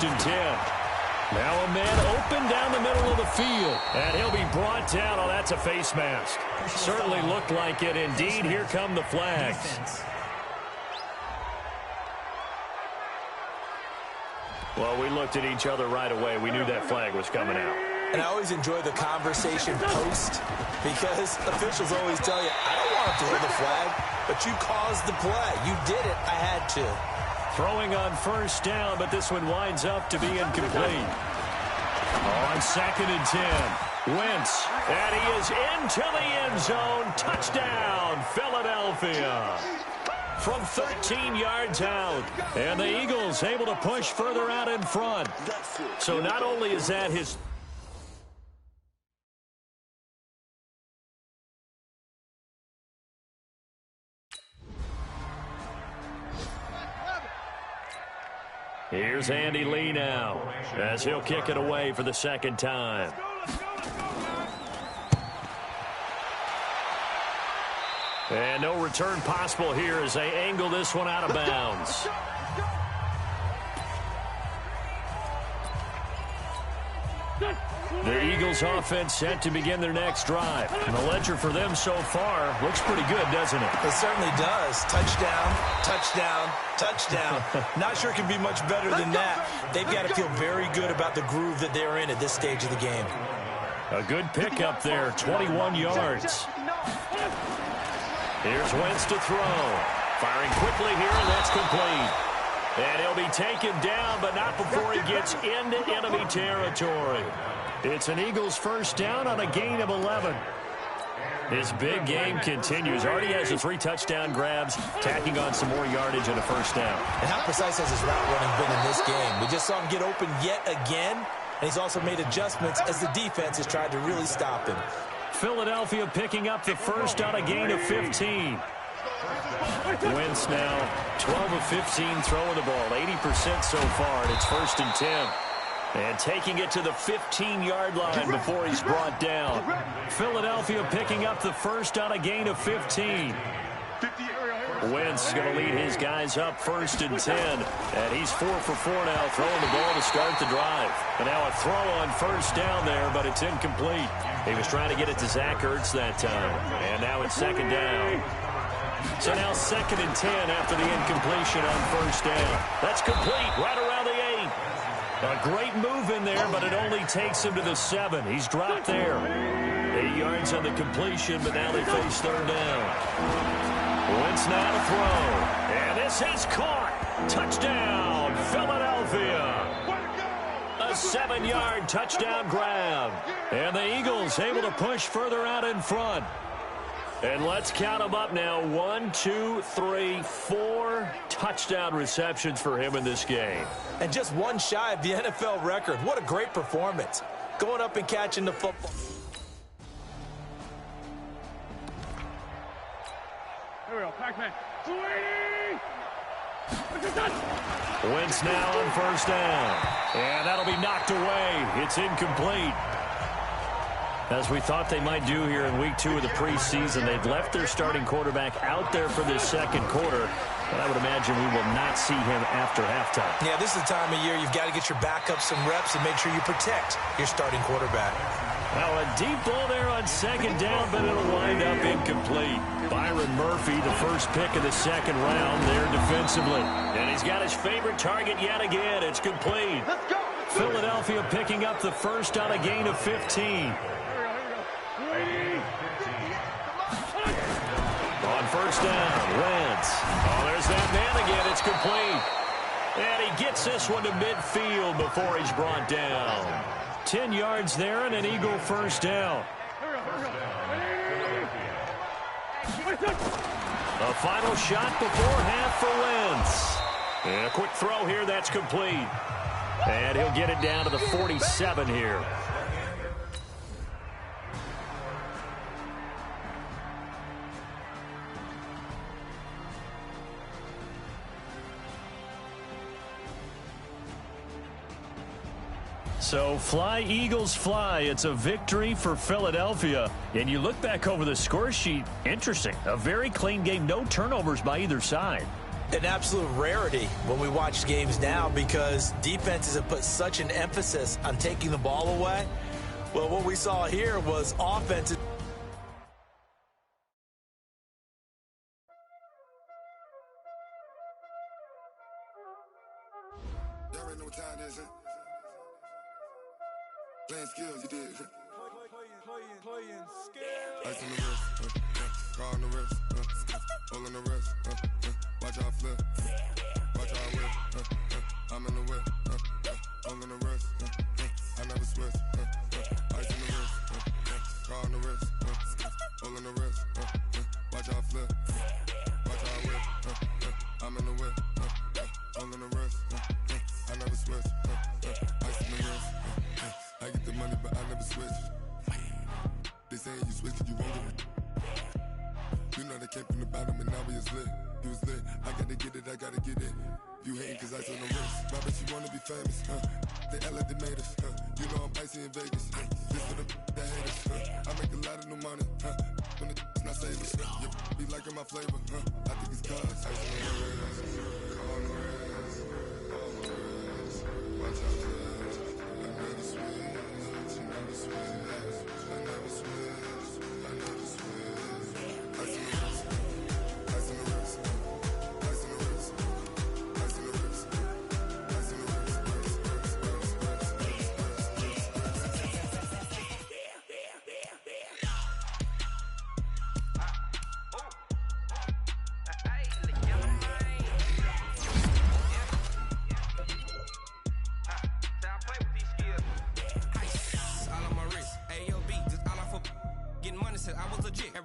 and 10. Now a man open down the middle of the field. And he'll be brought down. Oh, that's a face mask. Certainly looked like it. Indeed, here come the flags. Well, we looked at each other right away. We knew that flag was coming out. And I always enjoy the conversation post because officials always tell you, I don't want to throw the flag, but you caused the play. You did it. I had to. Throwing on first down, but this one winds up to be incomplete. On 2nd and 10, Wentz, and he is into the end zone. Touchdown, Philadelphia. From 13 yards out, and the Eagles able to push further out in front. So not only is that his... Here's Andy Lee now, as he'll kick it away for the second time. And no return possible here as they angle this one out of bounds. The Eagles offense set to begin their next drive. And the ledger for them so far looks pretty good, doesn't it? It certainly does. Touchdown, touchdown, touchdown. Not sure it can be much better than that. They've got to feel very good about the groove that they're in at this stage of the game. A good pickup there, 21 yards. Here's Wentz to throw. Firing quickly here, and that's complete. And he'll be taken down, but not before he gets into enemy territory. It's an Eagles first down on a gain of 11. His big game continues. Already has the 3 touchdown grabs, tacking on some more yardage and a first down. And how precise has his route running been in this game? We just saw him get open yet again, and he's also made adjustments as the defense has tried to really stop him. Philadelphia picking up the first on a gain of 15. Wentz now 12 of 15 throwing the ball, 80% so far, and it's 1st and 10. And taking it to the 15-yard line before he's brought down. Philadelphia picking up the first on a gain of 15. Wentz going to lead his guys up 1st and 10. And he's 4 for 4 now, throwing the ball to start the drive. And now a throw on first down there, but it's incomplete. He was trying to get it to Zach Ertz that time. And now it's 2nd down. So now 2nd and 10 after the incompletion on first down. That's complete right around the 8. A great move in there, but it only takes him to the 7. He's dropped there. 8 yards on the completion, but now they face 3rd down. Wentz now to throw. And this is caught. Touchdown, Philadelphia. A 7-yard touchdown grab. And the Eagles able to push further out in front. And let's count them up now. 1, 2, 3, 4 touchdown receptions for him in this game. And just one shy of the NFL record. What a great performance. Going up and catching the football. Here we go, Pac-Man. Wentz now on first down. And that'll be knocked away. It's incomplete. As we thought they might do here in week 2 of the preseason, they've left their starting quarterback out there for this second quarter. But I would imagine we will not see him after halftime. Yeah, this is the time of year you've got to get your backup some reps and make sure you protect your starting quarterback. Now a deep ball there on 2nd down, but it'll wind up incomplete. Byron Murphy, the first pick of the 2nd round there defensively. And he's got his favorite target yet again. It's complete. Let's go. Philadelphia picking up the first on a gain of 15. On first down, Wentz. Oh, there's that man again. It's complete. And he gets this one to midfield before he's brought down. 10 yards there and an Eagle first down. A final shot before half for Wentz. And a quick throw here. That's complete. And he'll get it down to the 47 here. So fly, Eagles, fly. It's a victory for Philadelphia. And you look back over the score sheet, interesting. A very clean game, no turnovers by either side. an absolute rarity when we watch games now because defenses have put such an emphasis on taking the ball away. Well, what we saw here was offensive. Y'all already know what time it is, huh? Playing skills, you did. Playing skills. Ice on the wrist, car on the wrist, hole in the wrist, watch how I flip, watch how I whip, I'm in the whip, hole in the wrist, I never switch, ice on the wrist, car on the wrist, hole in the wrist, watch how I flip, watch how I whip, I'm in the whip, hole in the wrist, I never switch, ice on the wrist, I get the money but I never switch. They saying you switch cause you won't get it. You know they came from the bottom and now we is lit. You was lit, I gotta get it, I gotta get it. You hating cause ice on the wrist. I bet you wanna be famous, They act like they made us, You know I'm icy in Vegas, This for the that hate us, I make a lot of new money, When it's not savers, You be liking my flavor, I think it's cause ice on the wrist, on the wrist, on the wrist. Watch out for this, I never switch, I never switch.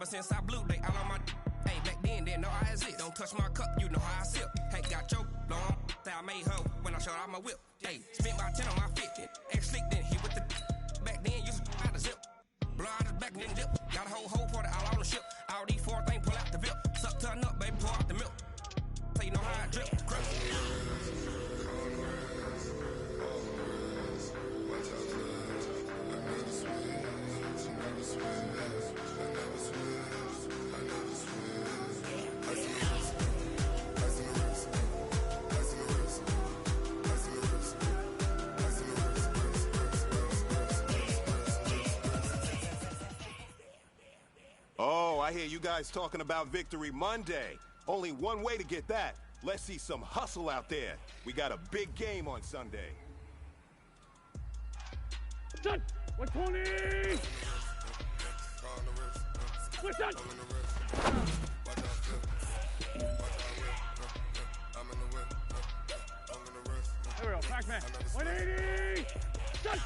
Since I blew, they all on my hey, back then, didn't know I exist. Don't touch my cup, you know how I sip. Hey, got your long, say I made her when I showed out my whip. Hey, spent my 10 on my 50. Ex-slick, then hit with the back then, used to out the zip. Blow out the back, then dip. Got a whole party all on the ship. All these four things, pull out the VIP. Suck, turn up, baby, pour out the milk. So you know how I drip. Grip. Oh, I hear you guys talking about Victory Monday. Only one way to get that. Let's see some hustle out there. We got a big game on Sunday. Done! 120! We're done! There we go, Pac-Man. 180! Done!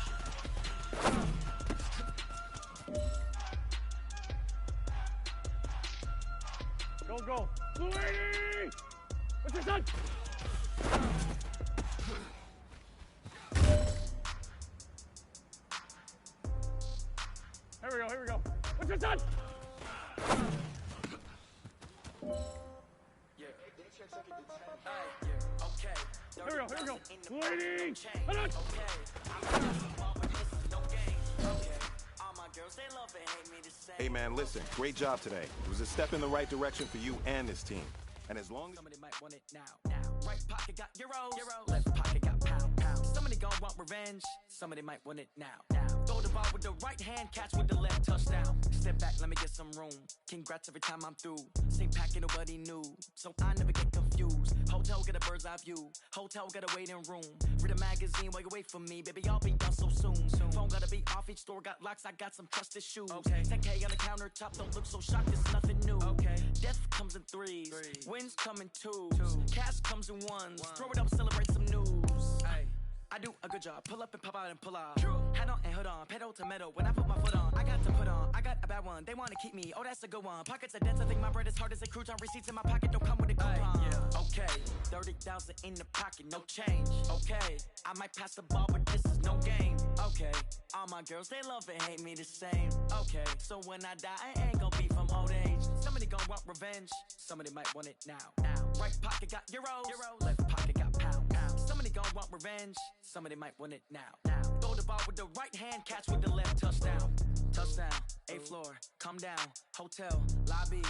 Go. Blue 80! What's your son? Here we go. What's your son? Here we go. Blue 80! Hold on! Hey man, listen, great job today. It was a step in the right direction for you and this team. And as long as somebody might want it now. Right pocket got euros, left pocket got pound. Somebody gon' want revenge, somebody might want it now. Throw the ball with the right hand, catch with the left, touchdown. Step back, let me get some room. Congrats every time I'm through. Same packet, nobody knew, so I never get confused. Hotel get a bird's eye view, hotel got a waiting room. Read a magazine while you wait for me, baby, I'll be done so soon. Phone gotta be off, each store got locks, I got some trusted shoes. 10K on the countertop, don't look so shocked, it's nothing new. Death comes in threes, wins come in twos, cash comes in ones. Throw it up, celebrate some news. I do a good job, pull up and pop out and pull out. Head on and hood on, pedal to metal. When I put my foot on, I got to put on. I got a bad one, they wanna keep me. Oh, that's a good one. Pockets are dense, I think my bread is hard as a crouton. Receipts in my pocket don't come with a coupon. Okay, 30,000 in the pocket, no change. Okay, I might pass the ball, but this is no game. Okay, all my girls, they love and hate me the same. Okay, so when I die, I ain't gon' be from old age. Somebody gon' want revenge, somebody might want it now. Right pocket got euros, left pocket got pound. Somebody gon' want revenge, somebody might want it now. Throw the ball with the right hand, catch with the left, touchdown. Touchdown, 8th floor, come down, hotel, lobby.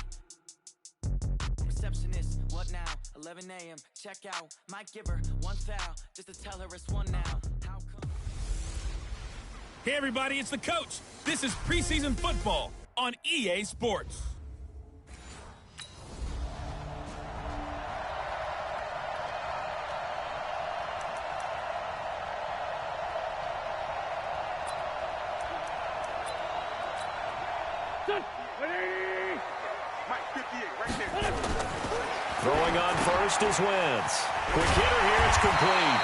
Receptionist, what now? 11 a.m. Check out. Might give her one foul just to tell her it's one now. How come? Hey everybody, it's the coach. This is preseason football on EA Sports. Throwing on first is Wentz. Quick hitter here, it's complete.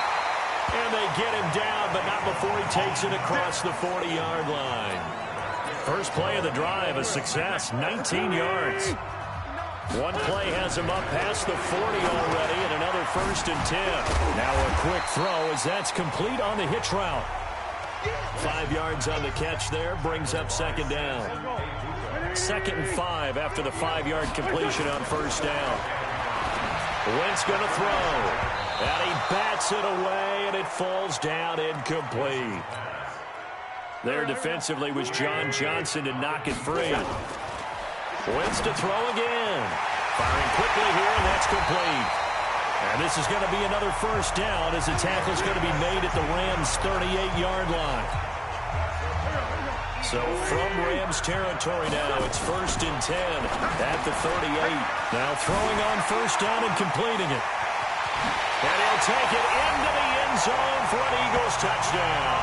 And they get him down, but not before he takes it across the 40-yard line. First play of the drive, a success, 19 yards. One play has him up past the 40 already, and another 1st and 10. Now a quick throw as that's complete on the hitch route. 5 yards on the catch there, brings up 2nd down. 2nd and 5 after the 5-yard completion on 1st down. Wentz going to throw. And he bats it away, and it falls down incomplete. There defensively was John Johnson to knock it free. Wentz to throw again. Firing quickly here, and that's complete. And this is going to be another 1st down as the tackle is going to be made at the Rams' 38-yard line. So from Rams territory now, it's 1st and 10 at the 38. Now throwing on 1st down and completing it. And he'll take it into the end zone for an Eagles touchdown.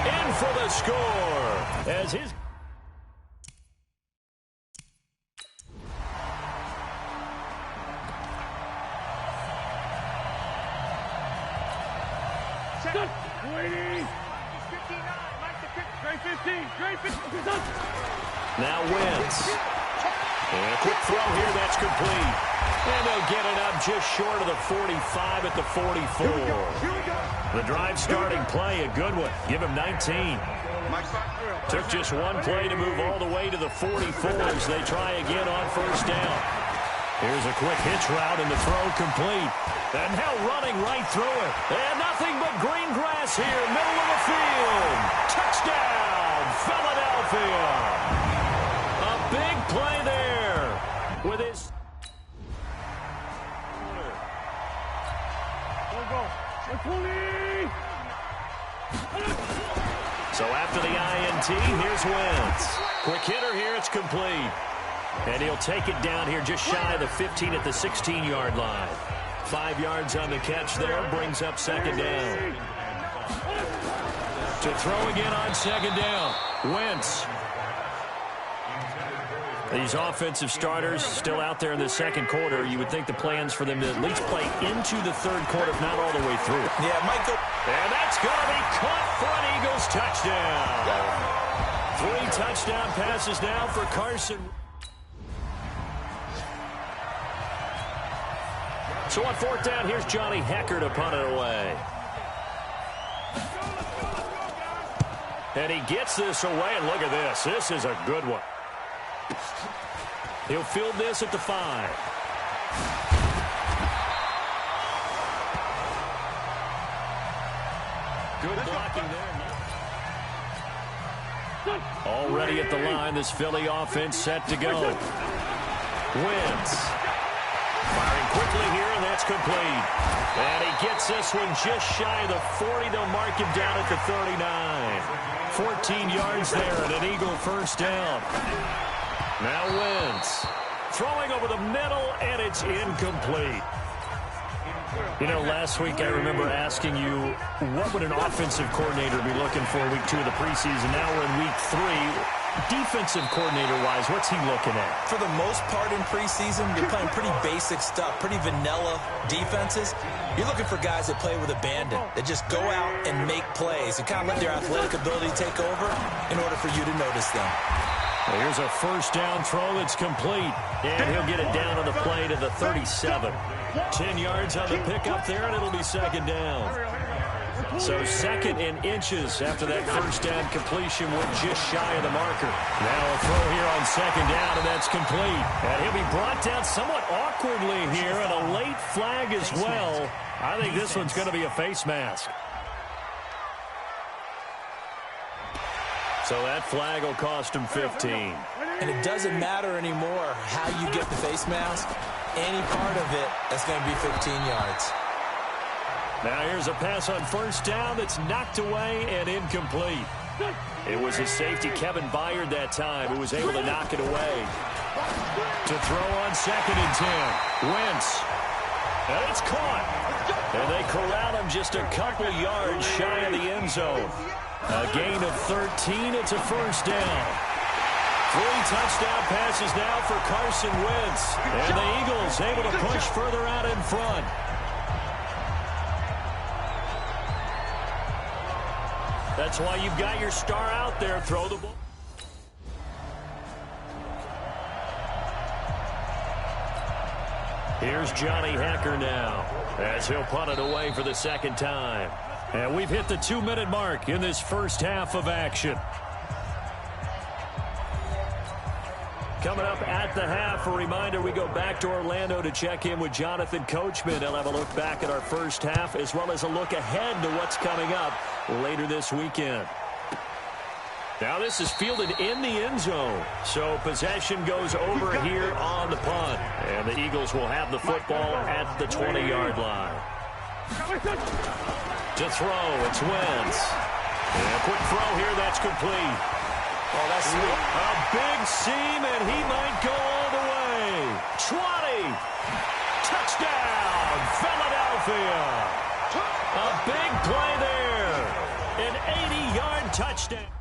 In for the score as his... Now Wentz. And a quick throw here, that's complete. And they'll get it up just short of the 45 at the 44. The drive starting play, a good one. Give him 19. Took just one play to move all the way to the 44 as they try again on 1st down. Here's a quick hitch route and the throw complete. And now running right through it. And nothing but green grass here, middle of the field. Touchdown, Philadelphia. A big play there with his... So after the INT, here's Wentz. Quick hitter here, it's complete. And he'll take it down here just shy of the 15 at the 16-yard line. 5 yards on the catch there, brings up 2nd down. To throw again on 2nd down, Wentz. These offensive starters still out there in the 2nd quarter. You would think the plans for them to at least play into the 3rd quarter, if not all the way through. Yeah, it might go. And that's going to be caught for an Eagles touchdown. 3 touchdown passes now for Carson. So on 4th down, here's Johnny Hecker to punt it away. And he gets this away, and look at this. This is a good one. He'll field this at the 5. Good blocking there. Already at the line, this Philly offense set to go. Wentz. Firing quickly here, and that's complete. And he gets this one just shy of the 40. They'll mark him down at the 39. 14 yards there and an Eagle 1st down. Now Wentz. Throwing over the middle, and it's incomplete. You know, last week I remember asking you, what would an offensive coordinator be looking for week 2 of the preseason? Now we're in week 3. Defensive coordinator-wise, what's he looking at? For the most part in preseason, you're playing pretty basic stuff, pretty vanilla defenses. You're looking for guys that play with abandon, that just go out and make plays and kind of let their athletic ability take over in order for you to notice them. Well, here's a 1st down throw that's complete, and he'll get it down on the play to the 37. 10 yards on the pickup there, and it'll be 2nd down. So 2nd and inches after that 1st down completion. We're just shy of the marker. Now a throw here on 2nd down, and that's complete. And he'll be brought down somewhat awkwardly here, and a late flag as well. I think this one's going to be a face mask. So that flag will cost him 15. And it doesn't matter anymore how you get the face mask. any part of it that's going to be 15 yards. Now here's a pass on first down that's knocked away and incomplete. It was his safety, Kevin Byard, that time, who was able to knock it away. To throw on 2nd and 10. Wentz. And it's caught. And they corral him just a couple yards shy of the end zone. A gain of 13. It's a first down. 3 touchdown passes now for Carson Wentz. And the Eagles able to push further out in front. That's why you've got your star out there. Throw the ball. Here's Johnny Hacker now as he'll punt it away for the second time. And we've hit the 2-minute mark in this first half of action. Coming up at the half, a reminder, we go back to Orlando to check in with Jonathan Coachman. He'll have a look back at our first half as well as a look ahead to what's coming up later this weekend. Now this is fielded in the end zone, so possession goes over here on the punt. And the Eagles will have the football at the 20-yard line. To throw, it's Wentz. And a quick throw here, that's complete. Oh, that's sweet. A big seam, and he might go all the way. 20. Touchdown, Philadelphia. A big play there. An 80-yard touchdown.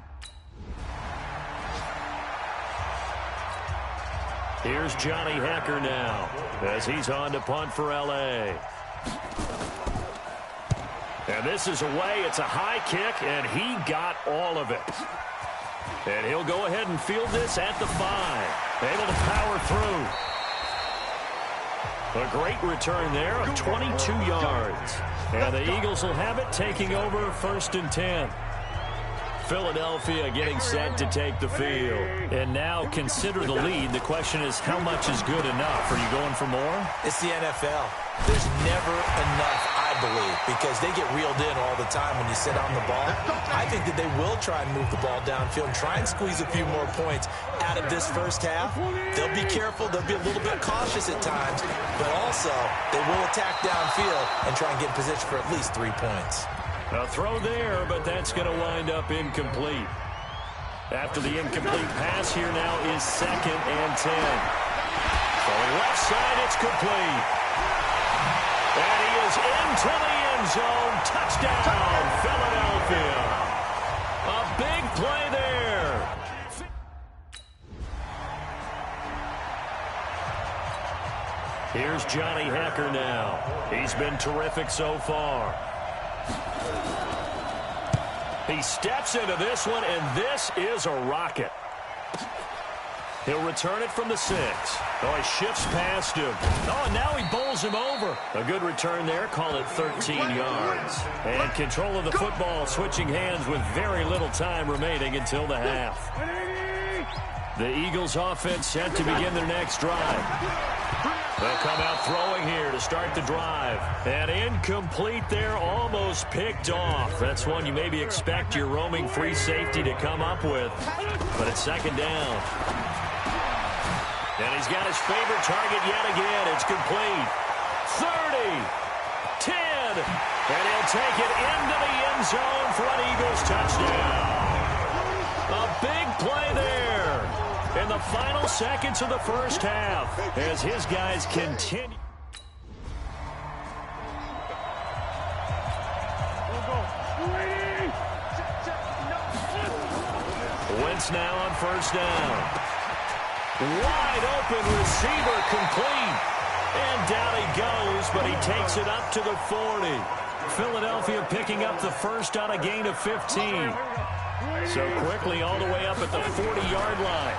Here's Johnny Hacker now as he's on to punt for L.A. And this is away. It's a high kick, and he got all of it. And he'll go ahead and field this at the 5. Able to power through. A great return there of 22 yards. And the Eagles will have it, taking over 1st and 10. Philadelphia getting set to take the field. And now consider the lead. The question is, how much is good enough? Are you going for more? It's the NFL. There's never enough, I believe, because they get reeled in all the time when you sit on the ball. I think that they will try and move the ball downfield and try and squeeze a few more points out of this first half. They'll be careful. They'll be a little bit cautious at times, but also they will attack downfield and try and get in position for at least 3 points. A throw there, but that's going to wind up incomplete. After the incomplete pass, here now is 2nd and 10. Going left side, it's complete. And he is into the end zone. Touchdown, Philadelphia. A big play there. Here's Johnny Hacker now. He's been terrific so far. He steps into this one, and this is a rocket. He'll return it from the 6. Oh, he shifts past him. Oh, and now he bowls him over. A good return there. Call it 13 yards. And control of the football, switching hands with very little time remaining until the half. The Eagles offense set to begin their next drive. They'll come out throwing here to start the drive. And incomplete there, almost picked off. That's one you maybe expect your roaming free safety to come up with. But it's 2nd down. And he's got his favorite target yet again. It's complete. 30. 10. And he'll take it into the end zone for an Eagles touchdown. A big play there in the final seconds of the first half as his guys continue. Wentz now on 1st down. Wide open receiver complete. And down he goes, but he takes it up to the 40. Philadelphia picking up the first on a gain of 15. So quickly all the way up at the 40-yard line.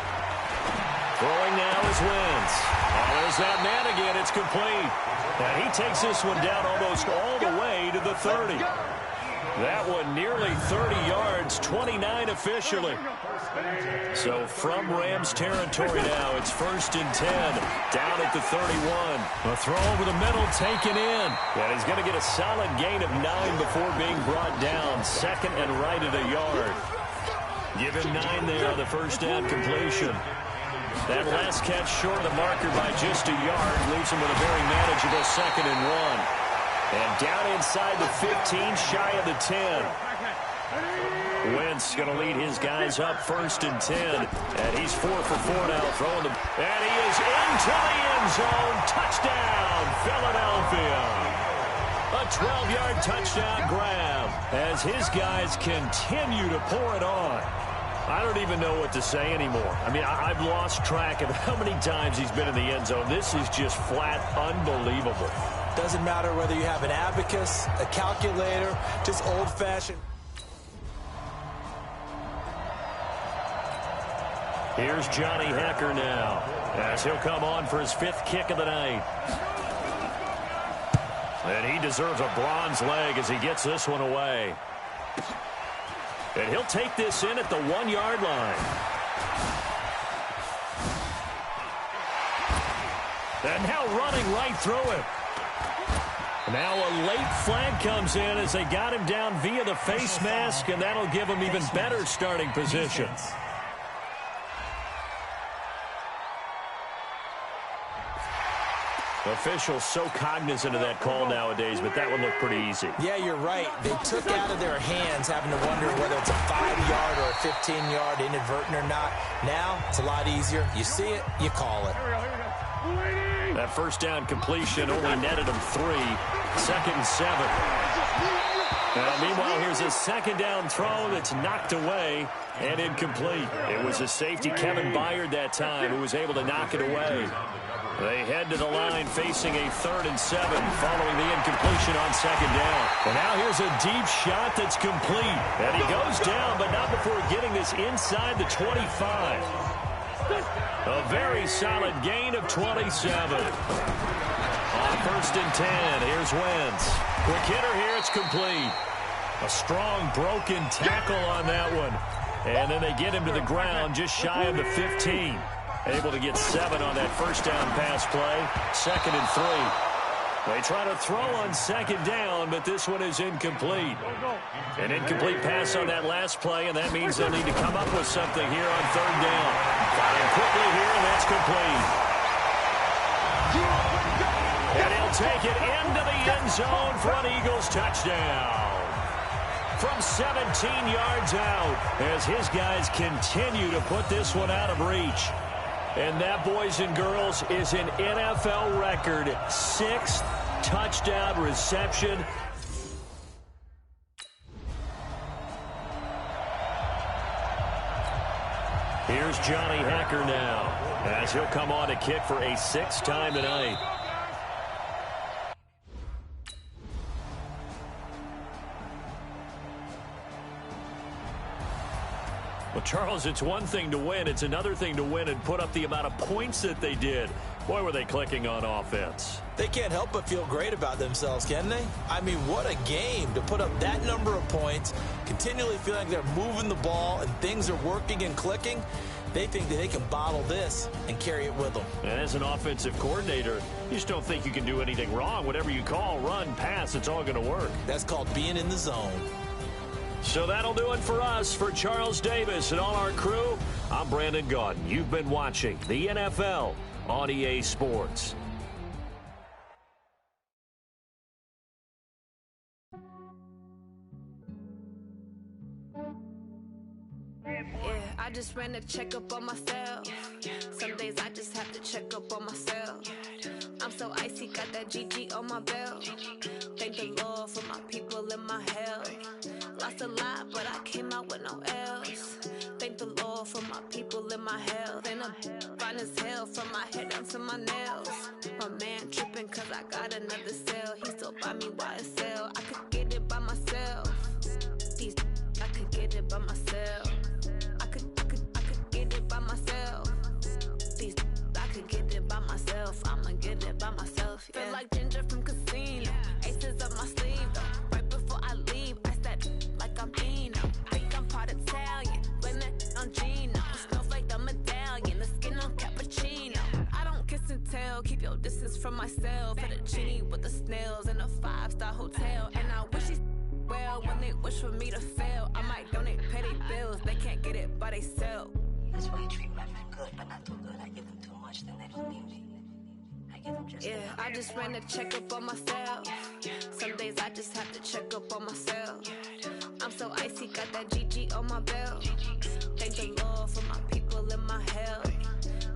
Throwing now is Wentz. Oh, there's that man again. It's complete. And he takes this one down almost all the way to the 30. That one nearly 30 yards, 29 officially. So from Rams territory now, it's 1st and 10, down at the 31. A throw over the middle, taken in. And he's going to get a solid gain of 9 before being brought down. 2nd and right at a yard. Give him 9 there on the first down completion. That last catch short of the marker by just a yard leaves him with a very manageable 2nd and 1. And down inside the 15, shy of the 10. Wentz going to lead his guys up 1st and 10. And he's 4 for 4 now throwing the... And he is into the end zone. Touchdown, Philadelphia. A 12-yard touchdown grab as his guys continue to pour it on. I don't even know what to say anymore. I mean, I've lost track of how many times he's been in the end zone. This is just flat unbelievable. Doesn't matter whether you have an abacus, a calculator, just old-fashioned. Here's Johnny Hekker now as he'll come on for his 5th kick of the night. And he deserves a bronze leg as he gets this one away. And he'll take this in at the 1-yard line. And now running right through him. Now a late flag comes in as they got him down via the face mask, and that'll give him even better starting position. Officials so cognizant of that call nowadays, but that one looked pretty easy. Yeah, you're right. They took out of their hands having to wonder whether it's a 5-yard or a 15-yard inadvertent or not. Now, it's a lot easier. You see it, you call it. That first down completion only netted him 3. 2nd and 7. Meanwhile, here's a 2nd down throw that's knocked away and incomplete. It was a safety, Kevin Byard, that time, who was able to knock it away. They head to the line facing a 3rd and 7 following the incompletion on 2nd down. And now here's a deep shot that's complete. And he goes down, but not before getting this inside the 25. A very solid gain of 27. On 1st and 10, here's Wentz. Quick hitter here, it's complete. A strong broken tackle on that one. And then they get him to the ground just shy of the 15. Able to get 7 on that first down pass play. 2nd and 3. They try to throw on 2nd down, but this one is incomplete. An incomplete pass on that last play, and that means they'll need to come up with something here on 3rd down. Firing quickly here, and that's complete. And he'll take it into the end zone for an Eagles touchdown. From 17 yards out, as his guys continue to put this one out of reach. And that, boys and girls, is an NFL record 6th touchdown reception. Here's Johnny Hekker now, as he'll come on to kick for a 6th time tonight. Well, Charles, it's one thing to win. It's another thing to win and put up the amount of points that they did. Boy, were they clicking on offense. They can't help but feel great about themselves, can they? I mean, what a game to put up that number of points, continually feeling they're moving the ball and things are working and clicking. They think that they can bottle this and carry it with them. And as an offensive coordinator, you just don't think you can do anything wrong. Whatever you call, run, pass, it's all going to work. That's called being in the zone. So that'll do it for us. For Charles Davis and all our crew, I'm Brandon Gaudin. You've been watching the NFL on EA Sports. I just ran a checkup on myself. Some days I just have to check up on myself. I'm so icy, got that GG on my belt. Thank the Lord for my people and my health. Lost a lot, but I came out with no else. Thank the Lord for my people and my health. And I'm fine as hell from my head down to my nails. My man tripping cause I got another cell. He still buy me YSL. I could get it by myself. These I could get it by myself. I could get it by myself. These I could get it by myself. I'ma get it by myself. Yeah. Feel like Ginger from Casino. Aces up my sleeve though. Right before I leave, I said like I'm Dino. Think I'm part Italian. Blame it on Gino. Snowflake the medallion. The skin on cappuccino. I don't kiss and tell. Keep your distance from myself. Put a genie with the snails in a 5-star hotel. And I wish he's well when they wish for me to fail. I might donate petty bills. They can't get it by themselves. That's why I treat my men good, but not too good. I give them too much, then they don't need me. I give them just enough. I just ran a checkup on myself. Some days I just have to check up on myself. I'm so icy, got that GG on my belt. Thank the Lord for my people in my health.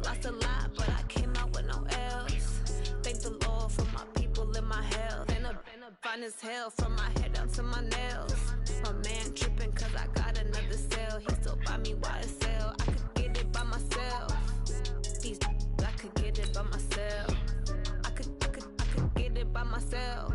Lost a lot, but I came out with no else. Thank the Lord for my people in my health. And I'm fine as hell from my head down to my nails. My man tripping cause I got another cell. He still buy me YSL. I could get it by myself. These I could get it by myself. I could get it by myself.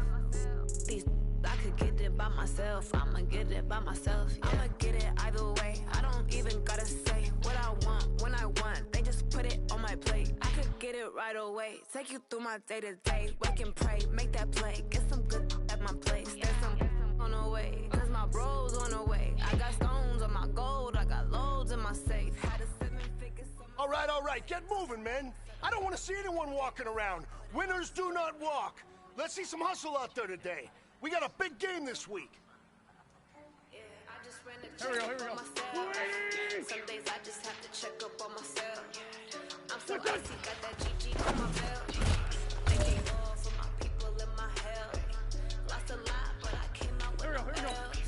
These I could get it by myself. I'ma get it by myself. Yeah. I'ma get it either way. I don't even gotta say what I want when I want. They just put it on my plate. I could get it right away. Take you through my day to day. Wake and pray, make that play. Get some good at my place. There's some on the way. Cause my bros on the way. I got stones on my gold. I got loads in my safe. Had a 7-figure. All right. Get moving, man. I don't want to see anyone walking around. Winners do not walk. Let's see some hustle out there today. We got a big game this week. I just ran a check up on myself. Some days I just have to check up on myself. I'm so icy, got that GG on my belt. Thank the Lord for my people in my health. Lost a lot, but I came out with no else.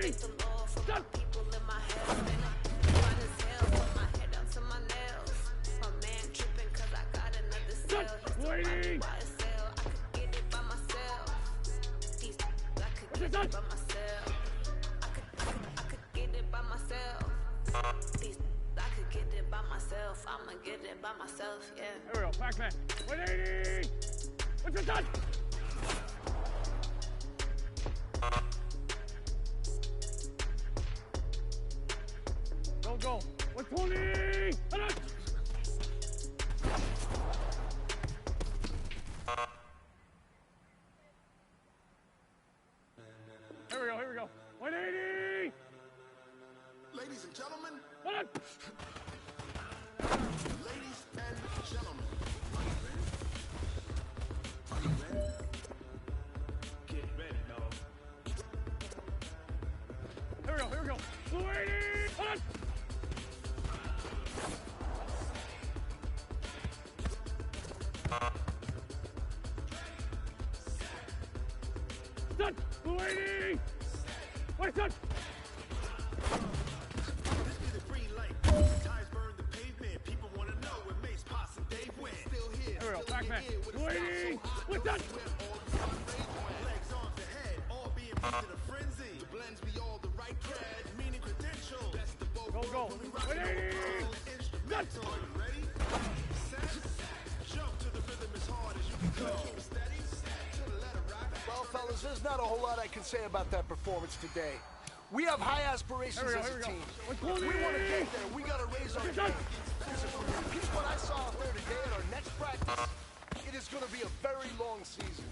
Thank the Lord for my people in my health. And I'm fine as hell from my head down to my nails. My man tripping cause I got another cell. He still buy me YSL. I could get it by myself. These I could get it by myself. I could get it by myself. These I could get it by myself. I'ma get it by myself, yeah. Here we go, Pac-Man. 180! What's your touch? Go. 120! Here we go. 180! Ladies and gentlemen. Ladies and gentlemen. Are you ready? Get ready, dog. Here we go. 280! Done! 280! Wait, done! This be the green light. Tires burn the pavement. People want to know where Mace, Posse, and Dave went. Still here. Here we go, Pac-Man. 280! Wait, done! Legs, arms, and head. All being moved in a frenzy. The blends be all the right cred. Meaning credential. That's the boat. Go. 180! Done! Are you ready? Set. Jump to the rhythm as hard as you can go. Steady. To the letter rock. Well, fellas, there's not a whole lot I can say about that performance today. We have high aspirations as a team. If we want to get there, we got to raise our game. Listen, if we repeat what I saw out there today at our next practice, it is going to be a very long season.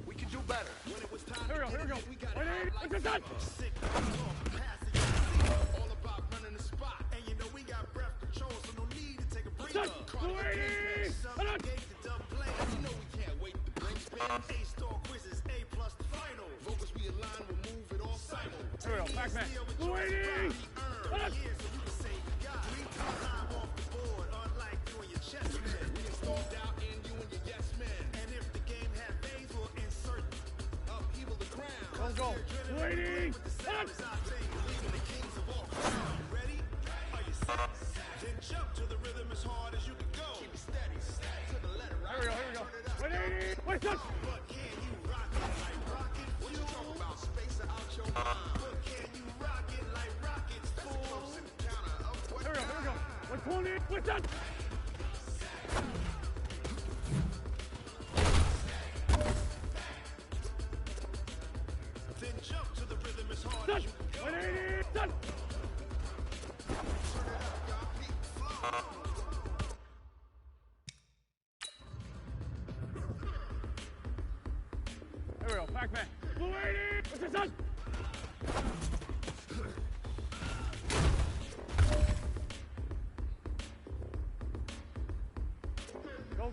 We can do better. When it was time Here we go. 180! What's your touch? Sick, all about running the spot. And you know we got breath control, so no need to take a breather. Gauge the dumb play. You know we can't wait to break spin. A-star quizzes, A+ the final. Focus we align, we'll move it all cycle. Here we go, Pac-Man. 280! Go. 280! Then jump to the rhythm as hard as you can go. Keep it steady, to the letter. Here we go. 180! Wait, done! But can you rock it like rocket? What you talk about? Space out your mind. But can you rock it like rockets? Fool. Close in the counter of what? Here we go. 120! Wait, done! Then jump to the rhythm as hard as you can go. 180! Done! Here we go, Pac-Man. 280! What's your son?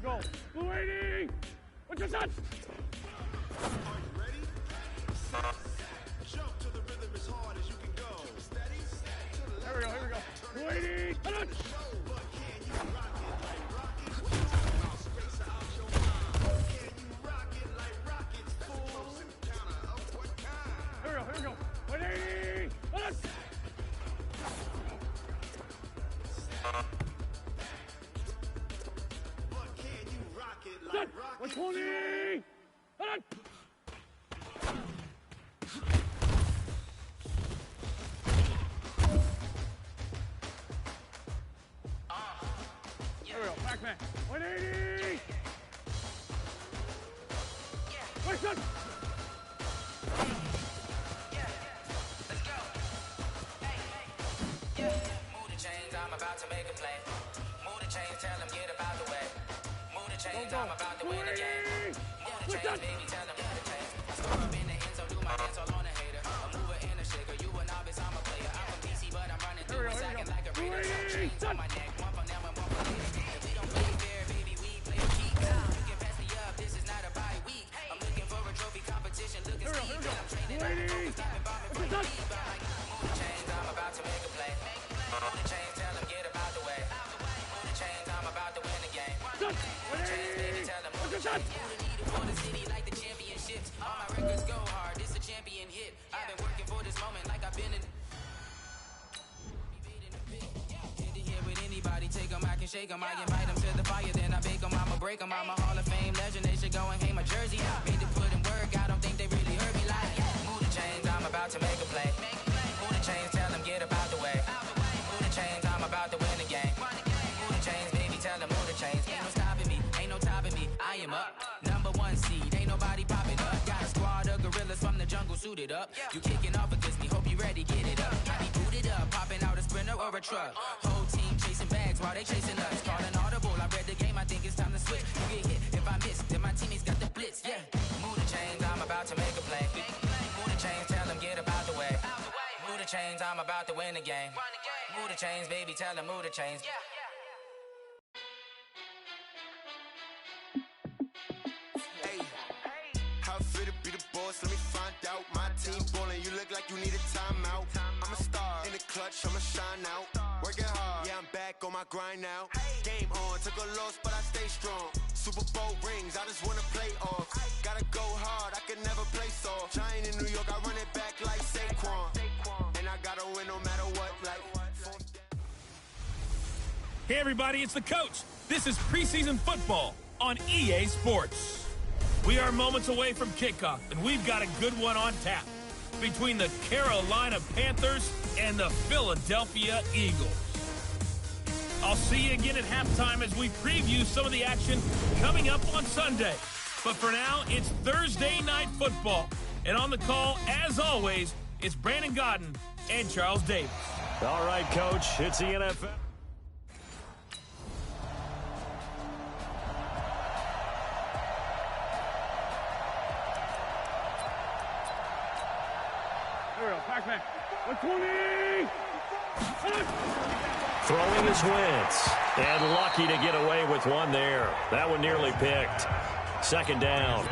Go. 280! What's your son? Are you ready? Set. Jump to the rhythm as hard as you can go. Steady. To the left. Here we go. 280! Pac-Man, 180! Wait, son! Move the chains, I'm about to make a play. Move the chains, tell them get about the way. Move the chains, I'm about to win the game. Move the chains, baby, tell them get the chains. I score up in the end zone, do my dance all on a hater. A mover and a shaker, you a novice, I'm a player. I'm from DC, but I'm running through it, sacking like a raider. Chains on my neck, one for them and one for later. If we don't play fair, baby, we play the keep. You can pass me up, this is not a bye week. I'm looking for a trophy competition, looking steep. And I'm training up, focused, I've been bombing for the lead. But I move the chains, I'm about to make a play. Move the chains, tell them get about the way. Move the chains, I'm about to win the game. Move the chains, baby, tell them move the chains. Move the needle for the city like the championships. All my records go hard, this a champion hit. I've been working for this moment like I've been in. With anybody, take them, I can shake them. I invite them to the fire, then I bake them. I'ma break them. I'm a Hall of Fame legend. They should go and hang my jersey. Made to put in work. I don't think they really heard me like. Move the chains, I'm about to make a play. Move the chains, tell them get about the way. Move the chains, I'm about to win the game. Move the chains, baby, tell them move the chains. Ain't no stopping me, ain't no topping me. I am up, #1 seed. Ain't nobody popping up. Got a squad of gorillas from the jungle suited up. You kicking off against me, hope you ready, get it up. I be booted up, popping out a sprinter or a truck. Whole team chasing bags while they chasing us. Call an audible, I read the game, I think it's time to switch. You get hit, if I miss, then my teammates got the blitz, yeah. Move the chains, I'm about to make a play. Move the chains, tell them get about the way. Move the chains, I'm about to win the game. Move the chains, baby, tell them move the chains. Hey, how fit to be the boss? Let me find out. My team ballin', you look like you need a timeout. I'm a star in the clutch, I'ma shine out. Working hard, yeah, I'm back on my grind now. Game on, took a loss, but I stay strong. Super Bowl rings, I just wanna play off. Gotta go hard, I can never play soft. Giant in New York, I run it back like Saquon. And I gotta win no matter what, like. Hey, everybody, it's the coach. This is preseason football on EA Sports. We are moments away from kickoff, and we've got a good one on tap between the Carolina Panthers and the Philadelphia Eagles. I'll see you again at halftime as we preview some of the action coming up on Sunday. But for now, it's Thursday Night Football. And on the call, as always, it's Brandon Godden and Charles Davis. All right, Coach, it's the NFL. Pac-Man, 120! Throwing his Wentz, and lucky to get away with one there. That one nearly picked. Second down.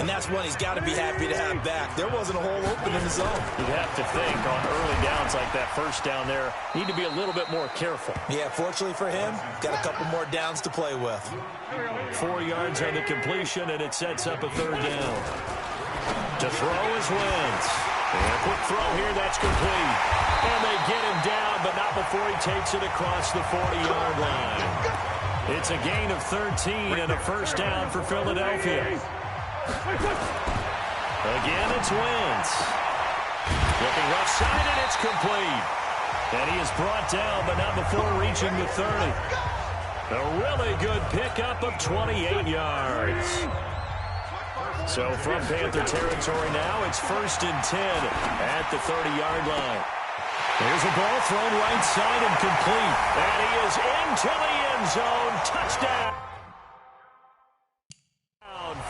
And that's one he's got to be happy to have back. There wasn't a hole open in the zone. You'd have to think on early downs like that first down there, need to be a little bit more careful. Yeah, fortunately for him, got a couple more downs to play with. 4 yards on the completion, and it sets up a third down. To throw is Wentz. And a quick throw here, that's complete. And they get him down, but not before he takes it across the 40-yard line. It's a gain of 13 and a first down for Philadelphia. Again, it's Wentz. Looking left side, and it's complete. And he is brought down, but not before reaching the 30. A really good pickup of 28 yards. So from Panther territory now, it's 1st and 10 at the 30-yard line. There's a ball thrown right side and complete. And he is into the end zone. Touchdown.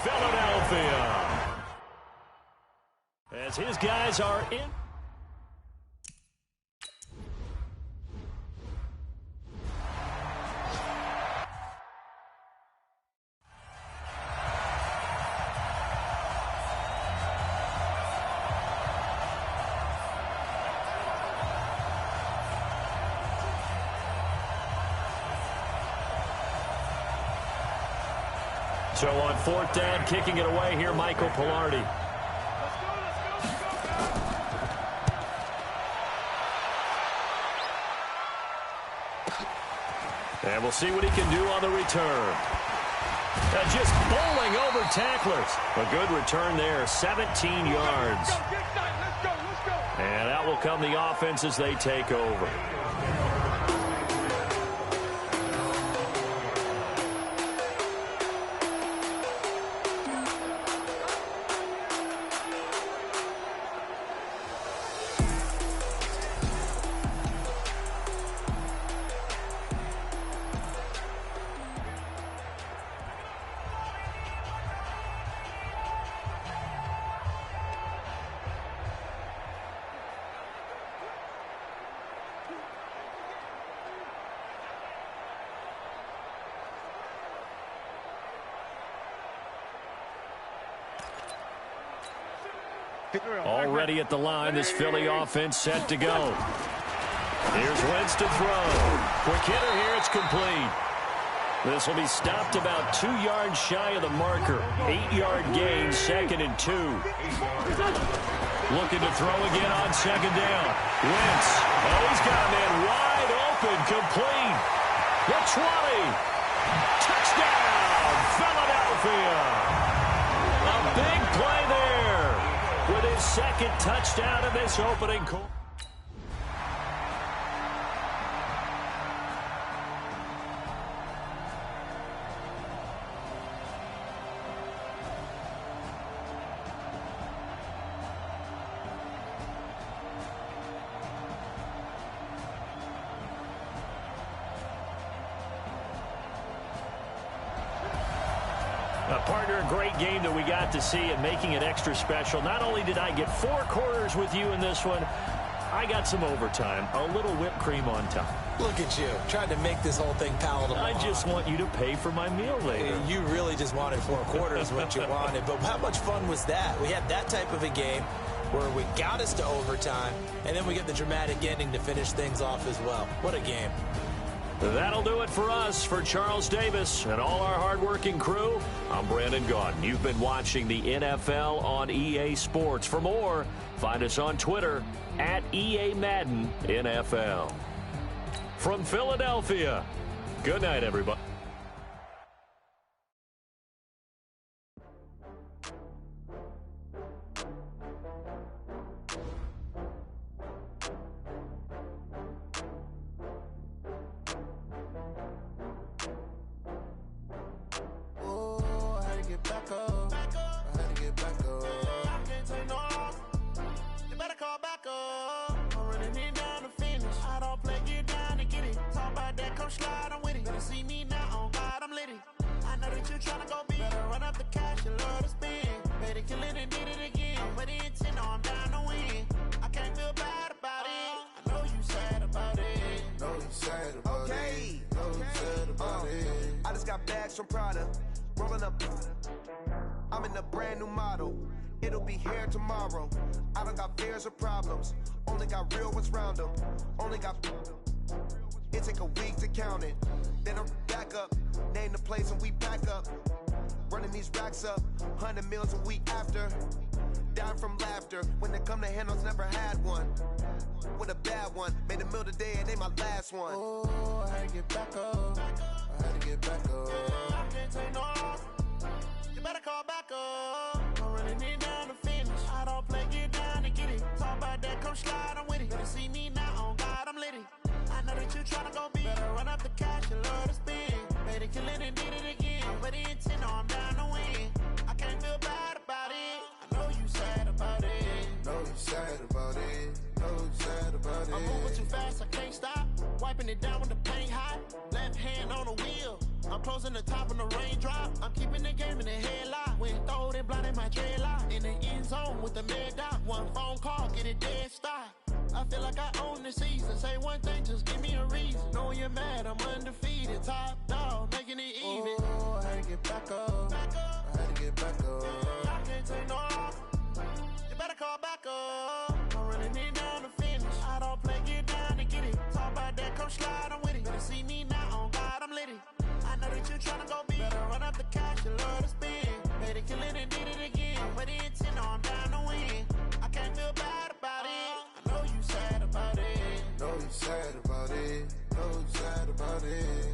Philadelphia. As his guys are in. So on 4th down, kicking it away here, Michael Pilardi. And we'll see what he can do on the return. Just bowling over tacklers. A good return there, 17 yards. And out will come the offense as they take over. Already at the line, this Philly offense set to go. Here's Wentz to throw. Quick hitter here, it's complete. This will be stopped about 2 yards shy of the marker. 8-yard gain, 2nd and 2. Looking to throw again on 2nd down. Wentz. Oh, he's got a man wide open, complete. The 20. Touchdown, Philadelphia. A big play there with his 2nd touchdown in this opening quarter. Partner, a great game that we got to see and making it extra special. Not only did I get 4 quarters with you in this one, I got some overtime, a little whipped cream on top. Look at you, trying to make this whole thing palatable. I just want you to pay for my meal later. You really just wanted 4 quarters, what you wanted. But how much fun was that? We had that type of a game where we got us to overtime, and then we get the dramatic ending to finish things off as well. What a game. That'll do it for us. For Charles Davis and all our hardworking crew, I'm Brandon Gaudin. You've been watching the NFL on EA Sports. For more, find us on Twitter at EA Madden NFL. From Philadelphia, good night, everybody. From Prada, rolling up. I'm in a brand new model. It'll be here tomorrow. I don't got fears or problems. Only got real ones round them. Only got. It take a week to count it. Then I'm back up. Name the place and we back up. Running these racks up. 100 meals a week after. Down from laughter. When they come to handles, never had one. With a bad one. Made a meal today and they my last one. Oh, I had to get back up. I had to get back up. I can't take no loss. You better call back up. I'm running it down to finish. I don't play, get down and get it. Talk about that, come slide, I'm with it. Better see me now, on God, I'm litty. I know that you tryna go big. Better run up the cash, you love to spin. Made it, kill it, and did it again. But the intent, no, I'm down to win. I can't feel bad about it. I know you sad about it. Know you sad about it. Know you sad about it. I'm moving too fast, I can't stop. Wiping it down with the paint hot. Left hand on the wheel. I'm closing the top when the raindrop. I'm keeping the game in the headlock. When throwed and blinded my dreadlock. In the end zone with the mad dot. One phone call, get it dead stop. I feel like I own the season. Say one thing, just give me a reason. Knowing you're mad, I'm undefeated. Top dog, making it even. Oh, I had to get back up. I had to get back up. I can't take no loss. You better call back up. I'm running it down to finish. I don't play, get down and get it. Talk about that, come slide, I'm with it. Better see me now, on God, I'm litty. I know that you tryna go big. Better run up the cash, you love to way to kill it and did it again. I put it in 10, I'm down to win. I can't feel bad about it. I know you sad about it. Know you sad about it. Know you sad about it.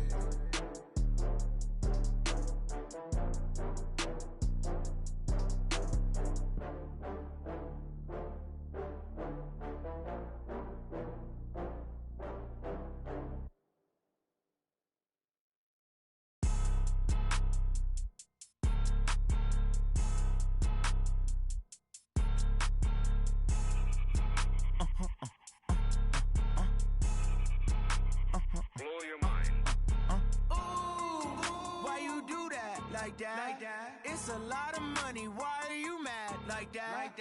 Like that. It's a lot of money. Why are you mad like that?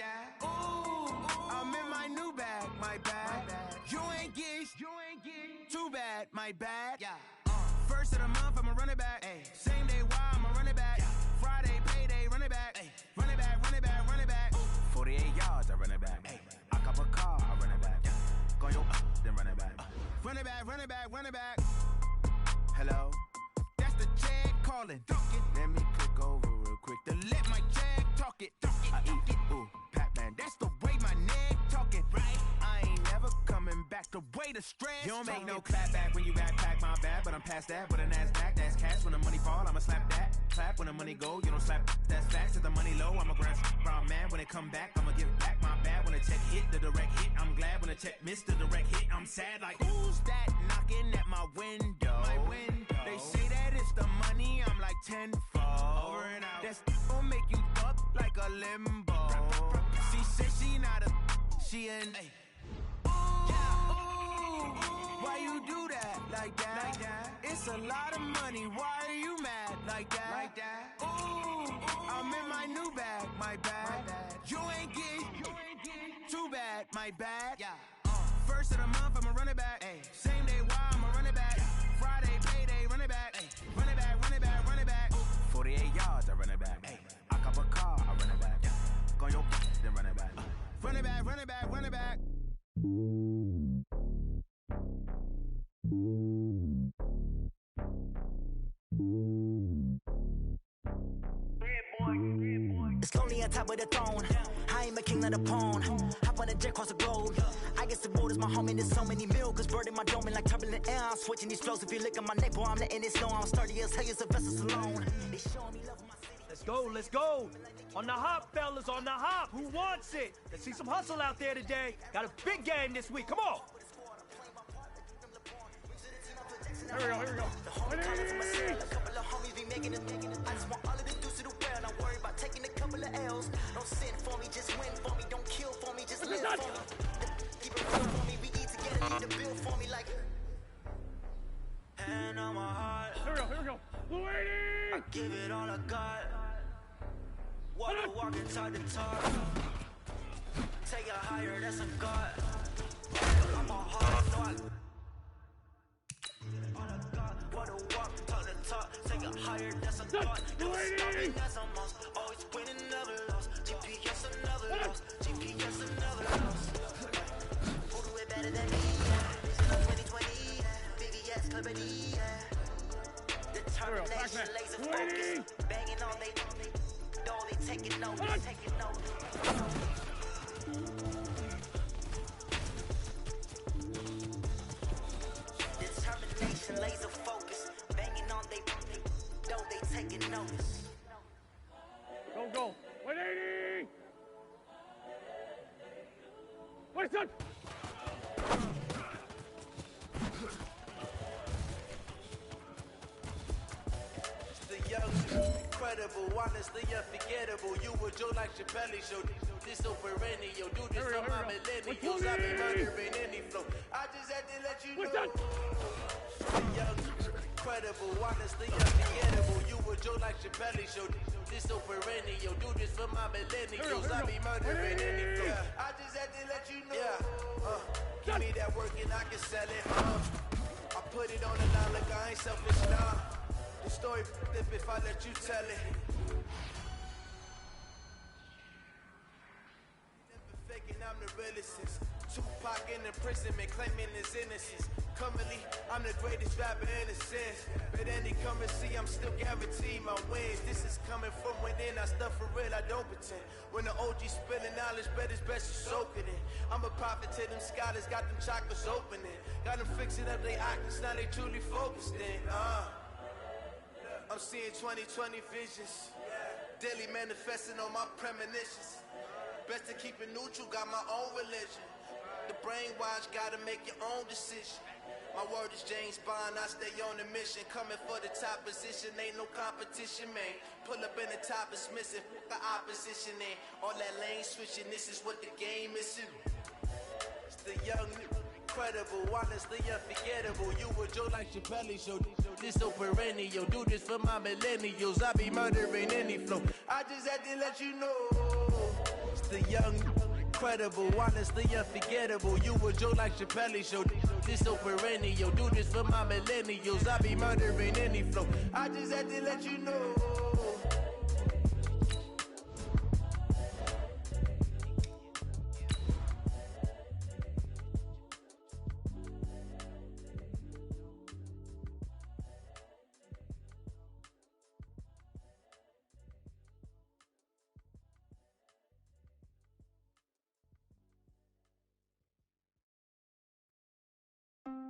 Ooh, I'm in my new bag, my bad. You ain't get too bad, my bad. Yeah. First of the month, I'ma run it back. Same day, why I'ma run it back. Friday, payday, run it back. Run it back, run it back, run it back. 48 yards, I run it back. I cop a car, I run it back. Go yo, then run it back. Run it back, run it back, run it back. Hello? That's the jag calling. Let me click over real quick to let my jag talk it. I eat it, ooh, Pac-Man. That's the way my neck talking, right? I ain't never coming back. The way the stress. You don't make no clap back when you backpack my bad, but I'm past that. With a NASDAQ, that's cash. When the money fall, I'ma slap that. Clap when the money go, you don't slap. That's facts. If the money low, I'ma grab brown man. When it come back, I'ma give back my bad. When the check hit, the direct hit. I'm glad when the check missed the direct hit. I'm sad like, who's that knocking at my window? My window. They say that it's the money, I'm like tenfold. Over and out. That's gon' make you fuck like a limbo. She said she not a, she an. Ooh, why you do that like that? It's a lot of money. Why are you mad like that? Ooh, I'm in my new bag, my bad. You ain't get too bad, my bad. Yeah. First of the month, I'ma run it back. Same day, why I'ma run it back. Friday, payday, run it back. Run it back, run it back, run it back. 48 yards, I run it back. I cop a car, I run it back. Go yo, then run it back. Run it back, run it back, run it back. It's lonely on top of the throne. I ain't a king of the pawn. Hop on a jet across the globe. I guess the road is my home and there's so many milkers bird in my dome and like turbulent air. I'm switching these flows. If you look at my neck, boy, I'm letting it snow. I'm sturdy as hell as a vessel alone. They showing me love in my city. Let's go, let's go. On the hop, fellas, on the hop. Who wants it? Let's see some hustle out there today. Got a big game this week. Come on. Here we go, here we go. A couple of homies be making it. I just want all of the dudes to do well. Not worry about taking a couple of L's. Don't sin for me, just win for me. Don't kill for me, just live for me. Keep it real for me. We eat together, need to build for me like. Hand on my heart. Here we go, here we go. I give it all I got. Walk inside the top. Take it higher, that's a God. I'm a heart, no I. Wanna walk to the top, take it higher, that's a God. Never stopping, that's a must. Always winning, never lost. GPS another loss. GPS another loss. Who do it better than me? This is 2020. VVS Liberty. Determination, laser focus. Banging on they taking notice, taking notice. Determination, laser focus. Banging on they taking notice. Go. 180! What is that? Incredible, honestly unforgettable. You were Joe like Chappelle show. This so perennial. Do this for my millennials. I be murdering any flow. I just had to let you know. Incredible, honestly unforgettable. You were Joe like Chappelle show. This so perennial. Do this for my millennials. I be murdering any flow. I just had to let you know. Give me that work and I can sell it. I put it on the line like I ain't selfish now. The story if I let you tell it. Never faking, I'm the realest. Tupac in imprisonment, claiming his innocence. Commonly, I'm the greatest rapper in a sense. But any currency, I'm still guaranteed my wins. This is coming from within. I stuff for real, I don't pretend. When the OG spilling knowledge, bet it's best to soak it in. I'm a prophet to them scholars, got them chakras opening. Got them fixing up they octaves, now they truly focused in. I'm seeing 2020 visions. Daily manifesting on my premonitions. Best to keep it neutral, got my own religion. The brainwash, gotta make your own decision. My word is James Bond, I stay on the mission. Coming for the top position, ain't no competition, man. Pull up in the top is missing, put the opposition in. All that lane switching, this is what the game is. It's the young, incredible, honestly unforgettable. You were Joe like Chappelle show. This so perennial, do this for my millennials. I be murdering any flow. I just had to let you know. It's the young, incredible, honestly unforgettable. You were Joe like Chappelle show. This so perennial, do this for my millennials. I be murdering any flow. I just had to let you know.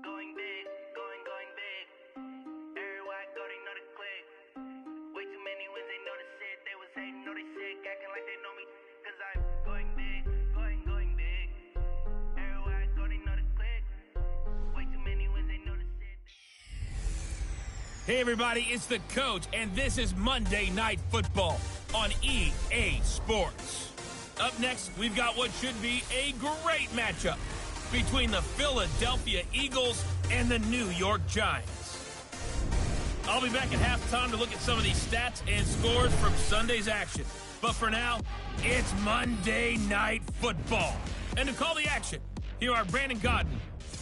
Going big, going big. Everywhere I go, they know the click. Way too many wins, they know the shit. They was hating, know they sick, acting like they know me. Cause I'm going big, going big. Everywhere I go, they know the click. Way too many wins, they know the shit. Hey everybody, it's the coach, and this is Monday Night Football on EA Sports. Up next, we've got what should be a great matchup between the Philadelphia Eagles and the New York Giants. I'll be back at halftime to look at some of these stats and scores from Sunday's action. But for now, it's Monday Night Football. And to call the action, here are Brandon Godden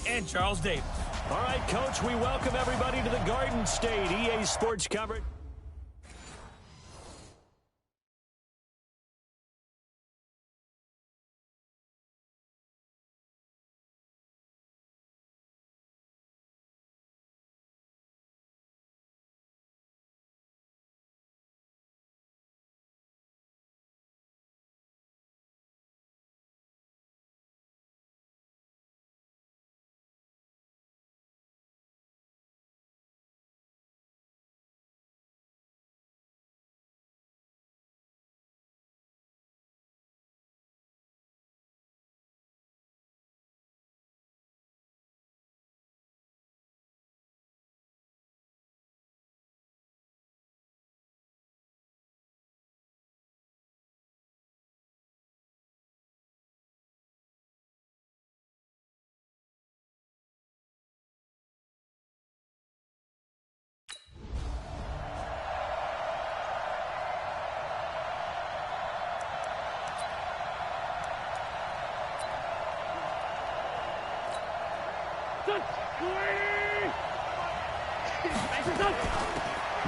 and Charles Davis. All right, Coach, we welcome everybody to the Garden State EA Sports coverage.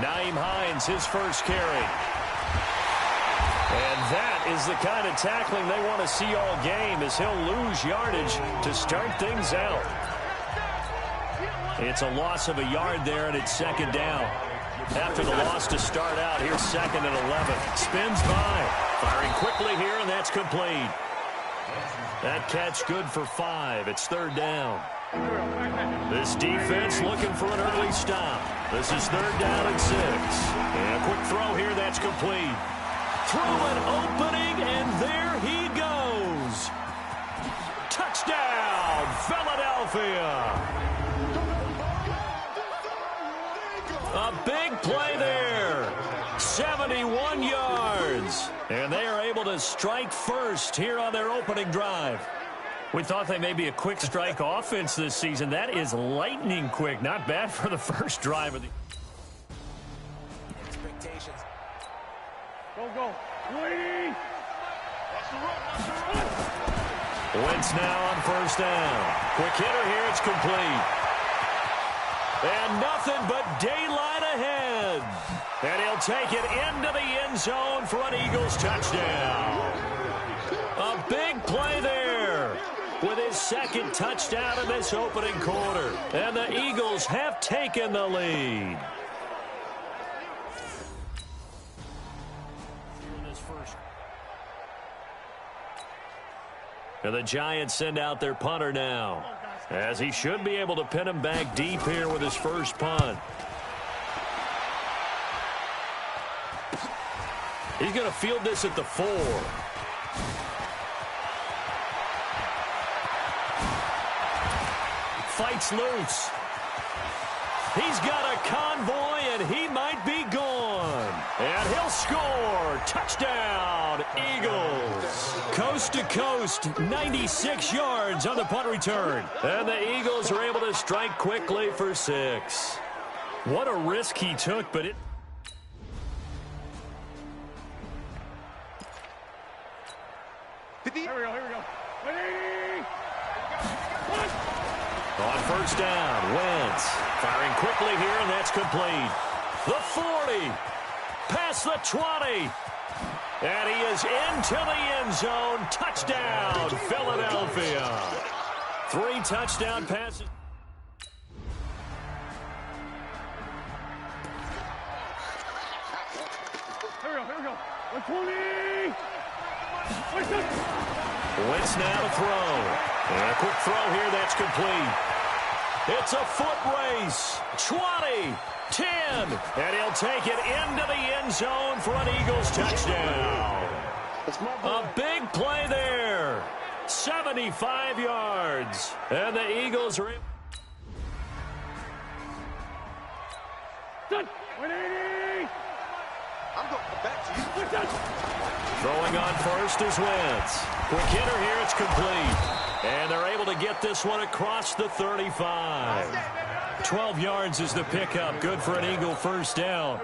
Naeem Hines, his first carry. And that is the kind of tackling they want to see all game, as he'll lose yardage to start things out. It's a loss of a yard there, and it's second down. After the loss to start out, here's 2nd and 11. Spins by. Firing quickly here, and that's complete. That catch good for 5. It's 3rd down. This defense looking for an early stop. This is 3rd down and 6. And a quick throw here, that's complete. Through an opening, and there he goes. Touchdown, Philadelphia. A big play there. 71 yards. And they are able to strike first here on their opening drive. We thought they may be a quick strike offense this season. That is lightning quick. Not bad for the first drive of the expectations. Go. Wait. Watch the run. Wentz now on 1st down. Quick hitter here. It's complete. And nothing but daylight ahead. And he'll take it into the end zone for an Eagles touchdown. A big play there. with his second touchdown in this opening quarter. And the Eagles have taken the lead. And the Giants send out their punter now, as he should be able to pin him back deep here with his first punt. He's going to field this at the 4. Fights loose. He's got a convoy, and he might be gone. And he'll score. Touchdown, Eagles. Coast to coast, 96 yards on the punt return. And the Eagles are able to strike quickly for 6. What a risk he took, but it... Here we go. On first down, Wentz firing quickly here, and that's complete. The 40, past the 20, and he is into the end zone. Touchdown, Philadelphia. 3 touchdown passes. Here we go. 120. Wentz now to throw. And a quick throw here, that's complete. It's a foot race. 20, 10, and he'll take it into the end zone for an Eagles touchdown. A big play there. 75 yards. And the Eagles are... Done. 180. I'm going back to you. Throwing on first is Wentz. Quick hitter here, it's complete. And they're able to get this one across the 35. 12 yards is the pickup. Good for an Eagle first down.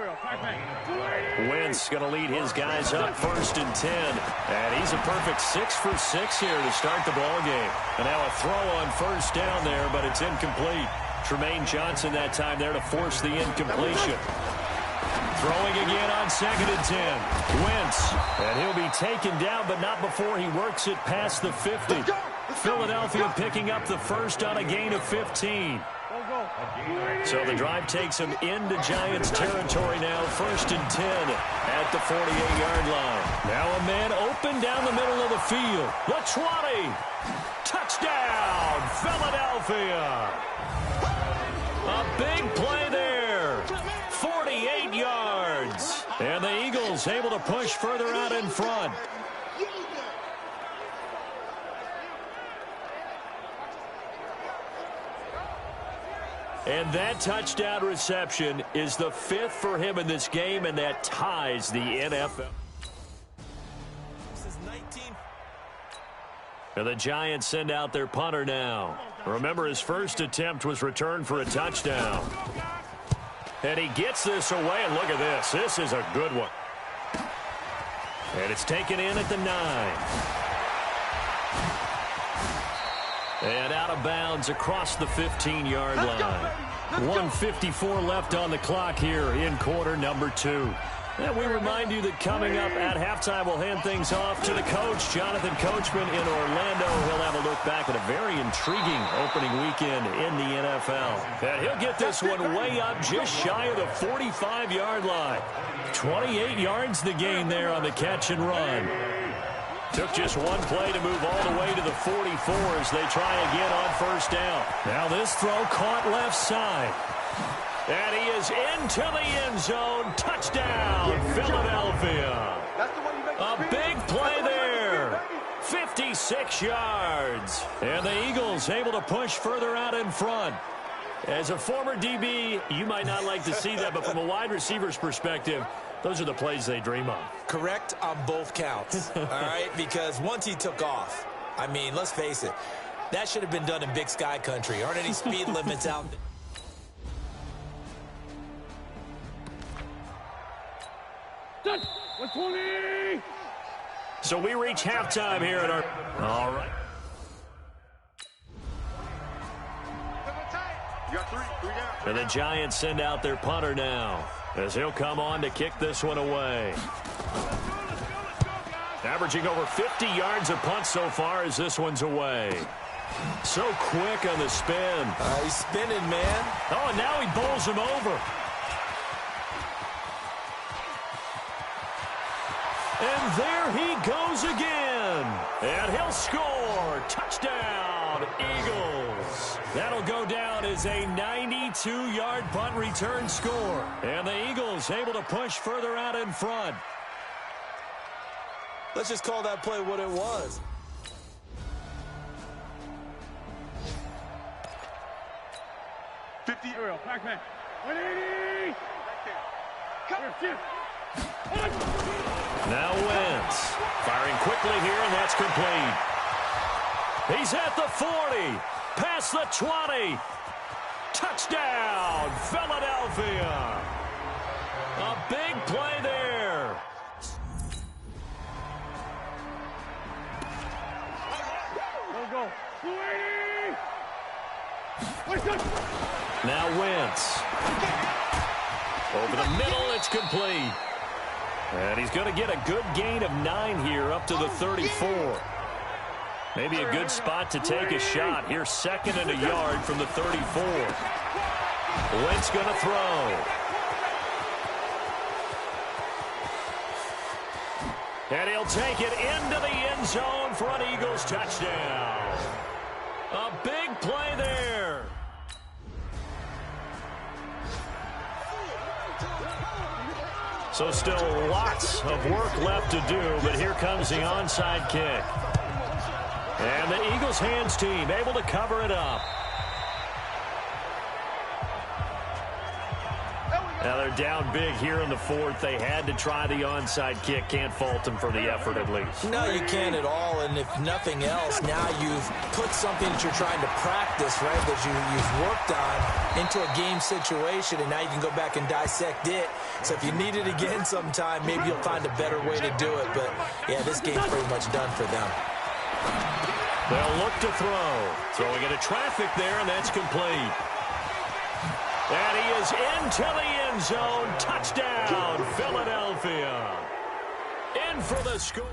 Wentz going to lead his guys up first and 10. And he's a perfect 6 for 6 here to start the ball game. And now a throw on first down there, but it's incomplete. Tremaine Johnson that time there to force the incompletion. Throwing again on second and 10. Wentz. And he'll be taken down, but not before he works it past the 50. Philadelphia picking up the first on a gain of 15. So the drive takes him into Giants territory now. First and 10 at the 48-yard line. Now a man open down the middle of the field. The 20. Touchdown, Philadelphia. A big play there. 48 yards. And the Eagles able to push further out in front. And that touchdown reception is the 5th for him in this game, and that ties the NFL. And the Giants send out their punter now. Remember, his first attempt was returned for a touchdown. And he gets this away, and look at this. This is a good one. And it's taken in at the 9. And out of bounds across the 15-yard line. 1:54 left on the clock here in quarter number 2. And we remind you that coming up at halftime, we'll hand things off to the coach, Jonathan Coachman in Orlando. He'll have a look back at a very intriguing opening weekend in the NFL. And he'll get this one way up just shy of the 45-yard line. 28 yards the gain there on the catch and run. Took just one play to move all the way to the 44 as they try again on first down. Now this throw caught left side. And he is into the end zone. Touchdown, Philadelphia. A big play there. 56 yards. And the Eagles able to push further out in front. As a former DB, you might not like to see that, but from a wide receiver's perspective, those are the plays they dream of. Correct on both counts, all right? Because once he took off, I mean, let's face it, that should have been done in Big Sky country. Aren't any speed limits out there? 120. So we reach halftime here at our... All right. You got 3. And the Giants send out their punter now, as he'll come on to kick this one away. Averaging over 50 yards a punt so far as this one's away. So quick on the spin. He's spinning, man. Oh, and now he bowls him over. And there he goes again. And he'll score. Touchdown, Eagles. That'll go down as a 92-yard punt return score. And the Eagles able to push further out in front. Let's just call that play what it was. Backman. 180. Now Wentz firing quickly here, and that's complete. He's at the 40, past the 20. Touchdown, Philadelphia. A big play there. Go. 280. Now Wentz. Over the middle, it's complete. And he's going to get a good gain of 9 here up to the 34. Maybe a good spot to take a shot. Here's 2nd and a yard from the 34. Wentz going to throw. And he'll take it into the end zone for an Eagles touchdown. A big play there. So still lots of work left to do, but here comes the onside kick. And the Eagles hands team able to cover it up. Now they're down big here in the 4th. They had to try the onside kick. Can't fault them for the effort at least. No, you can't at all. And if nothing else, now you've put something that you're trying to practice, right, that you've worked on into a game situation, and now you can go back and dissect it. So if you need it again sometime, maybe you'll find a better way to do it. But, yeah, this game's pretty much done for them. They'll look to throw. Throwing into traffic there, and that's complete. And he is into the end zone. Touchdown, Philadelphia. In for the score.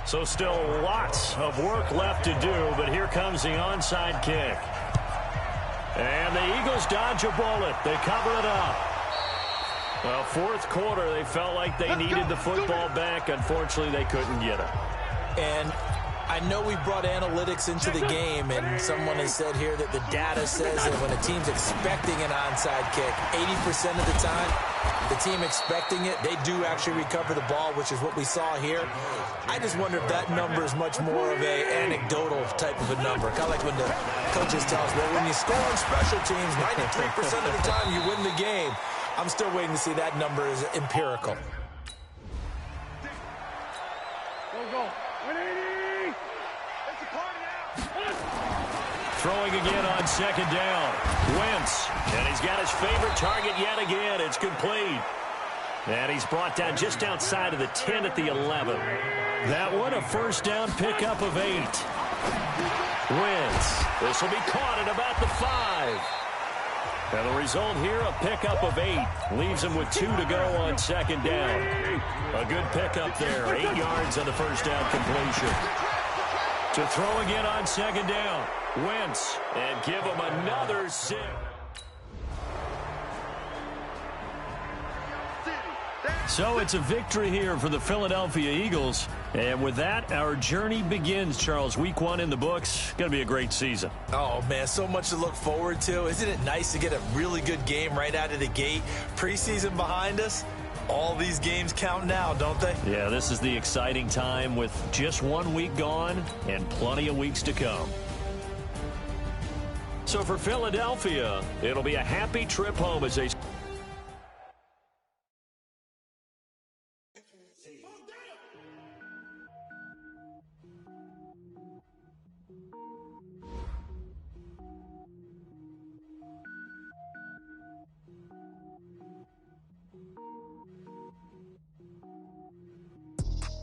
So still lots of work left to do, but here comes the onside kick. And the Eagles dodge a bullet. They cover it up. Well, 4th quarter, they felt like they needed the football back. Unfortunately, they couldn't get it. And I know we brought analytics into the game, and someone has said here that the data says that when a team's expecting an onside kick, 80% of the time, the team expecting it, they do actually recover the ball, which is what we saw here. I just wonder if that number is much more of a anecdotal type of a number. Kind of like when the coaches tell us, well, when you score on special teams, 93% of the time you win the game. I'm still waiting to see that number is empirical. Go. 180. It's a party now. Throwing again on 2nd down. Wentz. And he's got his favorite target yet again. It's complete. And he's brought down just outside of the 10 at the 11. That one, a 1st down pickup of 8. Wentz. This will be caught at about the 5. And the result here, a pickup of 8. Leaves him with 2 to go on 2nd down. A good pickup there. 8 yards on the 1st down completion. To throw again on 2nd down. Wentz. And give him another 6. So it's a victory here for the Philadelphia Eagles. And with that, our journey begins, Charles. Week 1 in the books. Going to be a great season. Oh, man, so much to look forward to. Isn't it nice to get a really good game right out of the gate? Preseason behind us. All these games count now, don't they? Yeah, this is the exciting time with just 1 week gone and plenty of weeks to come. So for Philadelphia, it'll be a happy trip home as they...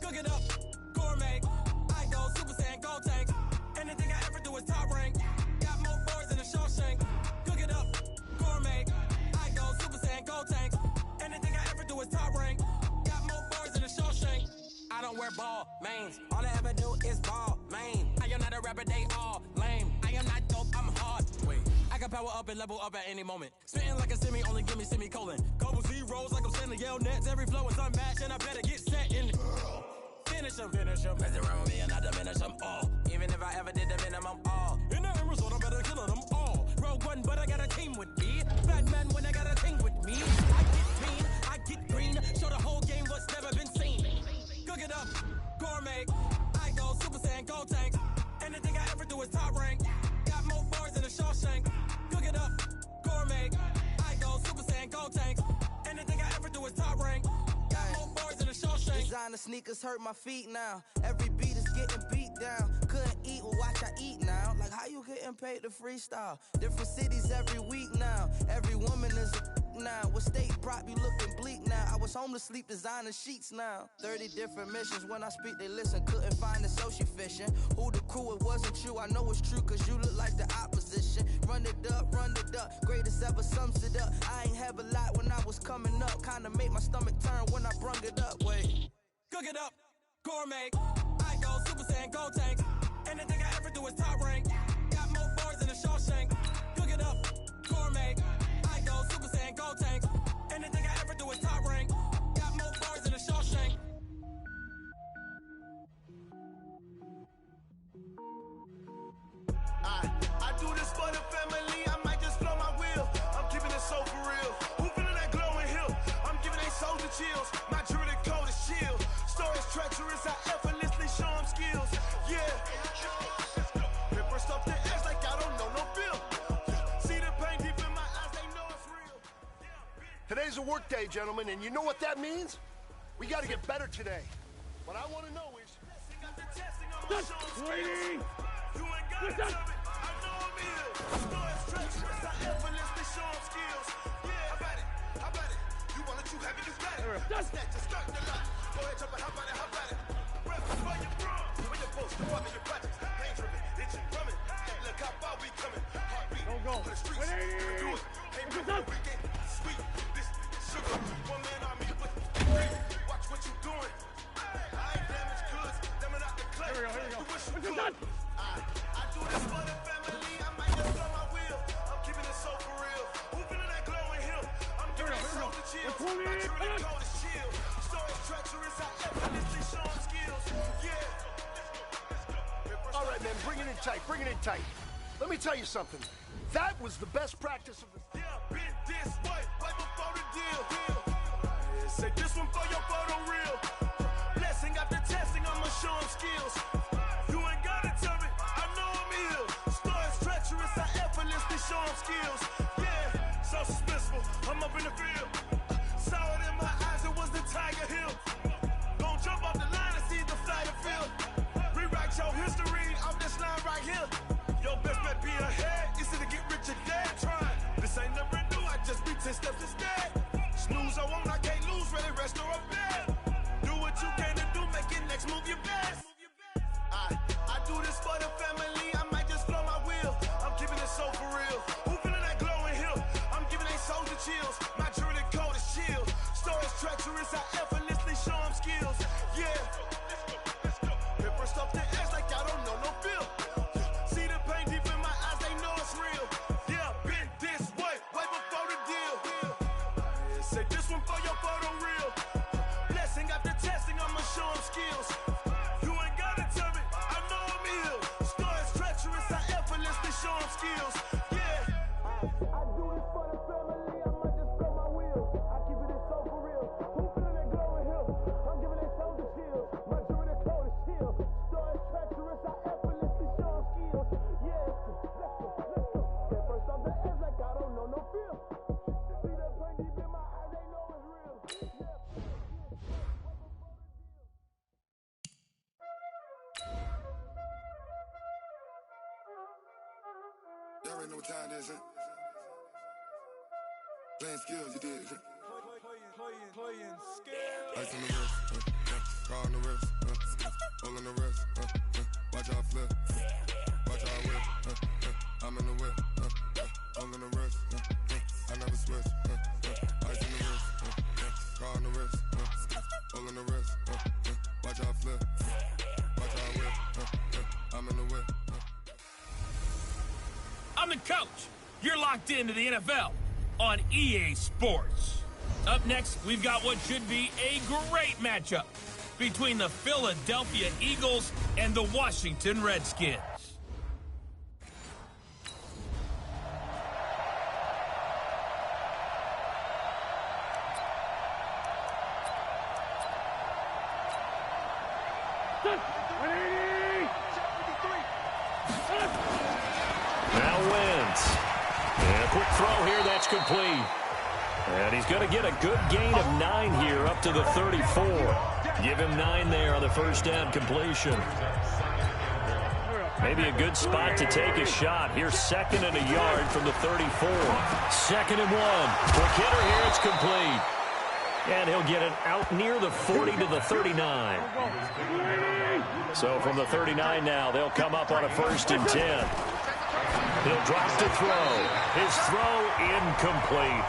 Cook it up, gourmet. I go Super Saiyan, gold tank. Anything I ever do is top rank. Got more boys than a Shawshank. Cook it up, gourmet. I go Super Saiyan, gold tank. Anything I ever do is top rank. Got more wear ball mains. All I ever do is ball, man. I am not a rapper, they all lame. I am not dope, I'm hard. Wait, I can power up and level up at any moment. Spitting like a semi, only give me semicolon. Couple zeros like I'm sending yell nets. Every flow is unmatched, and I better get set in. Finish them. Mess around with me and I diminish them all. Even if I ever did the minimum, all. In the end result, I better kill them all. Rogue One, but I got a team with me. Batman when I got a team with me. I get mean, I get green. Show the whole game what's never been seen. Cook it up, gourmet. I go Super Saiyan, Gold Tank. Anything I ever do is top rank. Got more bars than a Shawshank. Cook it up, gourmet. I go Super Saiyan, Gold Tank. Anything I ever do is top rank. Got more bars than a Shawshank. Designer sneakers hurt my feet now. Every beat is getting beat down. Couldn't eat, well watch I eat now. Like how you getting paid to freestyle? Different cities every week now. Every woman is a now. What state prop you looking bleak now? I was home to sleep, designer sheets now. 30 different missions. When I speak they listen. Couldn't find it, so she fishing. Who the crew? It wasn't you. I know it's true cause you look like the opposition. Run it up. Greatest ever sums it up. I ain't have a lot when I was coming up. Kinda made my stomach turn when I brung it up. Wait. Cook it up, gourmet. I go Super Saiyan, Gold Tank. Anything I ever do is top rank. Got more bars than a Shawshank. Cook it up, gourmet. I go Super Saiyan, Gold Tank. Anything I ever do is top rank. Got more bars than a Shawshank. I do this for the family. I might just blow my wheel. I'm keeping it so for real. Who feeling that glowing hill? I'm giving they soldier chills. My jewelry code is chill. Stories treacherous. I effortlessly show them skills. Yeah. Paper stuff the edge like I don't know no feel. See the pain deep in my eyes. They know it's real. Today's a work day, gentlemen, and you know what that means? We got to get better today. What I want to know is... Waiting! You ain't got to tell me. I know I'm ill. Stories treacherous. I effortlessly show them skills. Yeah. How about it? You want it, you have it, you got it. Snatch it, start the lot. Go ahead, jump it, how about it? Rep for your bro. When you're supposed to pop in your projects. Pain driven, itching from it. Look how far we coming. Heartbeat. For the streets. Do it. Hey, bro, we get sweet. This sugar. One man on me with three. Watch what you doing. I ain't damaged goods. Them out the clay. Here we go. You wish you could. I do this for the family. I might just blow my wheel. I'm keeping it so for real. Who feeling that glowing hill? I'm giving it so to chill. My jewelry code is chill. Stories treacherous. I effortlessly show them skills. Yeah. All right, man, bring it in tight. Let me tell you something. That was the best practice of the... Yeah, been this way before the deal. Say this one for your photo reel. Blessing after testing, I'ma show them skills. You ain't gotta tell me, I know I'm ill. Stories treacherous, I effortlessly show them skills. Yeah, so suspenseful, I'm up in the field. Saw it in my eyes, it was the Tiger Hill. Don't jump off the line and see the flight of field. Rewrite your history off this line right here. Your best bet be ahead, easy to get rich or dead trying. This ain't never new, I just be 10 steps instead. Snooze I won't, I can't lose, ready, rest or up bed. Do what you can to do, make it next move your best. I do this for the family, I might just blow my wheel. I'm keeping it so for real. Who feeling that glowing hill? I'm giving they soldier chills. My jewelry code is chill. Stories treacherous, I effortlessly show them skills. Yeah. Paper stuff the edge like I don't know no feel. See the pain deep in my eyes, they know it's real. Yeah, been this way before the deal. Say this one for your photo reel. Blessing after testing, I'ma show them skills. You ain't gotta tell me, I know I'm ill. Stories treacherous, I effortlessly show them skills. Yeah. I do this for the family, I might just blow my wheel. I keep it so for real. Who feeling that glowing hill? I'm giving they soldier chills. My jewelry code is chill. Stories treacherous, I effortlessly show them skills. Yeah, let's go. Get first off the edge like I don't know no feel. See that pain deep in my eyes, they know it's real. Y'all already know what time it is, huh? Playing skills, you did, huh? Playing skills. Ice on the wrist, car on the wrist, hole on the wrist, watch how I flip, watch how I whip, I'm in the whip, hole on the wrist, I never switch, ice on the wrist, car on the wrist, hole on the wrist, watch Watch how I flip. Watch how I whip. I'm in the whip. I'm the coach. You're locked into the NFL on EA Sports. Up next, we've got what should be a great matchup between the Philadelphia Eagles and the Washington Redskins. Now Wentz. And a quick throw here, that's complete. And he's going to get a good gain of 9 here up to the 34. Give him 9 there on the first down completion. Maybe a good spot to take a shot. Here's 2nd and a yard from the 34. 2nd and 1. Quick hitter here, it's complete. And he'll get it out near the 40 to the 39. So from the 39 now, they'll come up on a 1st and 10. He'll drop to throw. His throw incomplete.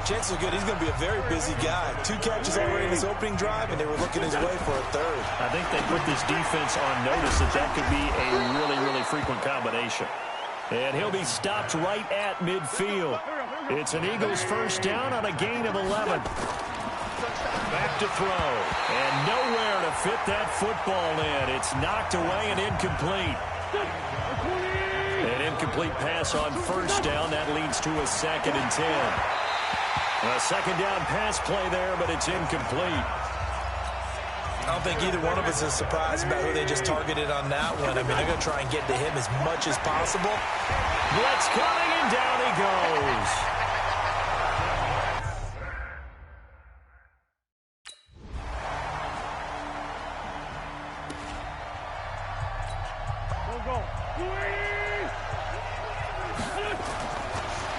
Chances are good he's going to be a very busy guy. 2 catches already in his opening drive, and they were looking his way for a 3rd. I think they put this defense on notice that could be a really, really frequent combination. And he'll be stopped right at midfield. It's an Eagles first down on a gain of 11. Back to throw. And nowhere to fit that football in. It's knocked away and incomplete. An incomplete pass on first down. That leads to a 2nd and 10. A 2nd down pass play there, but it's incomplete. I don't think either one of us is surprised about who they just targeted on that one. I mean, they're going to try and get to him as much as possible. Blitz coming, and down he goes.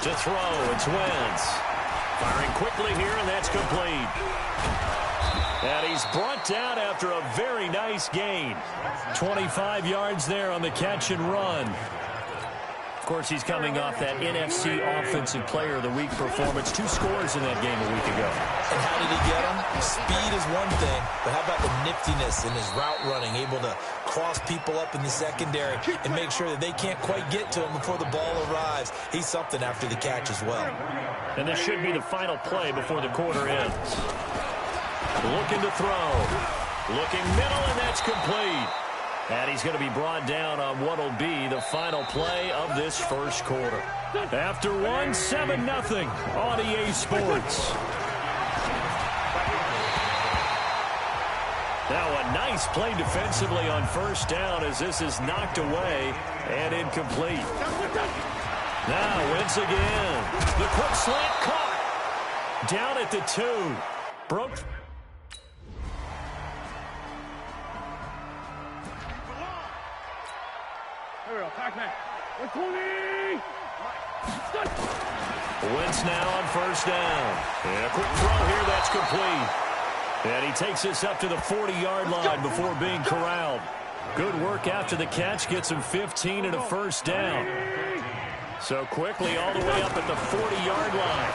To throw, it's Wentz. Firing quickly here, and that's complete. And he's brought down after a very nice gain. 25 yards there on the catch and run. Of course, he's coming off that NFC Offensive Player of the Week performance. 2 scores in that game a week ago. And how did he get them? Speed is one thing, but how about the niftiness in his route running, able to cross people up in the secondary and make sure that they can't quite get to him before the ball arrives. He's something after the catch as well. And this should be the final play before the quarter ends. Looking to throw. Looking middle, and that's complete. And he's going to be brought down on what will be the final play of this first quarter. After 1, 7-0 on EA Sports. Now a nice play defensively on first down as this is knocked away and incomplete. Now Wentz again. The quick slant caught. Down at the 2. Broke. Wentz now on first down. And a quick throw here, that's complete. And he takes this up to the 40-yard line before being corralled. Good work after the catch, gets him 15 and a first down. So quickly all the way up at the 40-yard line.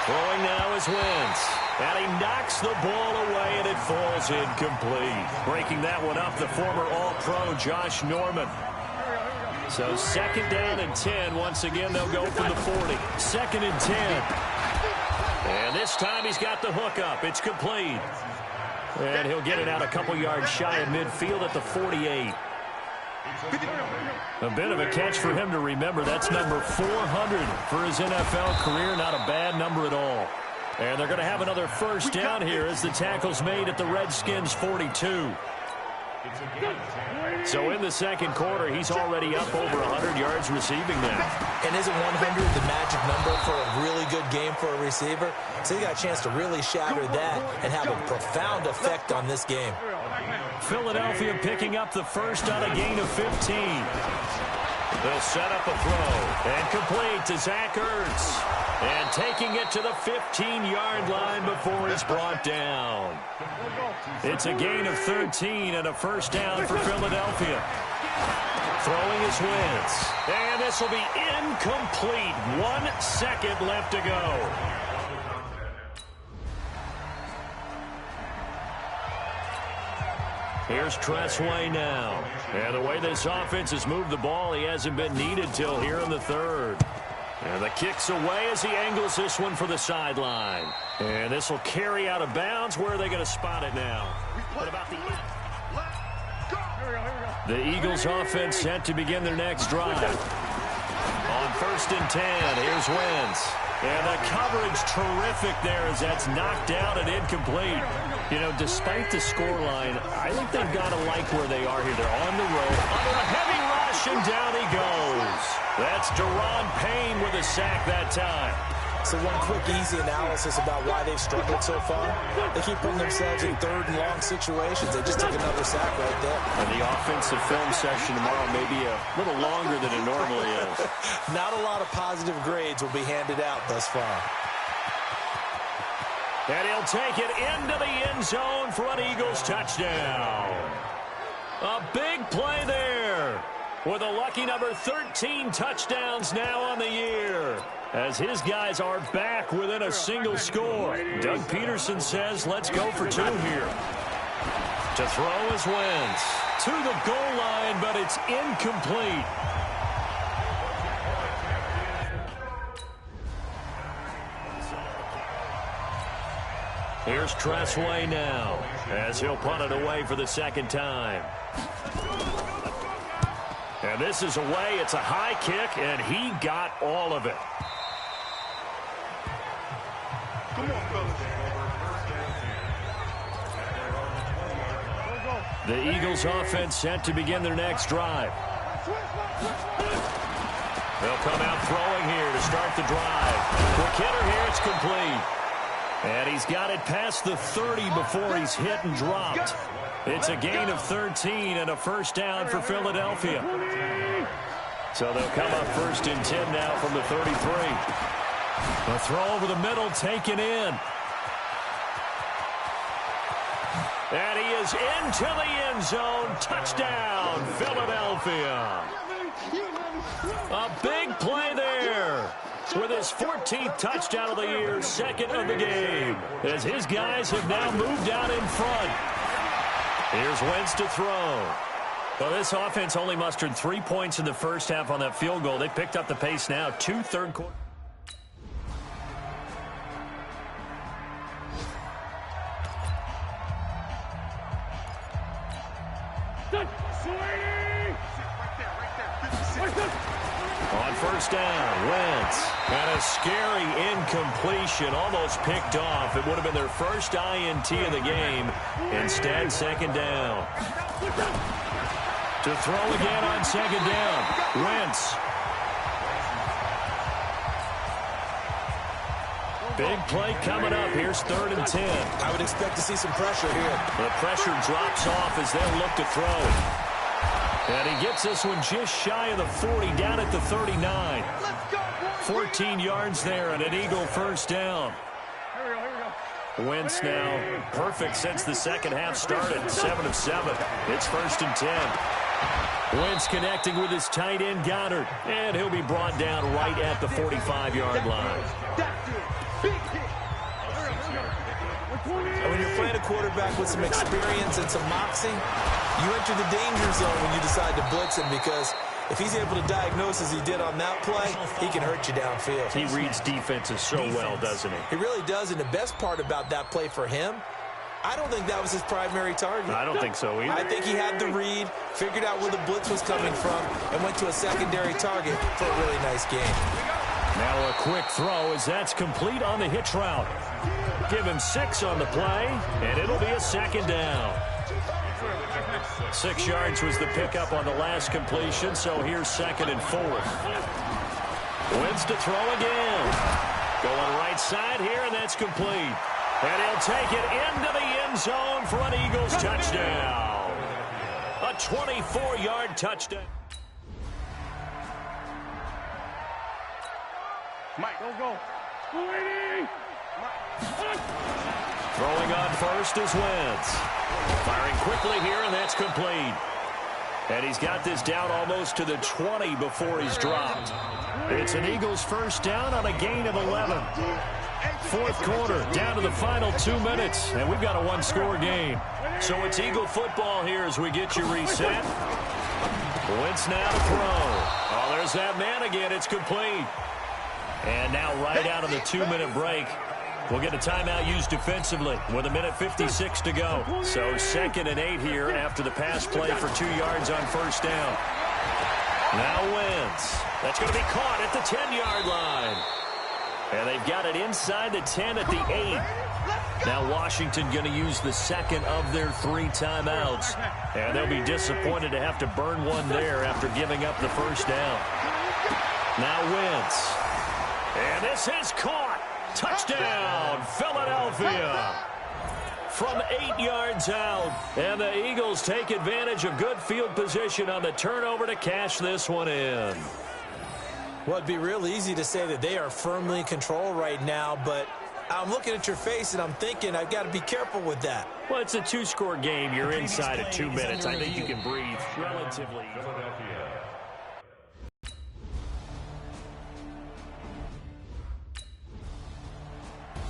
Throwing now is Wentz. And he knocks the ball away, and it falls incomplete. Breaking that one up, the former All-Pro Josh Norman. So 2nd down and 10. Once again, they'll go from the 40. 2nd and 10. And this time he's got the hook up. It's complete. And he'll get it out a couple yards shy of midfield at the 48. A bit of a catch for him to remember. That's number 400 for his NFL career. Not a bad number at all. And they're going to have another first down here as the tackle's made at the Redskins' 42. So in the second quarter, he's already up over 100 yards receiving now. And isn't 100 the magic number for a really good game for a receiver? So he got a chance to really shatter that and have a profound effect on this game. Philadelphia picking up the first on a gain of 15. They'll set up a throw and complete to Zach Ertz. And taking it to the 15-yard line before it's brought down. It's a gain of 13 and a first down for Philadelphia. Throwing his Wentz. And this will be incomplete. 1 second left to go. Here's Tressway now. And the way this offense has moved the ball, he hasn't been needed till here in the third. And the kick's away as he angles this one for the sideline. And this will carry out of bounds. Where are they going to spot it now? What about the Eagles offense set to begin their next drive. On 1st and 10, here's Wentz. And the coverage terrific there as that's knocked down and incomplete. You know, despite the scoreline, I think they've got to like where they are here. They're on the road, under a heavy rush, and down he goes. That's Deron Payne with a sack that time. So one quick, easy analysis about why they've struggled so far. They keep putting themselves in 3rd and long situations. They just took another sack right there. And the offensive film session tomorrow may be a little longer than it normally is. Not a lot of positive grades will be handed out thus far. And he'll take it into the end zone for an Eagles touchdown. A big play there with a lucky number 13 touchdowns now on the year, as his guys are back within a single score. Doug Peterson says, let's go for 2 here. To throw is Wentz. To the goal line, but it's incomplete. Here's Tressway now, as he'll punt it away for the 2nd time. And this is away. It's a high kick, and he got all of it. The Eagles offense set to begin their next drive. They'll come out throwing here to start the drive. Quick hitter here, it's complete. And he's got it past the 30 before he's hit and dropped. It's a gain of 13 and a first down for Philadelphia. So they'll come up 1st and 10 now from the 33. A throw over the middle taken in. And he is into the end zone. Touchdown, Philadelphia. A big play there with his 14th touchdown of the year, 2nd of the game, as his guys have now moved out in front. Here's Wentz to throw. Well, this offense only mustered 3 points in the first half on that field goal. They picked up the pace now, 2 third quarter. On 1st down, Wentz. And a scary incompletion, almost picked off. It would have been their first INT of the game. Instead, 2nd down. To throw again on 2nd down, Wentz. Big play coming up. Here's 3rd and 10. I would expect to see some pressure here. The pressure drops off as they'll look to throw. And he gets this one just shy of the 40, down at the 39. 14 yards there and an Eagle first down. Wentz now perfect since the second half started, 7 of 7. It's 1st and 10. Wentz connecting with his tight end Goddard, and he'll be brought down right at the 45-yard line. And when you're playing a quarterback with some experience and some moxie, you enter the danger zone when you decide to blitz him, because if he's able to diagnose as he did on that play, he can hurt you downfield. He reads defenses so well, doesn't he? He really does, and the best part about that play for him, I don't think that was his primary target. I don't think so either. I think he had the read, figured out where the blitz was coming from, and went to a secondary target for a really nice game. Now a quick throw as that's complete on the hitch route. Give him 6 on the play, and it'll be a 2nd down. 6 yards was the pickup on the last completion, so here's 2nd and 4. Wentz to throw again. Going right side here, and that's complete. And he'll take it into the end zone for an Eagles touchdown. A 24-yard touchdown. Mike, go. Throwing on first is Wentz. Firing quickly here, and that's complete. And he's got this down almost to the 20 before he's dropped. It's an Eagles first down on a gain of 11. Fourth quarter, down to the final 2 minutes, and we've got a one-score game. So it's Eagle football here as we get you reset. Wentz now to throw. Oh, there's that man again. It's complete. And now right out of the 2-minute break, we'll get a timeout used defensively with 1:56 to go. So 2nd and 8 here after the pass play for 2 yards on first down. Now Wentz. That's going to be caught at the 10-yard line. And they've got it inside the 10 at the 8. Now Washington going to use the second of their 3 timeouts. And they'll be disappointed to have to burn one there after giving up the first down. Now Wentz. And this is caught. Touchdown, Philadelphia. From 8 yards out. And the Eagles take advantage of good field position on the turnover to cash this one in. Well, it'd be real easy to say that they are firmly in control right now, but I'm looking at your face and I'm thinking I've got to be careful with that. Well, it's a 2-score game. You're inside of 2 minutes. I think you can breathe relatively.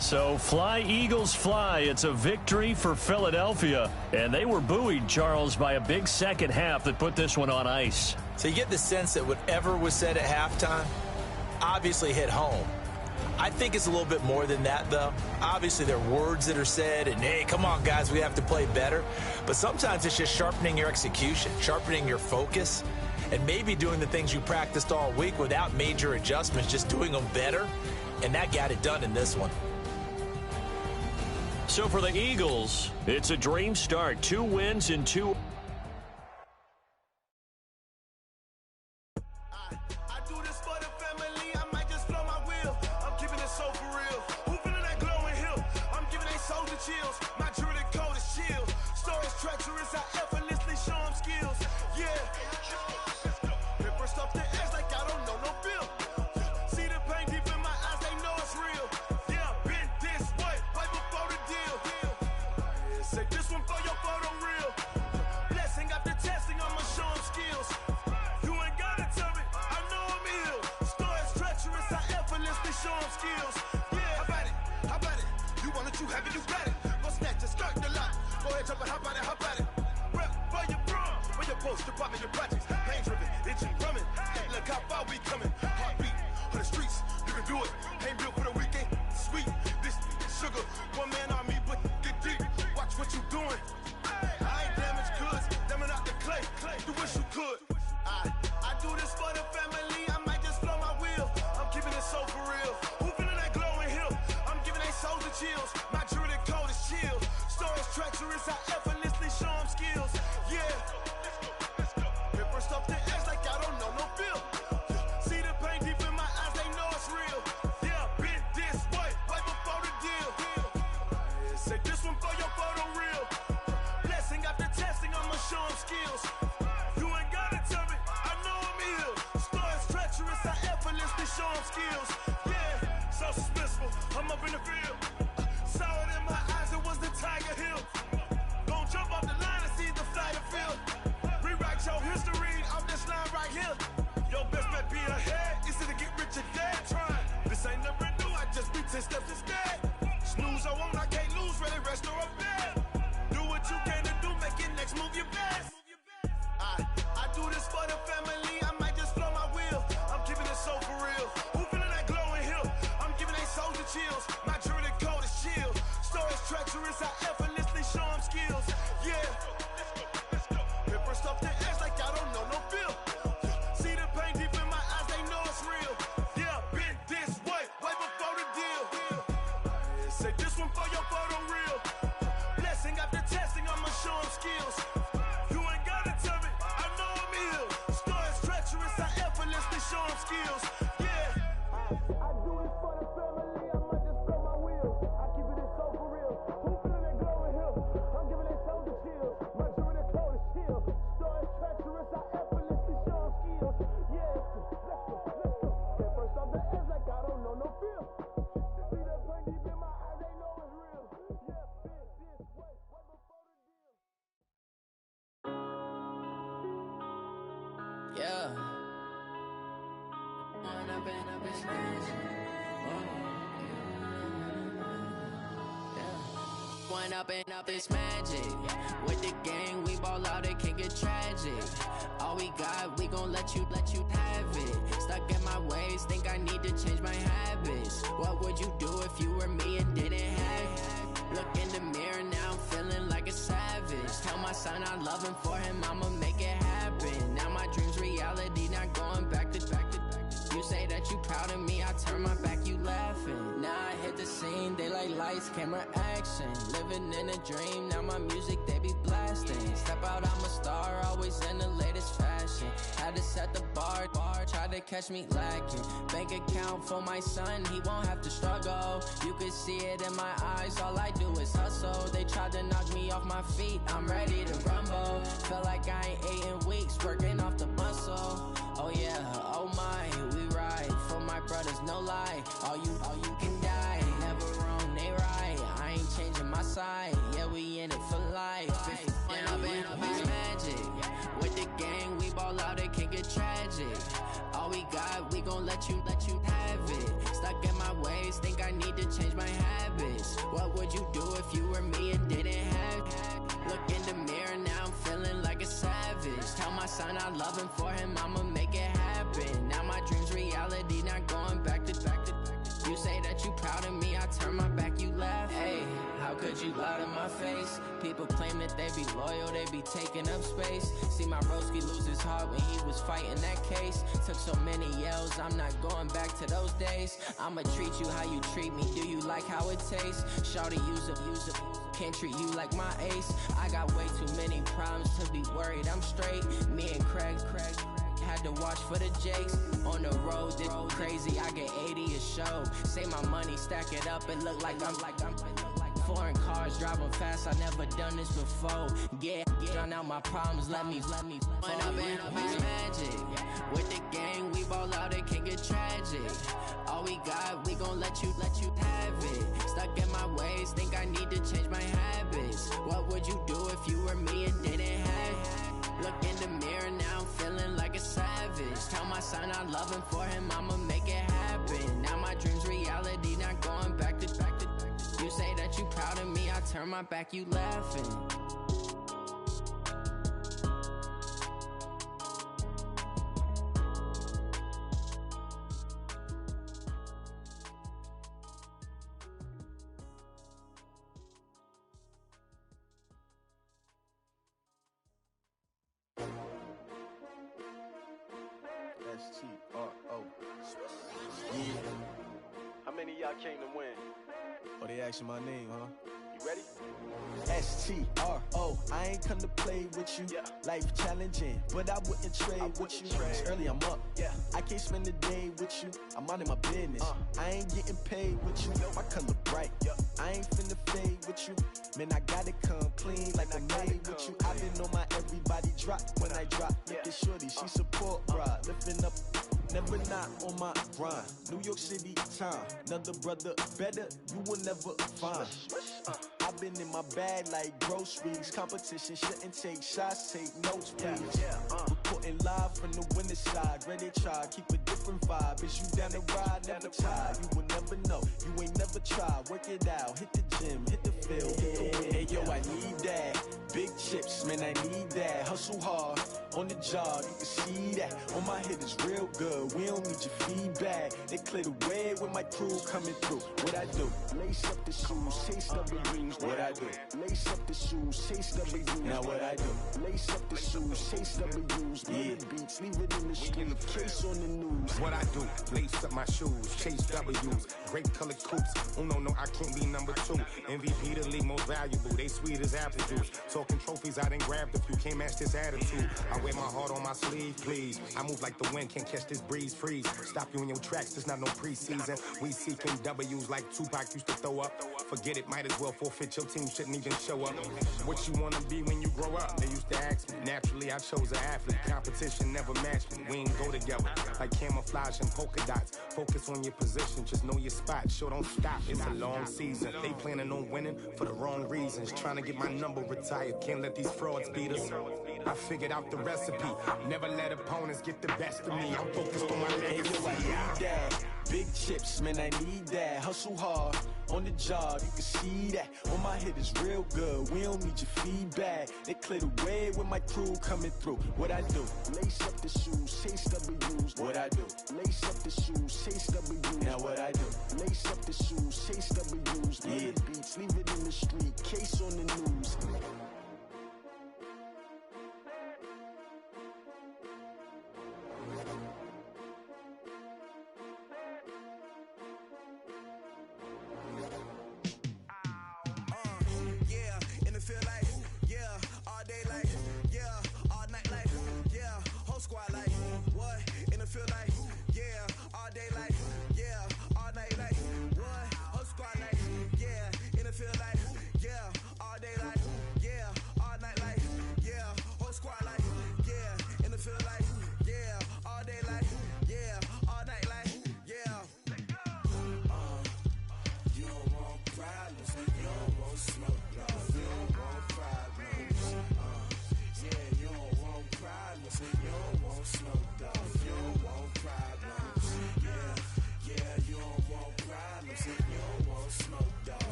So fly, Eagles, fly. It's a victory for Philadelphia. And they were buoyed, Charles, by a big second half that put this one on ice. So you get the sense that whatever was said at halftime obviously hit home. I think it's a little bit more than that, though. Obviously, there are words that are said, and, hey, come on, guys, we have to play better. But sometimes it's just sharpening your execution, sharpening your focus, and maybe doing the things you practiced all week without major adjustments, just doing them better. And that got it done in this one. So for the Eagles, it's a dream start. 2 wins in 2. Run up and up, it's magic. With the gang, we ball out, it can get tragic. All we got, we gon' let you have it. Stuck in my ways, think I need to change my habits. What would you do if you were me and didn't have it? Look in the mirror, now I'm feeling like a savage. Tell my son I love him, for him I'ma make it happen. Now my dream's reality, not going back to. You say that you proud of me, I turn my back, you laughing. Now I hit the scene, they like lights, camera, action. Living in a dream, now my music, they be blasting. Step out, I'm a star, always in the latest fashion. Had to set the bar, try to catch me lacking. Bank account for my son, he won't have to struggle. You could see it in my eyes, all I do is hustle. They tried to knock me off my feet, I'm ready to rumble. Feel like I ain't ate in weeks, working off the muscle. Oh yeah, oh my, we ride for my brothers, no lie. All you can die, never wrong, they right. I ain't changing my side, yeah, we in it for life. And up is magic. With the gang, we ball out, it can get tragic. All we got, we gon' let you have it. Stuck in my ways, think I need to change my habits. What would you do if you were me and didn't have it? Look in the mirror, now I'm feeling like a savage. Tell my son I love him, for him I'ma make it happen. Now my dream's reality, not going back to. You say that you proud of me, I turn my back, you laugh. Hey, how could you lie to my face? People claim that they be loyal, they be taking up space. See my broski lose his heart when he was fighting that case. Took so many yells, I'm not going back to those days. I'ma treat you how you treat me, do you like how it tastes? Shawty, use it, can't treat you like my ace. I got way too many problems to be worried, I'm straight. Me and Craig had to watch for the Jakes. On the road, this crazy, I get 80 a show. Say my money, stack it up, it look like I'm foreign cars, driving fast, I never done this before. Yeah, drown out my problems, let me Run up and up is magic. With the gang, we ball out, it can get tragic. All we got, we gon' let you have it. Stuck in my ways, think I need to change my habits. What would you do if you were me and didn't have it? Look in the mirror, now I'm feeling like a savage. Tell my son I love him, for him I'ma make it happen. Now my dream's reality, not going back to. You say that you proud of me, I turn my back, you laughing. S-T-R-O. Yeah. How many of y'all came to win? Oh, they asking my name, huh? You ready? S-T-R-O. I ain't come to play with you. Yeah. Life challenging, but I wouldn't trade with you. It's early, I'm up. Yeah. I can't spend the day with you. I'm minding my business. I ain't getting paid with you. My color bright. I ain't finna fade with you. Man, I gotta come clean like I made with you. I been on my everybody drop when I drop. Look at shorty, she support, bruh. Lifting up, never not on my grind. New York City time, another brother better, you will never find. I've been in my bag like groceries. Competition shouldn't take shots, take notes, please. Reporting live from the winning side. Ready to try, keep a different vibe. Is you down the ride, never tired. You will never know, you ain't never tried. Work it out, hit the gym, hit the field, hit the win. Hey yo, I need that. Big chips, man, I need that. Hustle hard, on the job, you can see that. On my hit is real good, we don't need your feedback. They clear the way with my crew coming through. What I do? Lace up the shoes, chase up the rings. What I do? Lace up the shoes, chase up the rings. Now what I do? Lace up the shoes, chase up the rings. Yeah, beats, leave it in the street, case on the news. What I do? Lace up my shoes, chase W's. Great colored coops. Oh no, I can't be number 2. MVP the league most valuable. They sweet as apple juice. Talking trophies, I done grabbed a few. Can't match this attitude. I wear my heart on my sleeve, please. I move like the wind, can't catch this breeze, freeze. Stop you in your tracks, there's not no preseason. We seeking W's like Tupac used to throw up. Forget it, might as well forfeit. Your team shouldn't even show up. What you wanna be when you grow up? They used to ask me. Naturally, I chose an athlete. Competition never matched me. We ain't go together like camouflage and polka dots. Focus on your position, just know your spot. Sure, don't stop. It's a long season. They planning on winning for the wrong reasons. Trying to get my number retired. Can't let these frauds beat us. I figured out the recipe. Never let opponents get the best of me. I'm focused on my legacy. Big chips, man, I need that. Hustle hard, on the job, you can see that. On my head is real good, we don't need your feedback. They clear the way with my crew coming through. What I do? Lace up the shoes, chase W's. What I do? Lace up the shoes, chase W's. Now what I do? Lace up the shoes, chase W's. Yeah. Beats, leave it in the street, case on the news.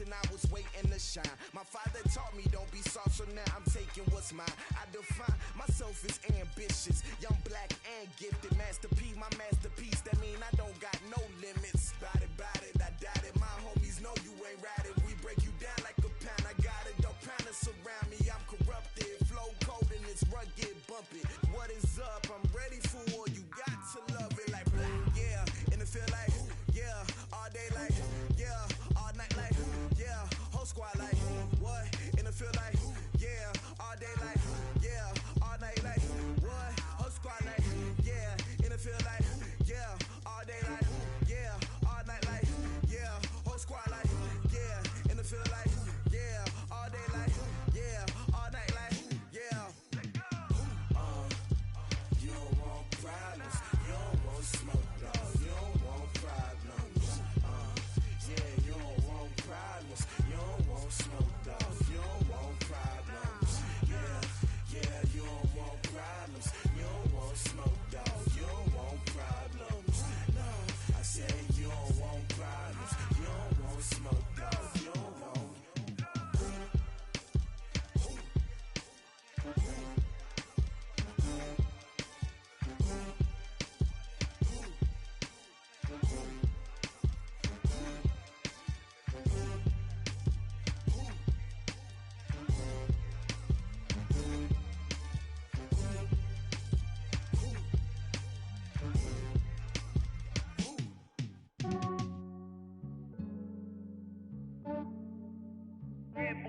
I was waiting to shine. My father taught me don't be soft, so now I'm taking what's mine. I define myself as ambitious, young, black, and gifted. Master P, my masterpiece. That mean I don't got no limits. Bout it, I doubt it. My homies know you ain't ratted. We break you down like a pound. I got it, dog pounders surround me. I'm corrupted, flow cold and it's rugged, bump it. What is up? I'm ready for war. You got to love it like black, yeah. And it feel like, yeah, all day like, yeah, all night like, yeah, whole squad like, what? And it feel like, yeah, all day like, yeah, all night like, what? Whole squad like, yeah, and it feel like, yeah, all day like, yeah, all night like, yeah, whole squad like, yeah, and it feel like, yeah, all day like, yeah, all night like, yeah. You don't want problems, you don't want smoke, dog. You don't want problems. Yeah, you don't want problems, you don't want smoke, dog. You don't want problems. Yeah, you don't want problems, you don't want smoke, dog. You don't want problems. No, I said you don't want problems, you don't want smoke, dog. You don't want.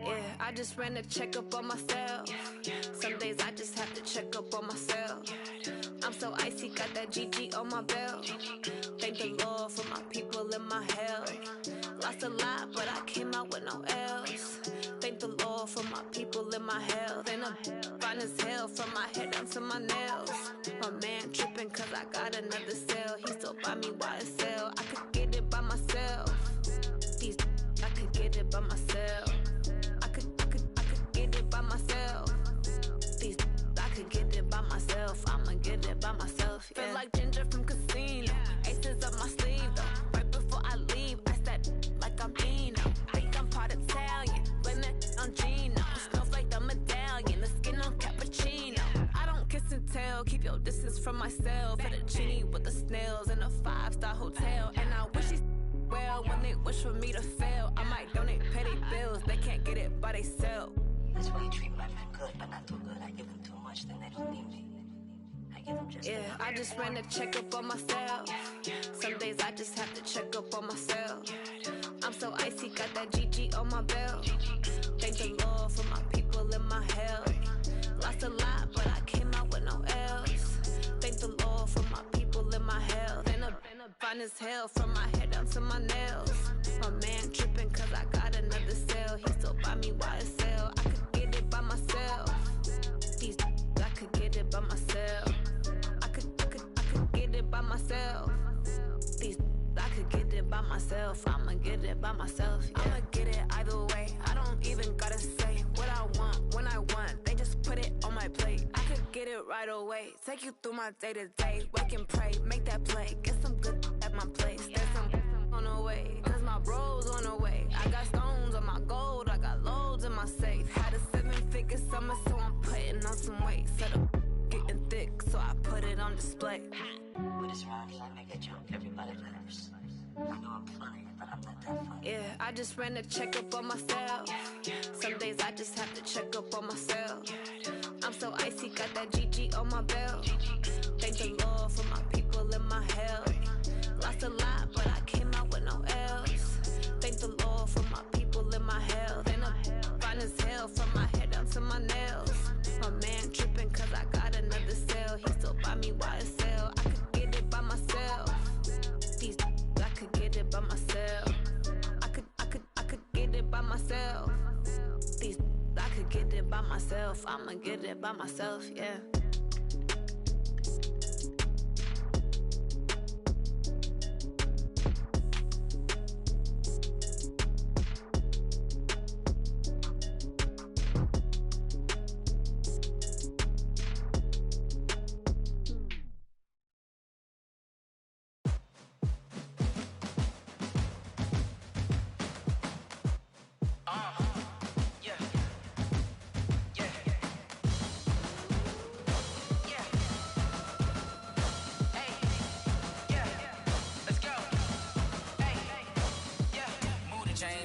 Yeah, I just ran a checkup on myself. Some days I just have to check up on myself. I'm so icy, got that GG on my belt. Thank the Lord for my people in my health. Lost a lot, but I came out with no L's. Thank the Lord for my people in my health. And I'm fine as hell from my head down to my nails. My man tripping cause I got another cell. He still buy me YSL. I could get it by myself. These I could get by myself. I could get it by myself. These I could get it by myself. I'ma get it by myself. Yeah. Feel like Ginger from Casino. Aces up my sleeve though. Right before I leave, I said like I'm Eno. Think I'm part Italian. Blame that on Gino. Snowflake the medallion. The skin on cappuccino. I don't kiss and tell. Keep your distance from myself. Fettuccine with the snails in a 5-star hotel. And I wish he's well when they wish for me to fail. I might donate petty bills. They can't get it by themselves. That's why you treat my friend good, but not too good. I give them too much, then they don't need me. I give them just enough. I just ran a checkup on myself. Some days I just have to check up on myself. I'm so icy, got that GG on my belt. Thank the Lord for my people in my health. Lost a lot, but I came out with no else. Thank the Lord for my people in my health. And fine as hell from my head down to my nails. My man tripping cause I got another cell. He still buy me YSL. I could get it by myself. These I could get it by myself. I could get it by myself. These I could get it by myself. I'ma get it by myself. Yeah. I'ma get it either way. I don't even gotta say what I want when I want. They just put it on my plate. I could get it right away. Take you through my day to day. Wake and pray, make that play. Get some good at my place. There's some on the way. Cause my bro's on the way. I got stones on my gold. I got loads in my safe. Had a 7-figure summer, so I'm putting on some weight. Set up getting thick, so I put it on display. With this round, I make a joke. Everybody laughs. I know I'm funny, but I'm not that funny. Yeah, I just ran a checkup on myself. Some days I just have to check up on myself. I'm so icy, got that GG on my belt. Thank the Lord for my people in my health. Lost a lot, but I came out with no else. Thank the Lord for my people in my health. And I'm fine as hell from my head down to my nails. My man tripping cause I got another cell. He still buy me YSL. I could get it by myself. These I could get it by myself. I could get it by myself. These I could get it by myself. I'ma get it by myself, yeah.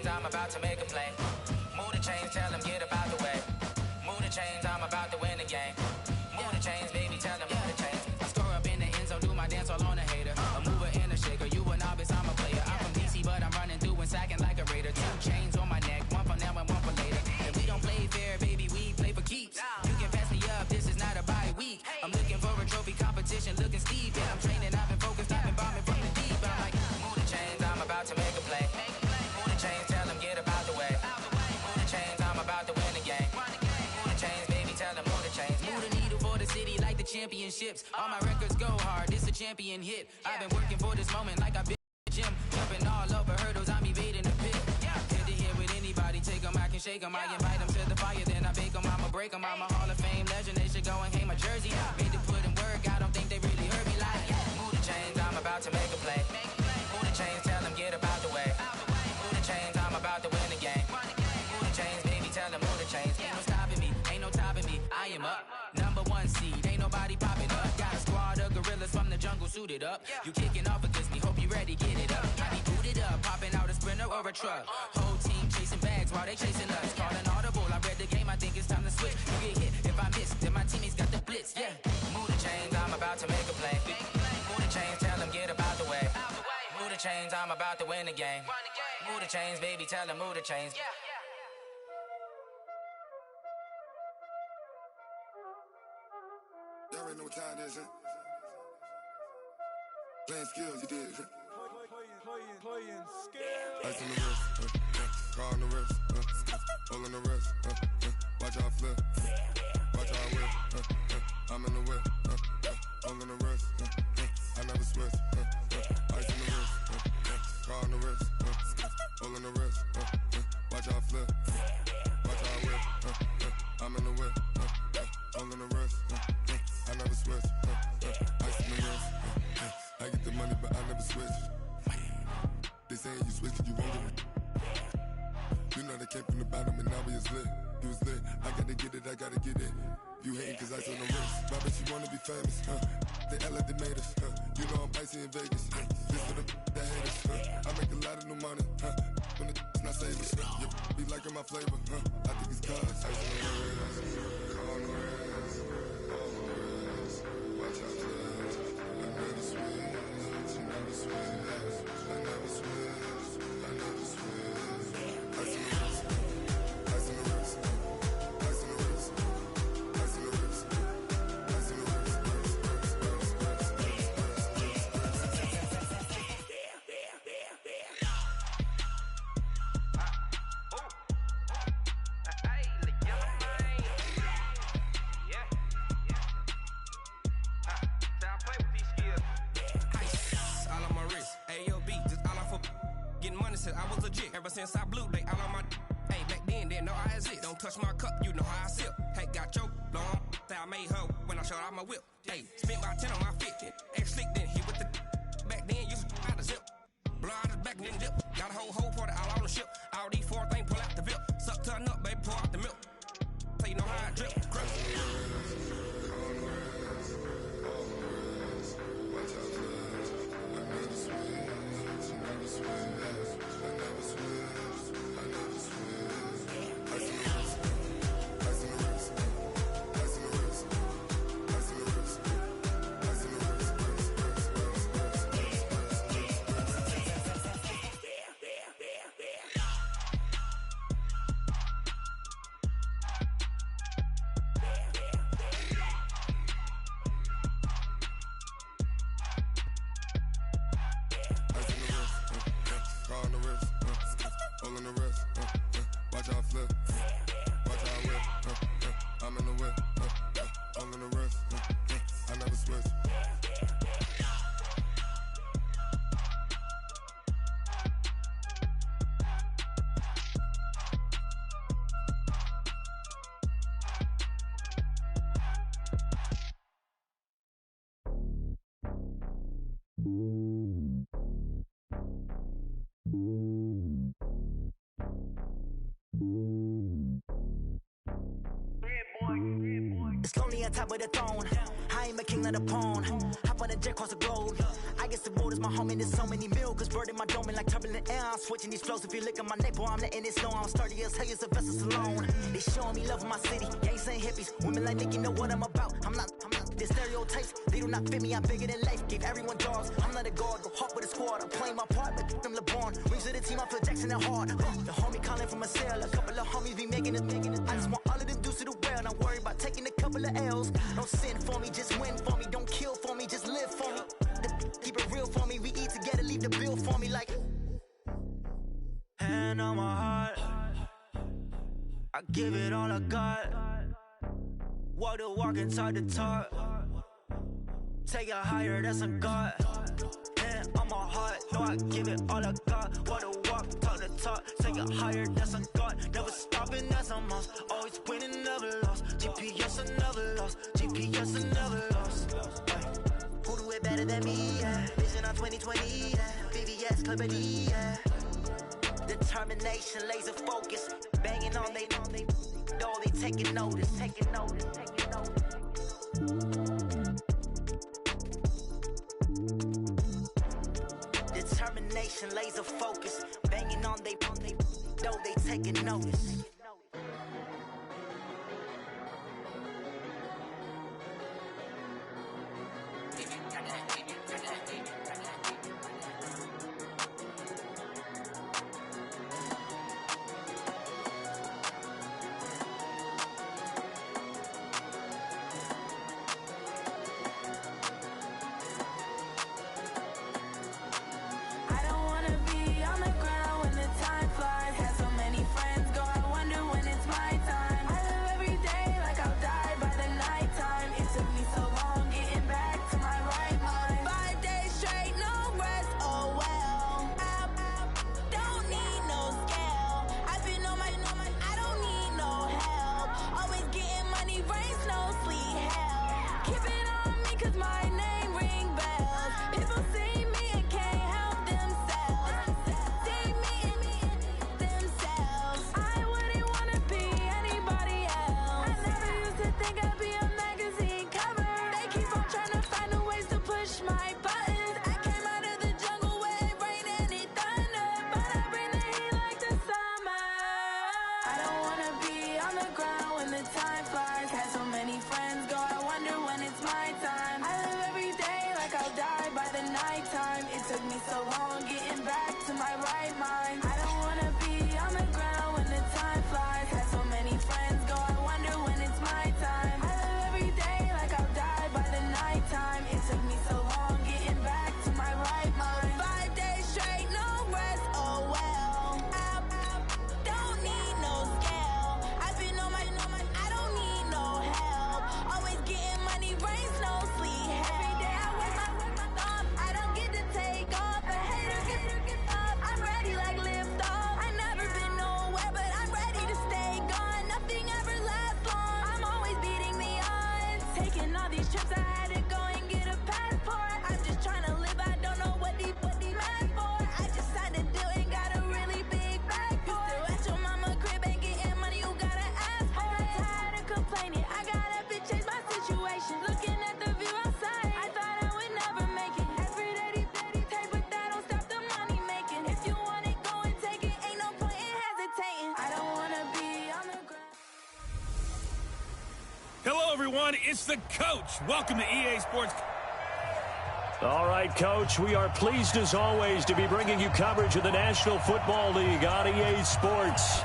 I'm about to make a play. Move the chains, tell them get up out the way. Move the chains, I'm about to win the game. Move the chains, baby, tell them move the chains. I score up in the end zone, do my dance all on a hater. A mover and a shaker, you a novice, I'm a player. I'm from DC, but I'm running through and sacking like a raider. 2 chains on my neck, one for now and one for later. If we don't play fair, baby, we play for keeps. You can pass me up, this is not a bye week. I'm looking for a trophy competition, looking steep. Yeah, I'm training, I've been focused, I've been bombing from the deep. I'm like, move the chains, I'm about to make a play. Move the chains, tell them get up out the way. Move the chains, I'm about to win the game. Move the chains, baby, tell them move the chains. Move the needle for the city like the championships. All my records go hard, this a champion hit. I've been working for this moment like I've been in the gym. Jumping all over hurdles, I'm evading the pit. Head to head with anybody, take them, I can shake them. I invite them to the fire, then I bake them, I'ma break them. I'm a Hall of Fame legend, they should go and hang my jersey. Made to put in work, I don't think they really heard me like. Move the chains, I'm about to make a play. Move the chains, tell them get up out the way. Move the chains, I'm about to win the game. Move the chains, baby, tell them move the chains. Ain't no stopping me, ain't no topping me. I am up, #1 seed, ain't nobody popping up. Got a squad of gorillas from the jungle suited up. You kicking off against me, hope you ready, get it up. I be booted up, popping out a sprinter or a truck. Whole team chasing bags while they chasing us. Calling audible, I read the game, I think it's time to switch. You get hit if I miss, then my teammates got the blitz, yeah. Move the chains, I'm about to make a play. Move the chains, tell them get up out the way. Move the chains, I'm about to win the game. Move the chains, baby, tell them move the chains. Y'all already know what time it is, huh? Playing skills, you did. Playing skills. Ice on the wrist, car on the wrist, hole in the wrist, watch how I flip, watch how I whip, I'm in the whip, hole in the wrist, I never switch, ice on the wrist, car on the wrist, hole in the wrist, watch in the whip, all in the wrist, I never switch, ice in the wrist, I get the money but I never switch. They saying you switch 'cause you won't get it. You know they came from the bottom and now we is lit. You was lit, I gotta get it, I gotta get it. You hating 'cause ice on the wrist, my bitch you wanna be famous, They act like they made us, you know I'm icy in Vegas, this for the that hate us, I make a lot of new money, when it's not savings, you be liking my flavor, I think it's cause ice on the wrist, on the wrist, on the wrist, watch out please, I never switch, I never switch, I never switch, I never switch, ice on the wrist, ice on the wrist, ice on the wrist, ice on the wrist, ice on the wrist. I was legit ever since I blew they all on my hey back then didn't know I exist. Don't touch my cup, you know how I sip. Hey, got your long that I made her when I showed out my whip. Hey, spent about 10 on my fit. Ex slick then hit with the back then used to out the zip. Blow out his back then dip. Got a whole party all on the ship. All these 4 things pull out the VIP. Suck turn up, baby, pour out the milk. So you know how I drip. Crap. It's lonely on top of the throne. I am a king of the pawn. Hop on a jet across the globe. I guess the world is my home and there's so many milkers. Bird in my dome and like turbulent air. I'm switching these flows. If you look at my neck, boy, I'm letting it snow. I'm sturdy as hell as a vessel alone. They showing me love in my city. Gangs ain't hippies. Women like Nicky know what I'm about. I'm not the stereotypes. They do not fit me. I'm bigger than life. Gave everyone dogs. I'm not a guard. Go hard with a squad. I'm playing my part, but them LeBron. Rings to the team. I feel Jackson and hard. The homie calling from a cell. A couple of homies be making it. I just want all of them dudes to do well. Not worry about taking a couple of L's. Don't sin for me, just win for me. Don't kill for me, just live for me. Keep it real for me. We eat together, leave the bill for me like. Hand on my heart, I give it all I got. Walk the walk and talk the talk. Take it higher, that's a God. Hand on my heart, no, I give it all I got. Walk the walk, talk the talk. Take it higher, that's a God. Never stopping, that's a must. Always winning, never lost. GPS, I never lost. GPS, I never lost. Who do it better than me? Yeah. Vision on 2020. Yeah. VVS, Clipper D. Yeah. Determination, laser focus. Banging on they door, they taking notice. Taking notice, taking notice. Determination, laser focus. Banging on they door, they taking notice. I don't wanna be on the ground when the time flies. Had so many friends go, I wonder took me so long getting back to my right mind. I don't wanna be on the ground when the time flies. Had so many friends go, I wonder when it's my time. I live every day like I'll die by the nighttime. It took me so long getting back to my right mind. 5 days straight, no rest, oh well. I don't need no scale. I've been on my, I don't need no help. Always getting money, rain, snow, sleet, every day I work my thumb. I don't get to take off, a hater get up. I'm ready like lift off. I never been nowhere, but I'm ready to stay gone. Nothing ever lasts long. I'm always beating the odds. Taking all these trips, I had to go and get a passport. I'm just trying to live, I don't know what these mad for. I just signed a deal and got a really big bag for it. Still at your mama crib and getting money, you gotta ask for it. I'm tired of complaining, I gotta change my situation. Looking at the view outside, I thought I would never make it. Every day take, but that don't stop the money making. If you want it, go and take it. Ain't no point in hesitating. I don't wanna be on the ground. Hello, everyone. It's the coach. Welcome to EA Sports. All right, Coach, we are pleased as always to be bringing you coverage of the National Football League on EA Sports.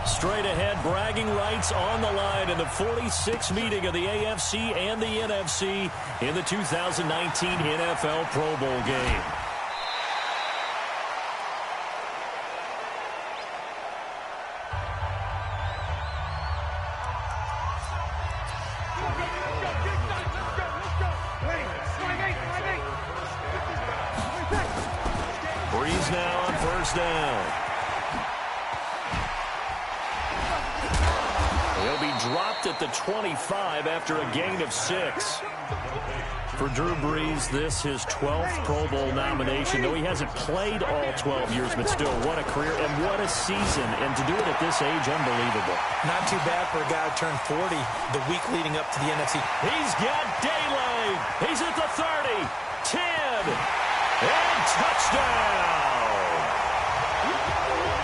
Straight ahead, bragging rights on the line in the 46th meeting of the AFC and the NFC in the 2019 NFL Pro Bowl game. Breeze now on first down. He'll be dropped at the 25 after a gain of 6. For Drew Brees, this his 12th Pro Bowl nomination. Though he hasn't played all 12 years, but still, what a career and what a season. And to do it at this age, unbelievable. Not too bad for a guy who turned 40 the week leading up to the NFC. He's got daylight. He's at the 30, 10, and touchdown.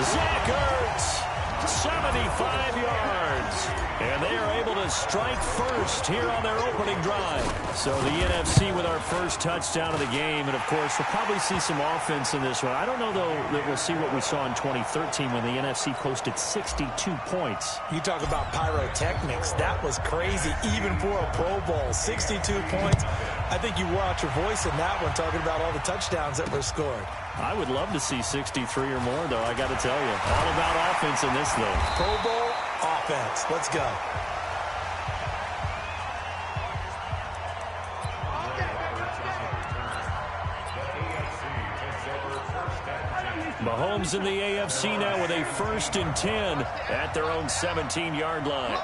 Zach Ertz, 75 yards. And they are able to strike first here on their opening drive. So the NFC with our first touchdown of the game. And, of course, we'll probably see some offense in this one. I don't know, though, that we'll see what we saw in 2013 when the NFC posted 62 points. You talk about pyrotechnics. That was crazy, even for a Pro Bowl. 62 points. I think you wore out your voice in that one, talking about all the touchdowns that were scored. I would love to see 63 or more, though, I got to tell you. All about offense in this thing. Pro Bowl offense. Let's go. Mahomes in the AFC now with a 1st and 10 at their own 17-yard line.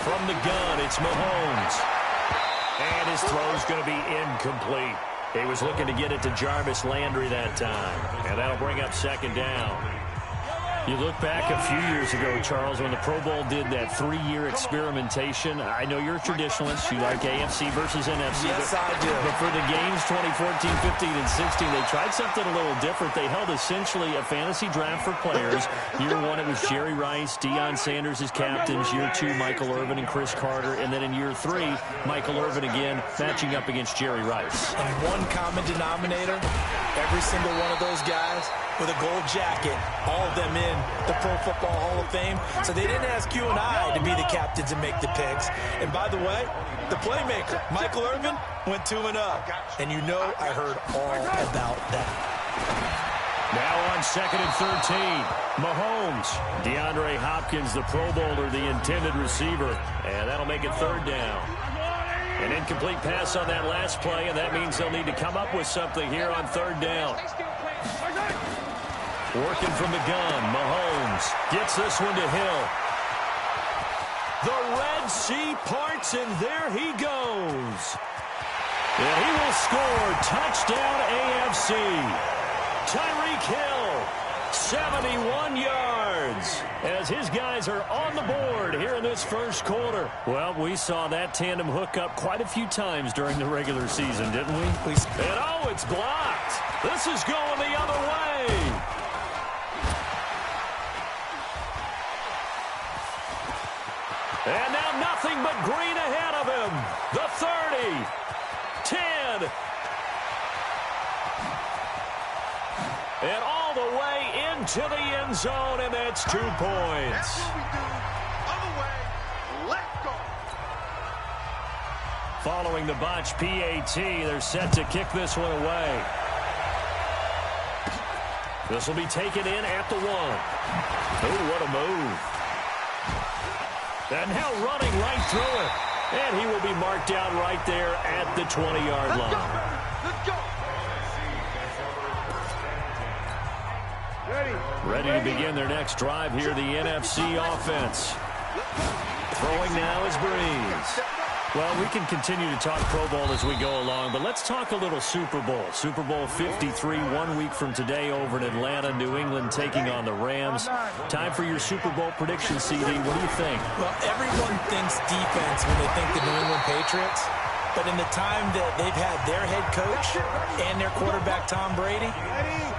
From the gun, it's Mahomes. And his throw's going to be incomplete. He was looking to get it to Jarvis Landry that time. And that'll bring up 2nd down. You look back a few years ago, Charles, when the Pro Bowl did that 3-year experimentation. I know you're a traditionalist. You like AFC versus NFC. Yes, I do. But for the games 2014, 15, and 16, they tried something a little different. They held essentially a fantasy draft for players. Year 1, it was Jerry Rice, Deion Sanders as captains. Year 2, Michael Irvin and Chris Carter. And then in year 3, Michael Irvin again matching up against Jerry Rice. And one common denominator, every single one of those guys with a gold jacket, all of them in the Pro Football Hall of Fame. So they didn't ask you and I to be the captains and make the picks. And by the way, the playmaker, Michael Irvin, went 2-0. And you know I heard all about that. Now on 2nd and 13, Mahomes. DeAndre Hopkins, the Pro Bowler, the intended receiver. And that'll make it 3rd down. An incomplete pass on that last play, and that means they'll need to come up with something here on 3rd down. Working from the gun, Mahomes gets this one to Hill. The Red Sea parts, and there he goes. And he will score. Touchdown AFC. Tyreek Hill, 71 yards, as his guys are on the board here in this first quarter. Well, we saw that tandem hook up quite a few times during the regular season, didn't we? And oh, it's blocked. This is going the other way. And now nothing but green ahead of him. The 30, 10, into the end zone, and that's 2 points. That's what we do. Other way, let's go. Following the botch PAT, they're set to kick this one away. This will be taken in at the 1. Oh, what a move. And now running right through it. And he will be marked down right there at the 20-yard line. Let's go. Ready to begin their next drive here, the NFC offense. Throwing now is Breeze. Well, we can continue to talk Pro Bowl as we go along, but let's talk a little Super Bowl. Super Bowl 53, 1 week from today over in Atlanta, New England taking on the Rams. Time for your Super Bowl prediction, CD. What do you think? Well, everyone thinks defense when they think the New England Patriots. But in the time that they've had their head coach and their quarterback, Tom Brady,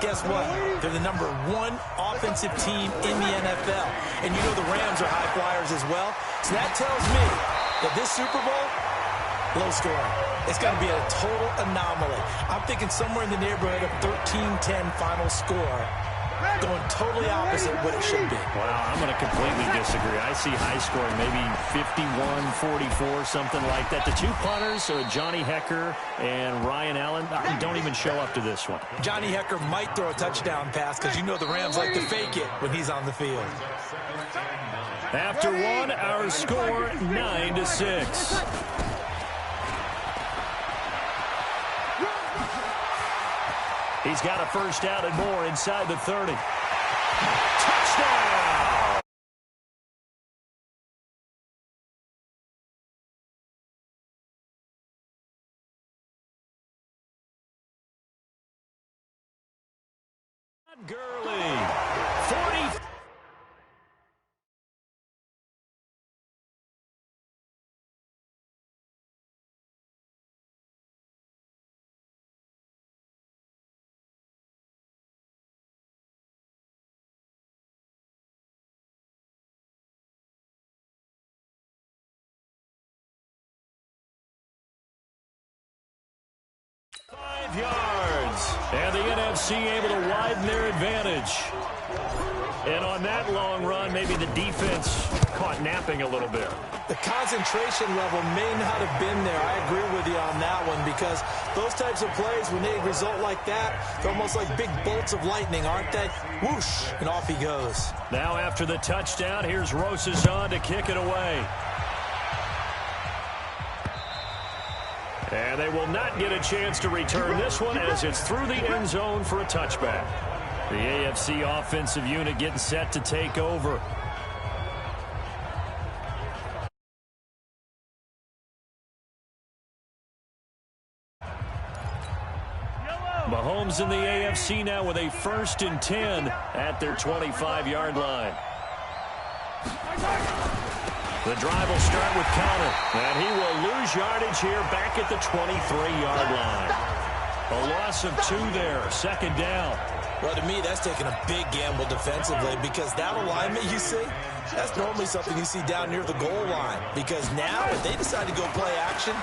guess what? They're the #1 offensive team in the NFL. And you know the Rams are high flyers as well. So that tells me that this Super Bowl, low scoring. It's going to be a total anomaly. I'm thinking somewhere in the neighborhood of 13-10 final score. Going totally opposite what it should be. Wow, I'm going to completely disagree. I see high scoring, maybe 51-44, something like that. The two punters, Johnny Hecker and Ryan Allen, don't even show up to this one. Johnny Hecker might throw a touchdown pass because you know the Rams like to fake it when he's on the field. After one, our score 9-6. He's got a first down and more inside the 30. Touchdown! Gurley, 40. Yards, and the NFC able to widen their advantage. And on that long run, maybe the defense caught napping a little bit. The concentration level may not have been there. I agree with you on that one because those types of plays, when they result like that, they're almost like big bolts of lightning, aren't they? Whoosh, and off he goes. Now after the touchdown, here's MR.MoOSeZz to kick it away. And they will not get a chance to return this one as it's through the end zone for a touchback. The AFC offensive unit getting set to take over. Mahomes in the AFC now with a 1st and 10 at their 25-yard line. The drive will start with Conner, and he will lose yardage here back at the 23-yard line. A loss of 2 there, 2nd down. Well, to me, that's taking a big gamble defensively because that alignment you see, that's normally something you see down near the goal line. Because now, if they decide to go play action,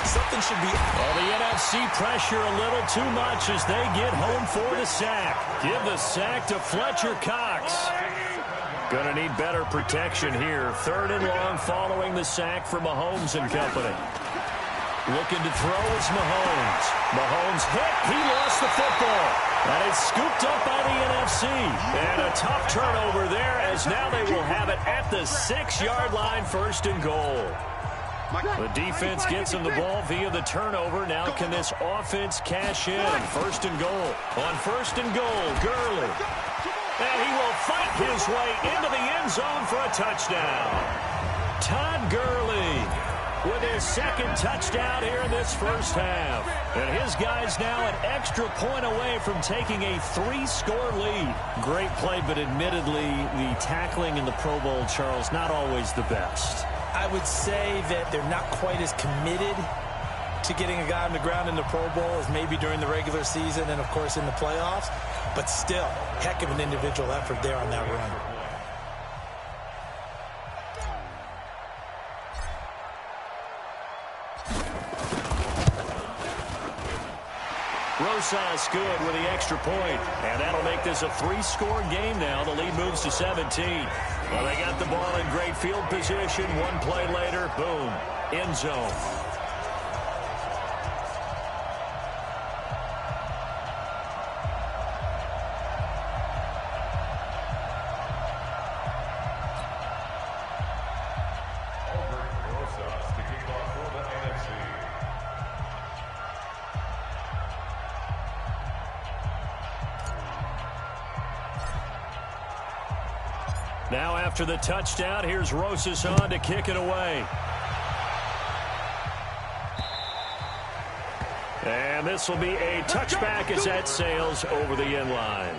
something should be... Well, the NFC pressure a little too much as they get home for the sack. Give the sack to Fletcher Cox. Going to need better protection here. 3rd and long following the sack for Mahomes and company. Looking to throw is Mahomes. Mahomes hit. He lost the football. And it's scooped up by the NFC. And a tough turnover there as now they will have it at the 6-yard line, 1st and goal. The defense gets him the ball via the turnover. Now can this offense cash in? 1st and goal. On 1st and goal, Gurley. And he will fight his way into the end zone for a touchdown. Todd Gurley with his 2nd touchdown here in this 1st half. And his guys now an extra point away from taking a 3-score lead. Great play, but admittedly, the tackling in the Pro Bowl, Charles, not always the best. I would say that they're not quite as committed to getting a guy on the ground in the Pro Bowl as maybe during the regular season and, of course, in the playoffs. But still, heck of an individual effort there on that run. MR.MoOSeZz good with the extra point. And that'll make this a 3-score game now. The lead moves to 17. Well, they got the ball in great field position. One play later, boom, end zone. Now after the touchdown, here's MR.MoOSeZz on to kick it away. And this will be a touchback as that sails over the end line.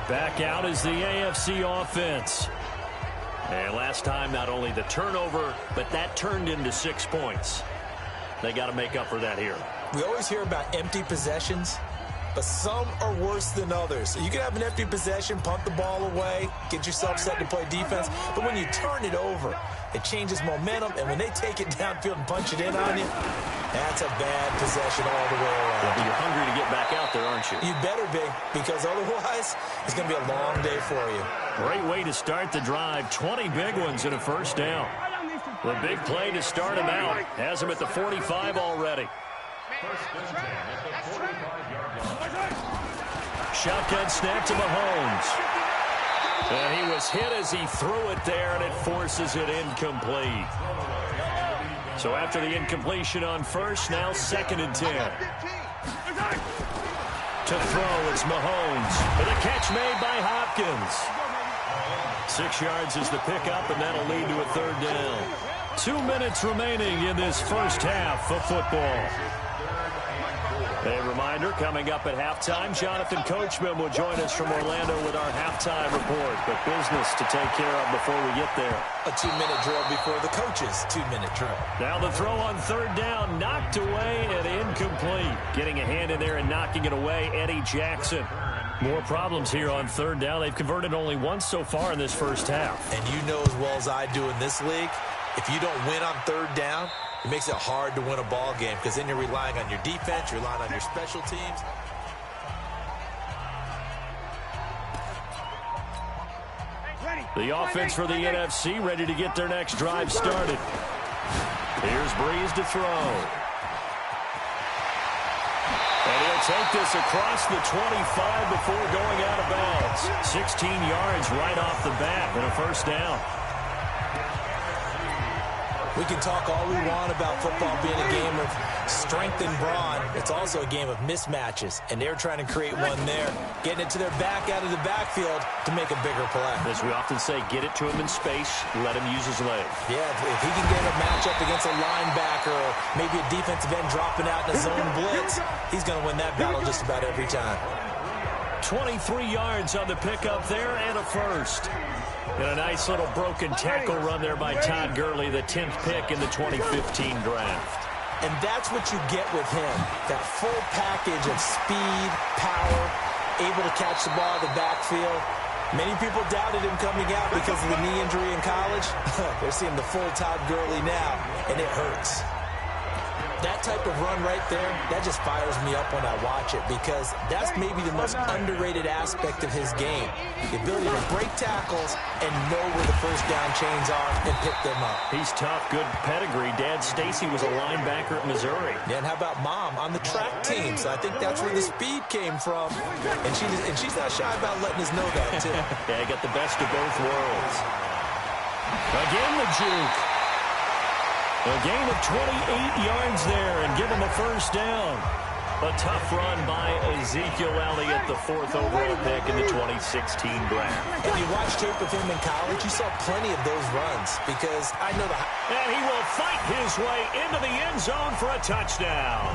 Back out is the AFC offense. And last time, not only the turnover, but that turned into 6 points. They got to make up for that here. We always hear about empty possessions, but some are worse than others. So you can have an empty possession, punt the ball away, get yourself set to play defense, but when you turn it over, it changes momentum, and when they take it downfield and punch it in on you, that's a bad possession all the way around. Yeah, but you're hungry to get back out there, aren't you? You better be, because otherwise, it's going to be a long day for you. Great way to start the drive. 20 big ones and a first down. The big play to start him out has him at the 45 already. Shotgun snap to Mahomes. And he was hit as he threw it there, and it forces it incomplete. So after the incompletion on first, now 2nd and 10. To throw, it's Mahomes. With a catch made by Hopkins. 6 yards is the pickup, and that'll lead to a 3rd down. 2 minutes remaining in this first half of football. A reminder, coming up at halftime, Jonathan Coachman will join us from Orlando with our halftime report. But business to take care of before we get there. A 2-minute drill before the coach's 2-minute drill. Now the throw on 3rd down, knocked away and incomplete. Getting a hand in there and knocking it away, Eddie Jackson. More problems here on 3rd down. They've converted only once so far in this first half. And you know as well as I do in this league, if you don't win on 3rd down, it makes it hard to win a ball game because then you're relying on your defense, you're relying on your special teams. The offense for the NFC ready to get their next drive started. Here's Breeze to throw. And he'll take this across the 25 before going out of bounds. 16 yards right off the bat and a first down. We can talk all we want about football being a game of strength and brawn. It's also a game of mismatches, and they're trying to create one there, getting it to their back out of the backfield to make a bigger play. As we often say, get it to him in space, let him use his leg. Yeah, if he can get a matchup against a linebacker or maybe a defensive end dropping out in a zone blitz, he's going to win that battle just about every time. 23 yards on the pickup there and a first. And a nice little broken tackle run there by Todd Gurley, the 10th pick in the 2015 draft. And that's what you get with him, that full package of speed, power, able to catch the ball in the backfield. Many people doubted him coming out because of the knee injury in college. They're seeing the full Todd Gurley now, and it hurts. That type of run right there, that just fires me up when I watch it because that's maybe the most underrated aspect of his game. The ability to break tackles and know where the first down chains are and pick them up. He's tough, good pedigree. Dad Stacy was a linebacker at Missouri. Yeah, and how about Mom on the track team? So I think that's where the speed came from. And she's not shy about letting us know that, too. Yeah, got the best of both worlds. Again, the juke. A gain of 28 yards there and give him a first down. A tough run by Ezekiel Elliott, the 4th overall pick in the 2016 draft. If you watch tape of him in college, you saw plenty of those runs because I know And he will fight his way into the end zone for a touchdown.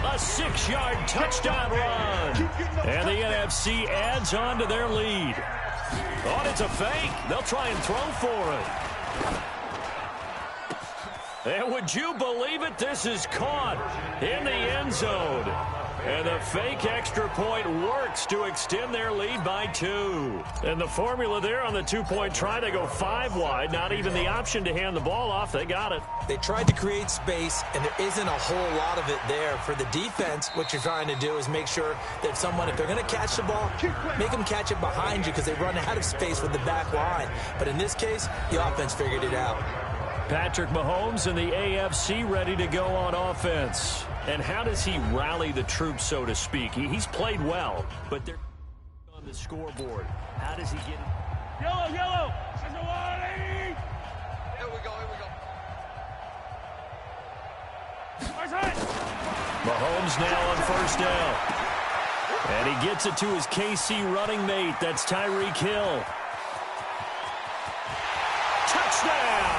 A 6-yard touchdown run. And the NFC adds on to their lead. Oh, it's a fake. They'll try and throw for it. And would you believe it? This is caught in the end zone. And the fake extra point works to extend their lead by 2. And the formula there on the two-point try, they go 5 wide. Not even the option to hand the ball off. They got it. They tried to create space, and there isn't a whole lot of it there. For the defense, what you're trying to do is make sure that someone, if they're going to catch the ball, make them catch it behind you because they run out of space with the back line. But in this case, the offense figured it out. Patrick Mahomes and the AFC ready to go on offense. And how does he rally the troops, so to speak? He's played well, but they're on the scoreboard. How does he get it? Yellow, yellow. Here we go. Mahomes now on first down. And he gets it to his KC running mate. That's Tyreek Hill. Touchdown!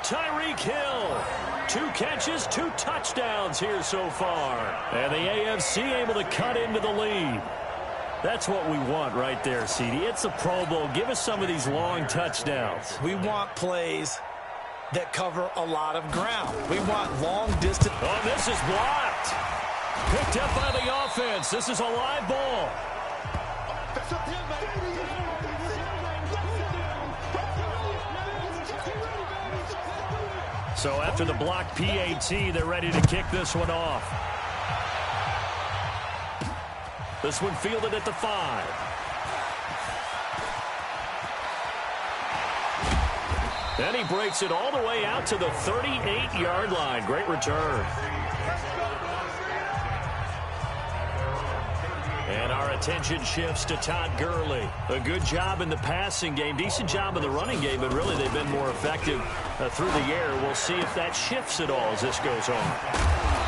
Tyreek Hill. 2 catches, 2 touchdowns here so far. And the AFC able to cut into the lead. That's what we want right there, CD. It's a Pro Bowl. Give us some of these long touchdowns. We want plays that cover a lot of ground. We want long distance. Oh, this is blocked. Picked up by the offense. This is a live ball. So after the blocked PAT, they're ready to kick this one off. This one fielded at the 5. Then he breaks it all the way out to the 38-yard line. Great return. And our attention shifts to Todd Gurley. A good job in the passing game, decent job in the running game, but really they've been more effective through the air. We'll see if that shifts at all as this goes on.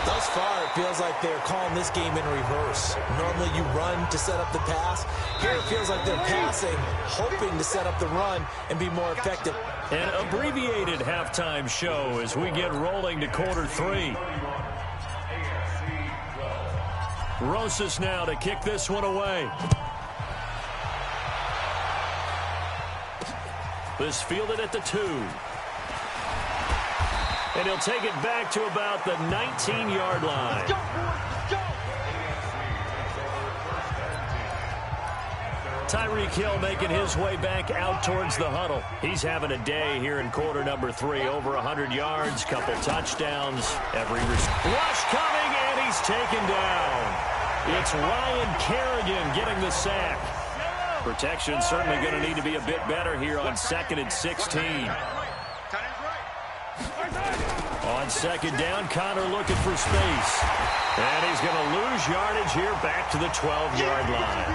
Thus far, it feels like they're calling this game in reverse. Normally you run to set up the pass. Here it feels like they're passing, hoping to set up the run and be more effective. An abbreviated halftime show as we get rolling to quarter 3. MR.MoOSeZz now to kick this one away. This fielded at the 2. And he'll take it back to about the 19-yard line. Let's go, boys. Let's go. Tyreek Hill making his way back out towards the huddle. He's having a day here in quarter number 3. Over 100 yards, couple touchdowns. Every rush coming, and he's taken down. It's Ryan Kerrigan getting the sack. Protection certainly going to need to be a bit better here on 2nd and 16. On 2nd down, Connor looking for space. And he's going to lose yardage here back to the 12-yard line.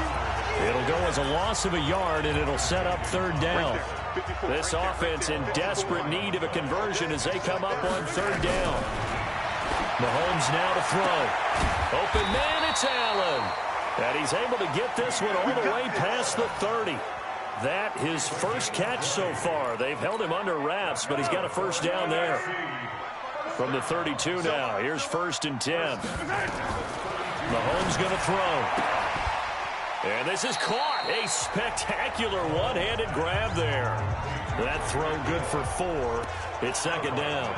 It'll go as a loss of a yard, and it'll set up 3rd down. This offense in desperate need of a conversion as they come up on 3rd down. Mahomes now to throw. Open man, it's Allen. And he's able to get this one all the way past the 30. That his first catch so far. They've held him under wraps, but he's got a 1st down there. From the 32 now, here's 1st and 10. Mahomes going to throw. And this is caught. A spectacular one-handed grab there. That throw good for 4. It's 2nd down.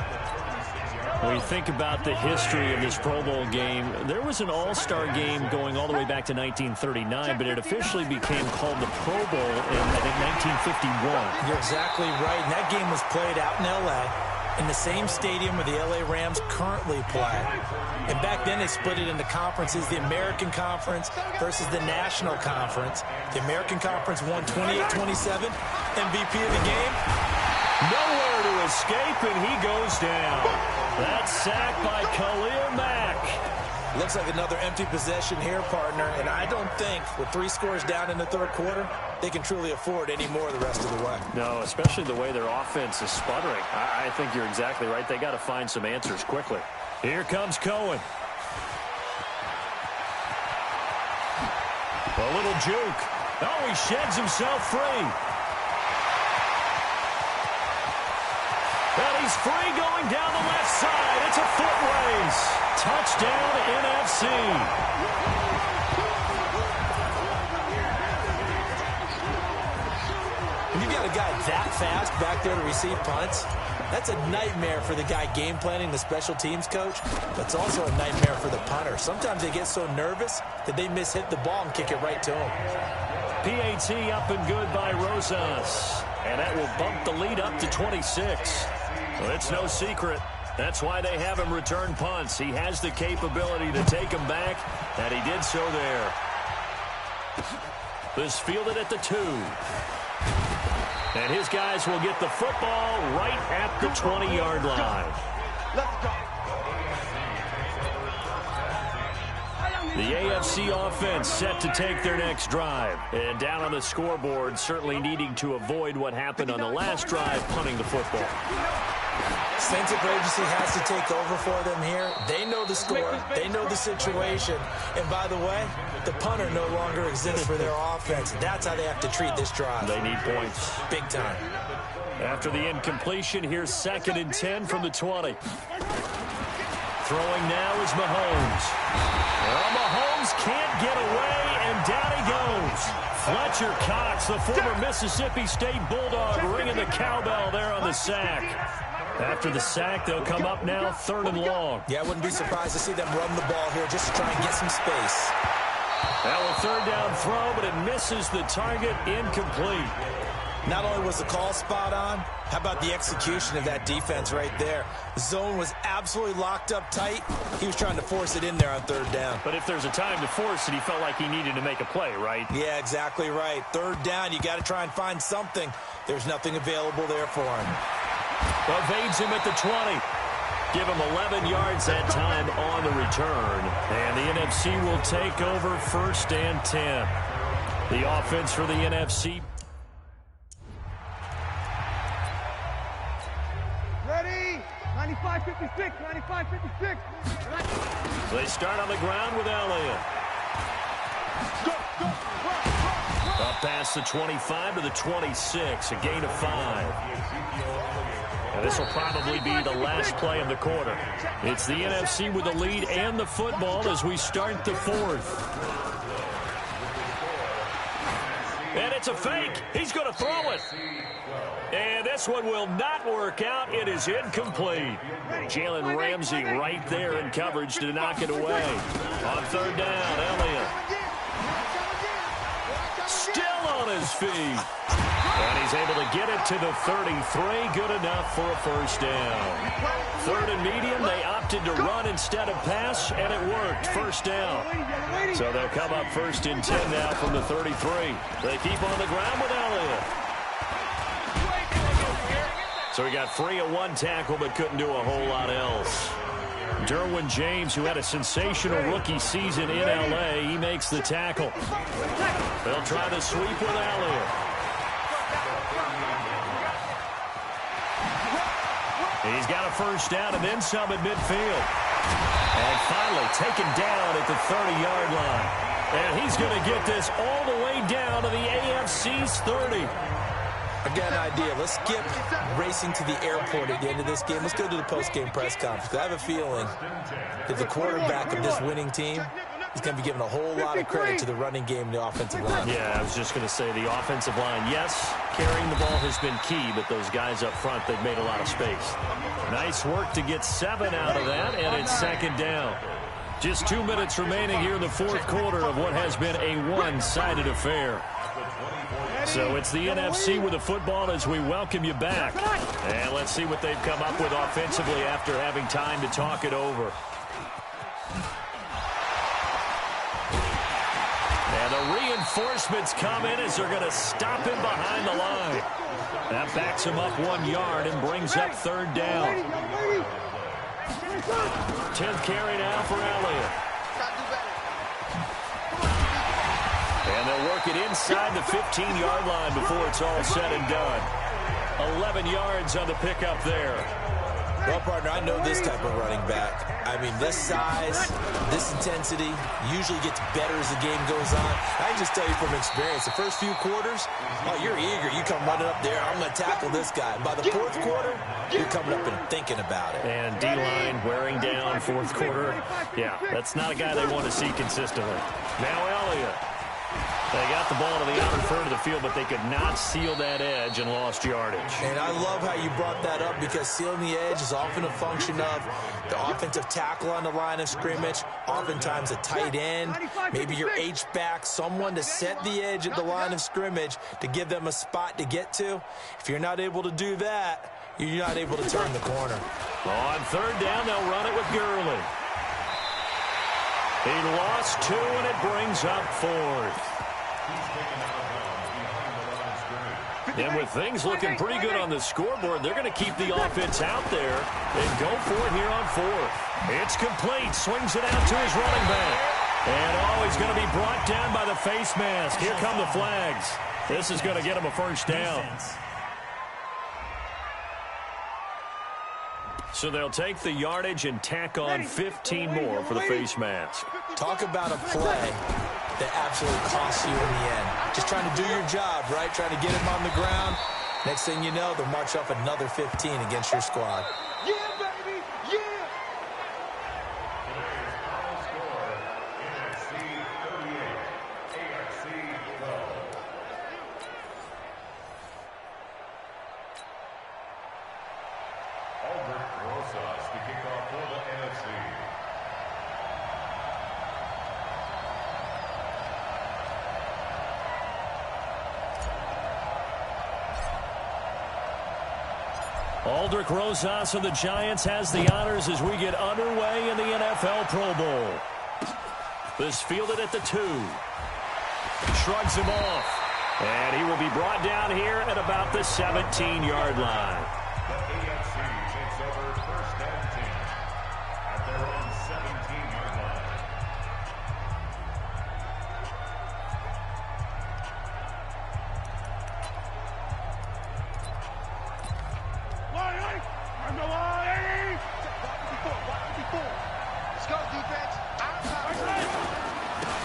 When you think about the history of this Pro Bowl game, there was an all-star game going all the way back to 1939, but it officially became called the Pro Bowl in, I think, 1951. You're exactly right. And that game was played out in L.A. in the same stadium where the L.A. Rams currently play. And back then they split it into conferences, the American Conference versus the National Conference. The American Conference won 28-27, MVP of the game. Nowhere to escape, and he goes down. That's sacked by Khalil Mack. Looks like another empty possession here, partner. And I don't think, with 3 scores down in the 3rd quarter, they can truly afford any more the rest of the way. No, especially the way their offense is sputtering. I think you're exactly right. They got to find some answers quickly. Here comes Cohen. A little juke. Oh, he sheds himself free. And he's free going down the left side. It's a foot race. Touchdown, NFC. a guy that fast back there to receive punts, that's a nightmare for the guy game planning, the special teams coach. That's also a nightmare for the punter. Sometimes they get so nervous that they mishit the ball and kick it right to him. PAT up and good by Rosas. And that will bump the lead up to 26. Well, it's no secret. That's why they have him return punts. He has the capability to take them back, and he did so there. This fielded at the 2. And his guys will get the football right at the 20-yard line. Let's go. The AFC offense set to take their next drive. And down on the scoreboard, certainly needing to avoid what happened on the last drive, punting the football. Sense of urgency has to take over for them here. They know the score. They know the situation. And by the way, the punter no longer exists for their offense. That's how they have to treat this drive. They need points. Big time. After the incompletion, here's 2nd and 10 from the 20. Throwing now is Mahomes. Well, Mahomes can't get away, and down he goes. Fletcher Cox, the former Mississippi State Bulldog, ringing the cowbell there on the sack. After the sack, they'll come up now 3rd and long. Yeah, I wouldn't be surprised to see them run the ball here just to try and get some space. Now a 3rd down throw, but it misses the target, incomplete. Not only was the call spot on, how about the execution of that defense right there? The zone was absolutely locked up tight. He was trying to force it in there on 3rd down. But if there's a time to force it, he felt like he needed to make a play, right? Yeah, exactly right. 3rd down, you got to try and find something. There's nothing available there for him. Evades him at the 20. Give him 11 yards that time on the return. And the NFC will take over 1st and 10. The offense for the NFC. Ready? 95-56, 95-56. They start on the ground with Elliott. Up past the 25 to the 26, a gain of 5. And this will probably be the last play of the quarter. It's the NFC with the lead and the football as we start the 4th. And it's a fake. He's going to throw it. And this one will not work out. It is incomplete. Jalen Ramsey right there in coverage to knock it away. On 3rd down, Elliott. Still on his feet. And he's able to get it to the 33. Good enough for a 1st down. 3rd and medium. They opted to run instead of pass, and it worked. 1st down. So they'll come up 1st and 10 now from the 33. They keep on the ground with Elliott. So he got free of 1 tackle but couldn't do a whole lot else. Derwin James, who had a sensational rookie season in L.A., he makes the tackle. They'll try the sweep with Elliott. He's got a 1st down and then some at midfield. And finally taken down at the 30-yard line. And he's going to get this all the way down to the AFC's 30. I got an idea. Let's skip racing to the airport at the end of this game. Let's go to the post-game press conference. I have a feeling that the quarterback of this winning team is going to be giving a whole lot of credit to the running game and the offensive line. Yeah, I was just going to say the offensive line, yes, carrying the ball has been key, but those guys up front, they've made a lot of space. Nice work to get 7 out of that, and it's 2nd down. Just 2 minutes remaining here in the 4th quarter of what has been a one-sided affair. So it's the NFC with the football as we welcome you back. And let's see what they've come up with offensively after having time to talk it over. And the reinforcements come in as they're going to stop him behind the line. That backs him up 1 yard and brings up 3rd down. 10th carry now for Elliott. And they'll work it inside the 15-yard line before it's all said and done. 11 yards on the pickup there. Well, partner, I know this type of running back. I mean, this size, this intensity usually gets better as the game goes on. I can just tell you from experience, the first few quarters, oh, you're eager. You come running up there, I'm going to tackle this guy. By the 4th quarter, you're coming up and thinking about it. And D-line wearing down 4th quarter. Yeah, that's not a guy they want to see consistently. Now Elliott. They got the ball to the outer third of the field, but they could not seal that edge and lost yardage. And I love how you brought that up because sealing the edge is often a function of the offensive tackle on the line of scrimmage, oftentimes a tight end, maybe your H-back, someone to set the edge at the line of scrimmage to give them a spot to get to. If you're not able to do that, you're not able to turn the corner. On third down, they'll run it with Gurley. He lost 2, and it brings up 4th. And with things looking pretty good on the scoreboard, they're going to keep the offense out there and go for it here on 4th. It's complete. Swings it out to his running back. And he's going to be brought down by the face mask. Here come the flags. This is going to get him a first down. So they'll take the yardage and tack on 15 more for the face mask. Talk about a play that absolutely costs you in the end. Just trying to do your job, right? Trying to get him on the ground. Next thing you know, they'll march up another 15 against your squad. Yeah, baby! Yeah! mR.MoOSeZz to kick off for the NFC. Aldrich Rosas of the Giants has the honors as we get underway in the NFL Pro Bowl. This fielded at the 2. Shrugs him off. And he will be brought down here at about the 17-yard line. The AFC takes over 1st and 10 at their own 17-yard line.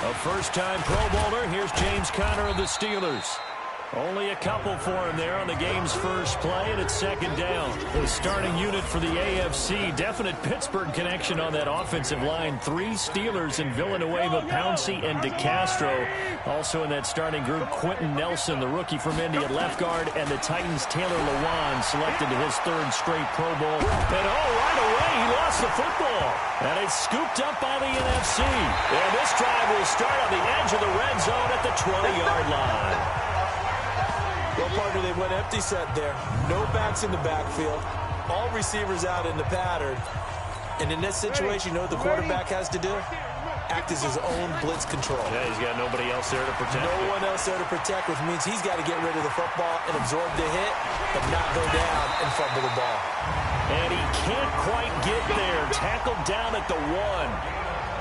A first-time Pro Bowler. Here's James Conner of the Steelers. Only a couple for him there on the game's first play, and it's 2nd down. The starting unit for the AFC, definite Pittsburgh connection on that offensive line. 3 Steelers in Villanueva, Pouncey, and DeCastro. Also in that starting group, Quentin Nelson, the rookie from Indy at left guard, and the Titans' Taylor Lewan, selected to his 3rd straight Pro Bowl. And right away, he lost the football. And it's scooped up by the NFC. And this drive will start on the edge of the red zone at the 20-yard line. Well, partner, they went empty set there. No backs in the backfield. All receivers out in the pattern. And in this situation, you know what the quarterback has to do? Act as his own blitz control. Yeah, he's got nobody else there to protect. No one else there to protect, which means he's got to get rid of the football and absorb the hit, but not go down and fumble the ball. And he can't quite get there. Tackled down at the 1.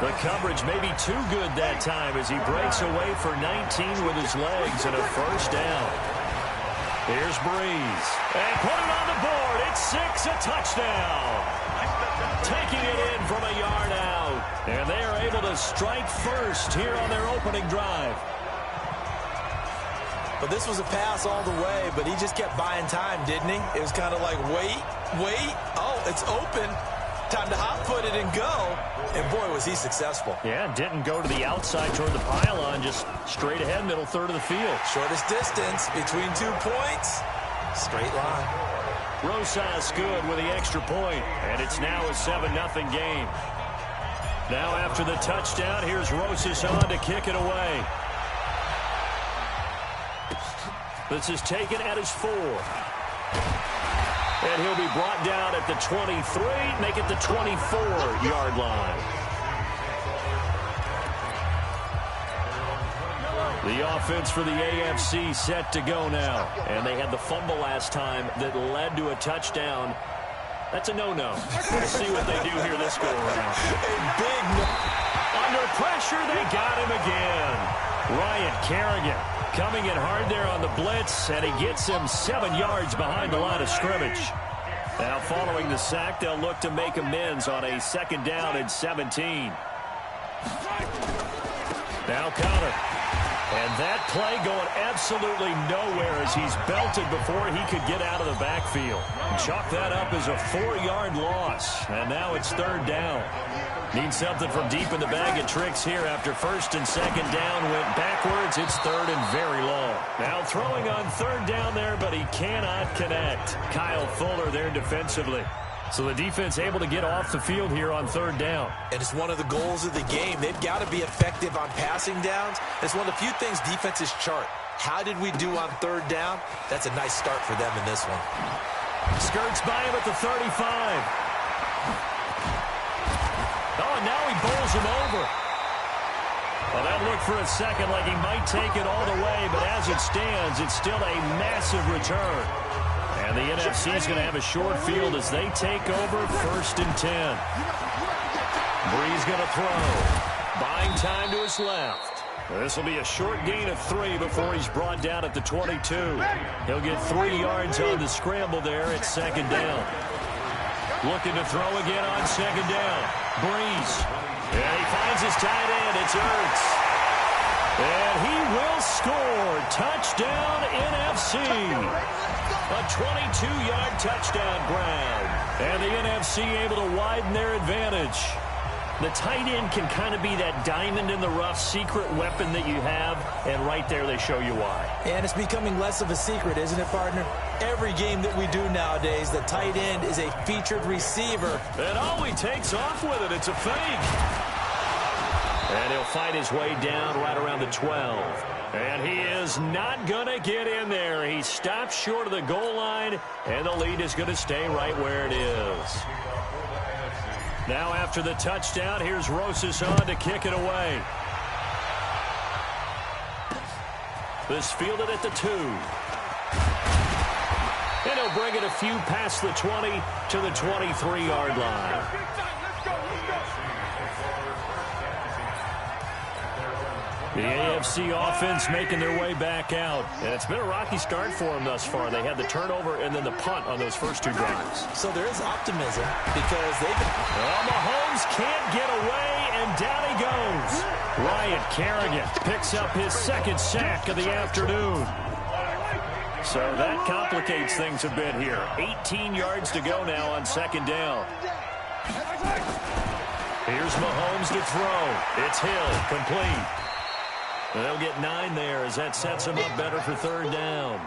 The coverage may be too good that time as he breaks away for 19 with his legs and a first down. Here's Breeze. And put it on the board. It's 6, a touchdown. Taking it in from a yard out. And they are able to strike first here on their opening drive. But this was a pass all the way, but he just kept buying time, didn't he? It was kind of like, wait. Oh, it's open. Time to hot-foot it and go. And, boy, was he successful. Yeah, didn't go to the outside toward the pylon, just straight ahead, middle third of the field. Shortest distance between 2 points. Straight line. Rosas good with the extra point, and it's now a 7-0 game. Now after the touchdown, here's Rosas on to kick it away. This is taken at his 4. And he'll be brought down at the 23, make it the 24-yard line. The offense for the AFC set to go now. And they had the fumble last time that led to a touchdown. That's a no-no. We'll see what they do here this go-around. Under pressure, they got him again. Ryan Kerrigan coming in hard there on the blitz, and he gets him 7 yards behind the line of scrimmage. Now following the sack, they'll look to make amends on a 2nd down and 17. Now Conner. And that play going absolutely nowhere as he's belted before he could get out of the backfield. Chalk that up as a 4-yard loss. And now it's 3rd down. Need something from deep in the bag of tricks here after 1st and 2nd down went backwards. It's 3rd and very long. Now throwing on 3rd down there, but he cannot connect. Kyle Fuller there defensively. So the defense able to get off the field here on 3rd down. And it's one of the goals of the game. They've got to be effective on passing downs. It's one of the few things defenses chart. How did we do on 3rd down? That's a nice start for them in this one. Skirts by him at the 35. Oh, and now he bowls him over. Well, that looked for a second like he might take it all the way, but as it stands, it's still a massive return. And the NFC is going to have a short field as they take over 1st and 10. Brees going to throw. Buying time to his left. This will be a short gain of 3 before he's brought down at the 22. He'll get 3 yards on the scramble there at 2nd down. Looking to throw again on 2nd down. Brees. And he finds his tight end. It's Ertz. And he will score. Touchdown, NFC. A 22-yard touchdown grab. And the NFC able to widen their advantage. The tight end can kind of be that diamond in the rough secret weapon that you have, and right there they show you why. And it's becoming less of a secret, isn't it, partner? Every game that we do nowadays, the tight end is a featured receiver. And all he takes off with it, it's a fake. And he'll fight his way down right around the 12. And he is not going to get in there. He stops short of the goal line, and the lead is going to stay right where it is. Now after the touchdown, here's MR.MoOSeZz on to kick it away. This fielded at the 2. And he'll bring it a few past the 20 to the 23-yard line. The AFC offense making their way back out. And it's been a rocky start for them thus far. They had the turnover and then the punt on those first 2 drives. So there is optimism because they've been... Well, Mahomes can't get away, and down he goes. Ryan Kerrigan picks up his 2nd sack of the afternoon. So that complicates things a bit here. 18 yards to go now on 2nd down. Here's Mahomes to throw. It's Hill, complete. They'll get 9 there as that sets them up better for 3rd down.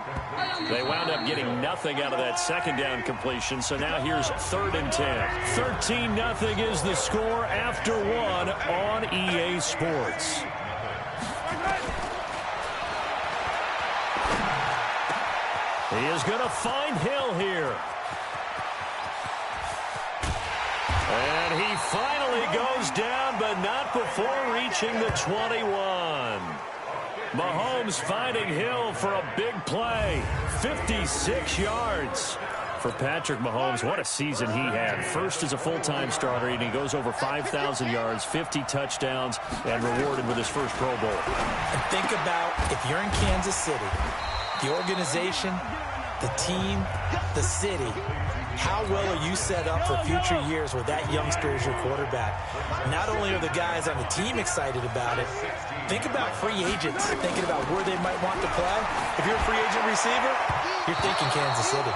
They wound up getting nothing out of that 2nd down completion, so now here's 3rd and 10. 13-0 is the score after 1 on EA Sports. He is going to find Hill here. And he finally goes down, but not before reaching the 21. Mahomes finding Hill for a big play. 56 yards for Patrick Mahomes. What a season he had. First as a full-time starter, and he goes over 5,000 yards, 50 touchdowns, and rewarded with his first Pro Bowl. And think about if you're in Kansas City, the organization, the team, the city, how well are you set up for future years with that youngster as your quarterback? Not only are the guys on the team excited about it, think about free agents thinking about where they might want to play. If you're a free agent receiver, you're thinking Kansas City.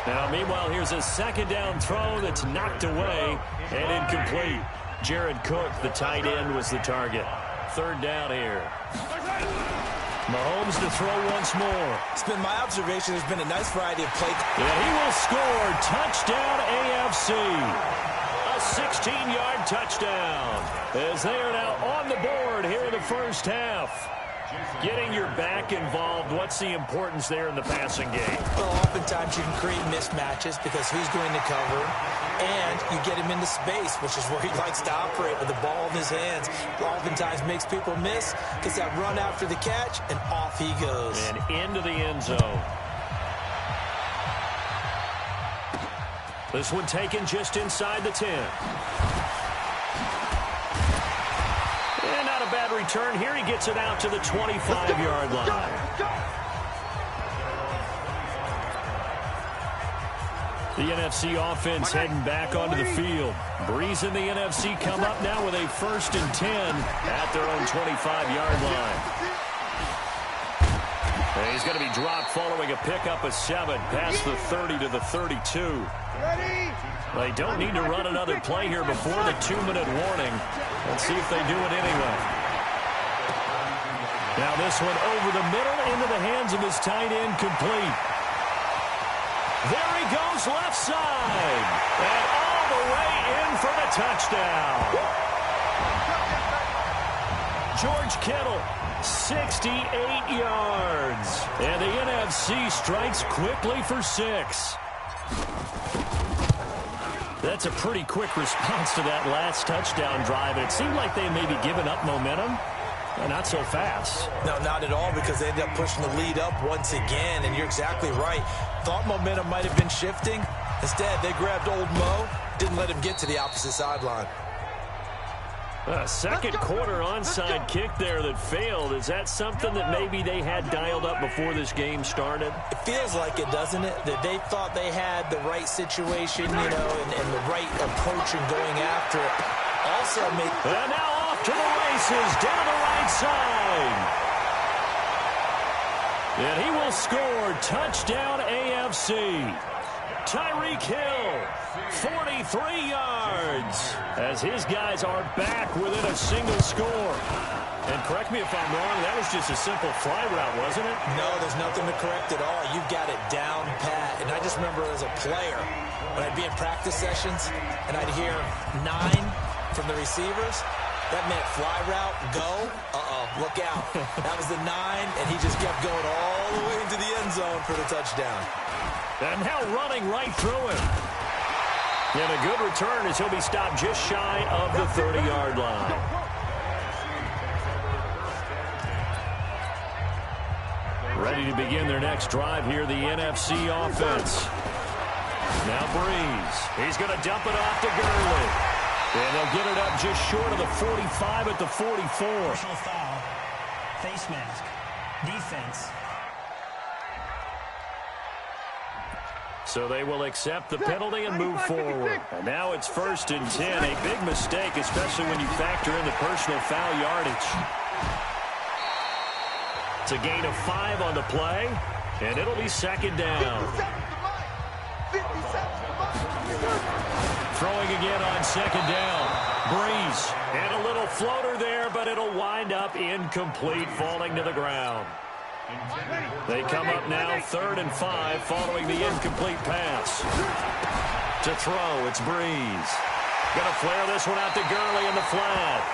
Now, meanwhile, here's a 2nd down throw that's knocked away and incomplete. Jared Cook, the tight end, was the target. 3rd down here. Mahomes to throw once more. It's been my observation there's been a nice variety of play. Yeah, he will score. Touchdown AFC. A 16-yard touchdown as they are now on the board here in the first half. Getting your back involved, what's the importance there in the passing game? Well, oftentimes you can create mismatches because who's going to cover, and you get him into space, which is where he likes to operate with the ball in his hands. Oftentimes makes people miss, gets that run after the catch, and off he goes. And into the end zone. This one taken just inside the 10. And not a bad return here. He gets it out to the 25-yard line. The NFC offense heading back onto the field. Brees and the NFC come up now with a 1st and 10 at their own 25-yard line. he's going to be dropped following a pickup of 7 past the 30 to the 32. They don't need to run another play here before the 2-minute warning. Let's see if they do it anyway. Now this one over the middle into the hands of his tight end, complete. There he goes left side. And all the way in for the touchdown. George Kittle, 68 yards. And the NFC strikes quickly for 6. That's a pretty quick response to that last touchdown drive. And it seemed like they may be giving up momentum. Not so fast. No, not at all, because they ended up pushing the lead up once again. And you're exactly right. Thought momentum might have been shifting. Instead, they grabbed old Mo, didn't let him get to the opposite sideline. Second quarter onside kick there that failed. Is that something that maybe they had dialed up before this game started? It feels like it, doesn't it? That they thought they had the right situation, you know, and the right approach in going after it. Also made... And now off to the races, down the right side. And he will score. Touchdown AFC. Tyreek Hill, 43 yards, as his guys are back within a single score. And correct me if I'm wrong, that was just a simple fly route, wasn't it? No, there's nothing to correct at all. You've got it down pat. And I just remember as a player, when I'd be in practice sessions, and I'd hear 9 from the receivers, that meant fly route, go, look out. That was the 9, and he just kept going all the way into the end zone for the touchdown. And now running right through him. And a good return as he'll be stopped just shy of the 30-yard line. Ready to begin their next drive here, the NFC offense. Now Breeze. He's going to dump it off to Gurley. And they'll get it up just short of the 45 at the 44. Personal foul, face mask, defense. So they will accept the penalty and move forward. And now it's 1st and 10. A big mistake, especially when you factor in the personal foul yardage. It's a gain of 5 on the play, and it'll be 2nd down. Throwing again on 2nd down. Breeze. And a little floater there, but it'll wind up incomplete, falling to the ground. They come up now 3rd and 5 following the incomplete pass. To throw, it's Breeze. Gonna flare this one out to Gurley in the flat.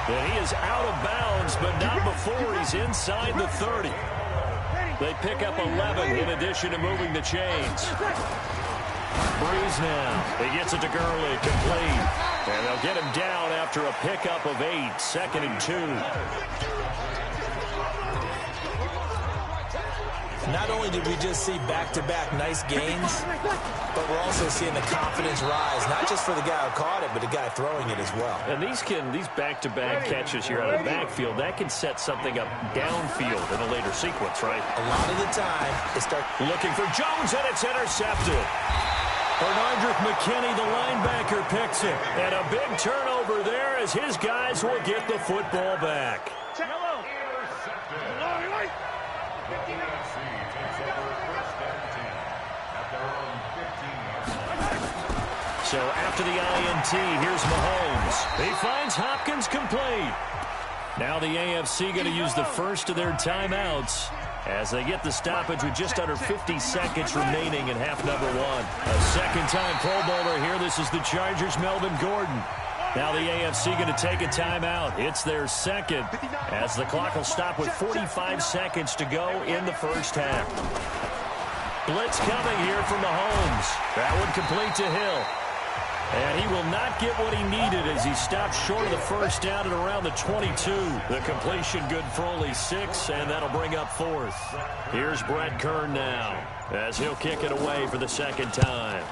And he is out of bounds, but not before he's inside the 30. They pick up 11 in addition to moving the chains. Breeze now. He gets it to Gurley, complete. And they'll get him down after a pickup of 8, 2nd and 2. Not only did we just see back-to-back nice gains, but we're also seeing the confidence rise, not just for the guy who caught it, but the guy throwing it as well. And these back-to-back catches here out of the backfield, that can set something up downfield in a later sequence, right? A lot of the time, they start looking for Jones, and it's intercepted. Bernardrick McKinney, the linebacker, picks it. And a big turnover there as his guys will get the football back. So after the INT, here's Mahomes. He finds Hopkins complete. Now the AFC going to use the first of their timeouts as they get the stoppage with just under 50 seconds remaining in half number 1. A second-time Pro Bowler here. This is the Chargers' Melvin Gordon. Now the AFC going to take a timeout. It's their second as the clock will stop with 45 seconds to go in the first half. Blitz coming here from Mahomes. That one complete to Hill. And he will not get what he needed as he stopped short of the first down at around the 22. The completion good for only 6, and that'll bring up 4th. Here's Brett Kern now as he'll kick it away for the second time.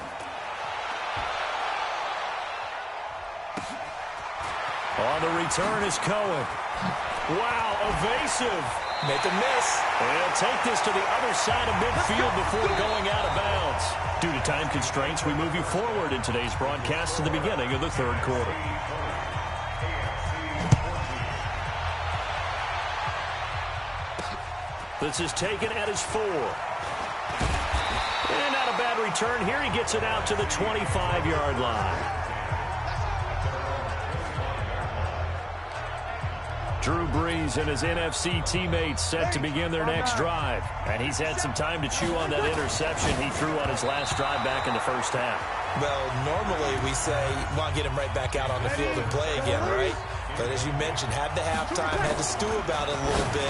On the return is Cohen. Wow, evasive. Make a miss. They'll take this to the other side of midfield before going out of bounds. Due to time constraints, we move you forward in today's broadcast to the beginning of the 3rd quarter. This is taken at his 4. And not a bad return here. He gets it out to the 25-yard line. Drew Brees and his NFC teammates set to begin their next drive. And he's had some time to chew on that interception he threw on his last drive back in the first half. Well, normally we say, want to get him right back out on the field and play again, right? But as you mentioned, had the halftime, had to stew about it a little bit.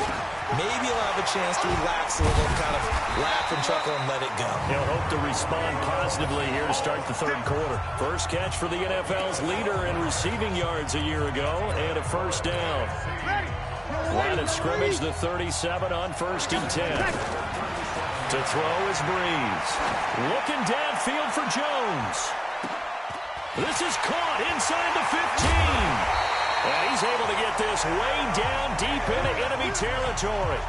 Maybe he'll have a chance to relax a little, kind of laugh and chuckle and let it go. He'll hope to respond positively here to start the third quarter. First catch for the NFL's leader in receiving yards a year ago, and a first down. Line of scrimmage, the 37 on 1st and 10. To throw is Brees. Looking downfield for Jones. This is caught inside the 15. And he's able to get this way down deep into enemy territory.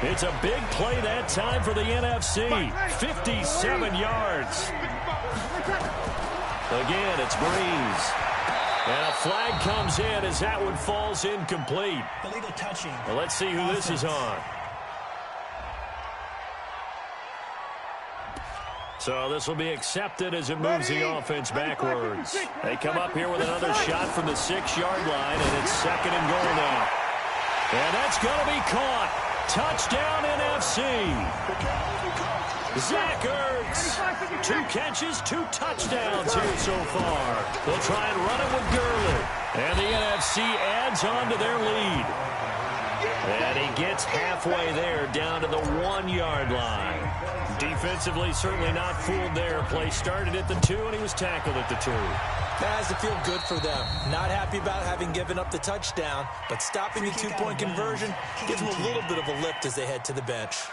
It's a big play that time for the NFC. 57 yards. Again, it's Brees. And a flag comes in as that one falls incomplete. Illegal touching. Well, let's see who this is on. So this will be accepted as it moves the offense backwards. They come up here with another shot from the 6-yard line, and it's 2nd and goal now. And that's going to be caught. Touchdown NFC. Zach Ertz. 2 catches, 2 touchdowns here so far. They'll try and run it with Gurley. And the NFC adds on to their lead. And he gets halfway there down to the 1-yard line. Defensively, certainly not fooled there. Play started at the 2, and he was tackled at the 2. That has to feel good for them. Not happy about having given up the touchdown, but stopping the 2-point conversion gives them a little bit of a lift as they head to the bench.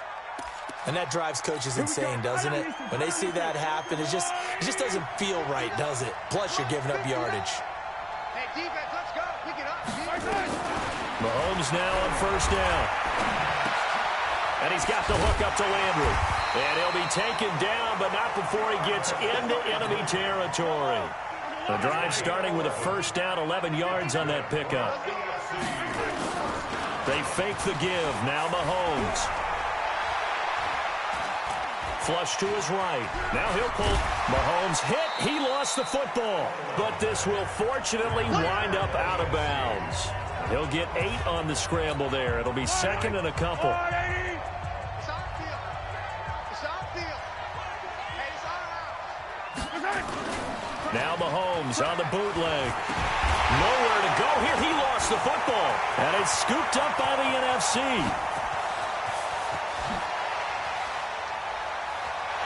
And that drives coaches insane, doesn't it? When they see that happen, it just doesn't feel right, does it? Plus, you're giving up yardage. Hey, defense, let's go. Pick it up. Mahomes now on 1st down. And he's got the hook up to Landry. And he'll be taken down, but not before he gets into enemy territory. The drive starting with a 1st down, 11 yards on that pickup. They fake the give. Now Mahomes. Flush to his right. Now he'll pull. Mahomes hit. He lost the football. But this will fortunately wind up out of bounds. He'll get 8 on the scramble there. It'll be 2nd and a couple. Now Mahomes on the bootleg. Nowhere to go here. He lost the football. And it's scooped up by the NFC.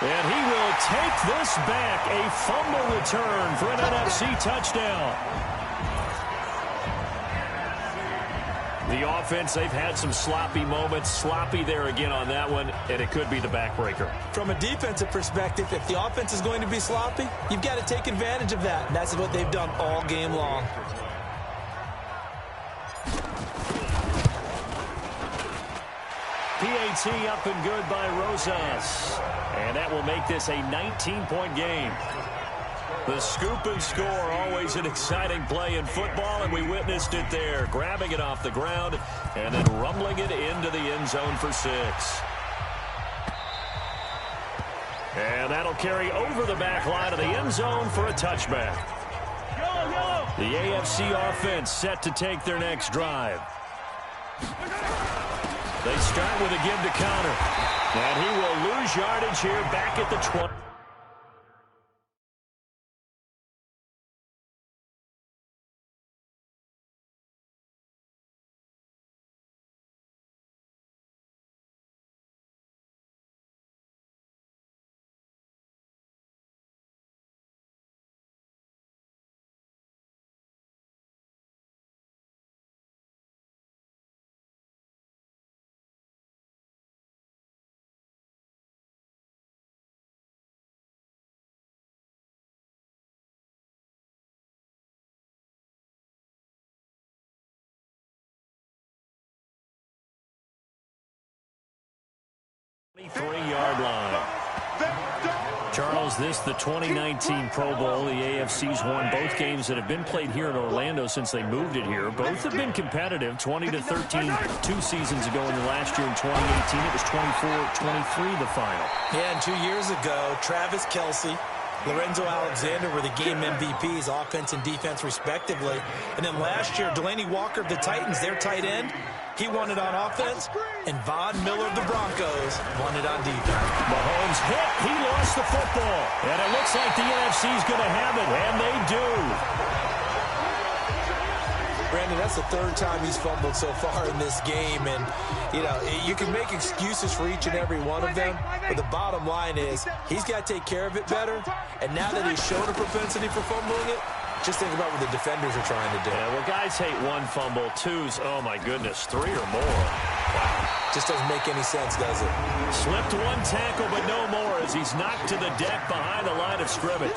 And he will take this back. A fumble return for an NFC touchdown. The offense, they've had some sloppy moments. Sloppy there again on that one, and it could be the backbreaker. From a defensive perspective, if the offense is going to be sloppy, you've got to take advantage of that. And that's what they've done all game long. PAT up and good by MR.MoOSeZz. And that will make this a 19-point game. The scoop and score, always an exciting play in football, and we witnessed it there. Grabbing it off the ground and then rumbling it into the end zone for 6. And that'll carry over the back line of the end zone for a touchback. The AFC offense set to take their next drive. They start with a give to counter. And he will lose yardage here back at the 20. Yard line. Charles, this the 2019 Pro Bowl. The AFC's won both games that have been played here in Orlando since they moved it here. Both have been competitive, 20-13 2 seasons ago, and last year in 2018 it was 24-23 the final. Yeah, and 2 years ago, Travis Kelce, Lorenzo Alexander were the game MVPs, offense and defense respectively. And then last year, Delaney Walker of the Titans, their tight end, he won it on offense, and Von Miller of the Broncos won it on defense. Mahomes hit. He lost the football. And it looks like the NFC's going to have it, and they do. Brandon, that's the third time he's fumbled so far in this game. And, you know, you can make excuses for each and every one of them, but the bottom line is he's got to take care of it better. And now that he's shown a propensity for fumbling it, just think about what the defenders are trying to do. Yeah, well, guys hate one fumble, twos, oh my goodness, 3 or more. Wow. Just doesn't make any sense, does it? Slipped one tackle, but no more as he's knocked to the deck behind the line of scrimmage.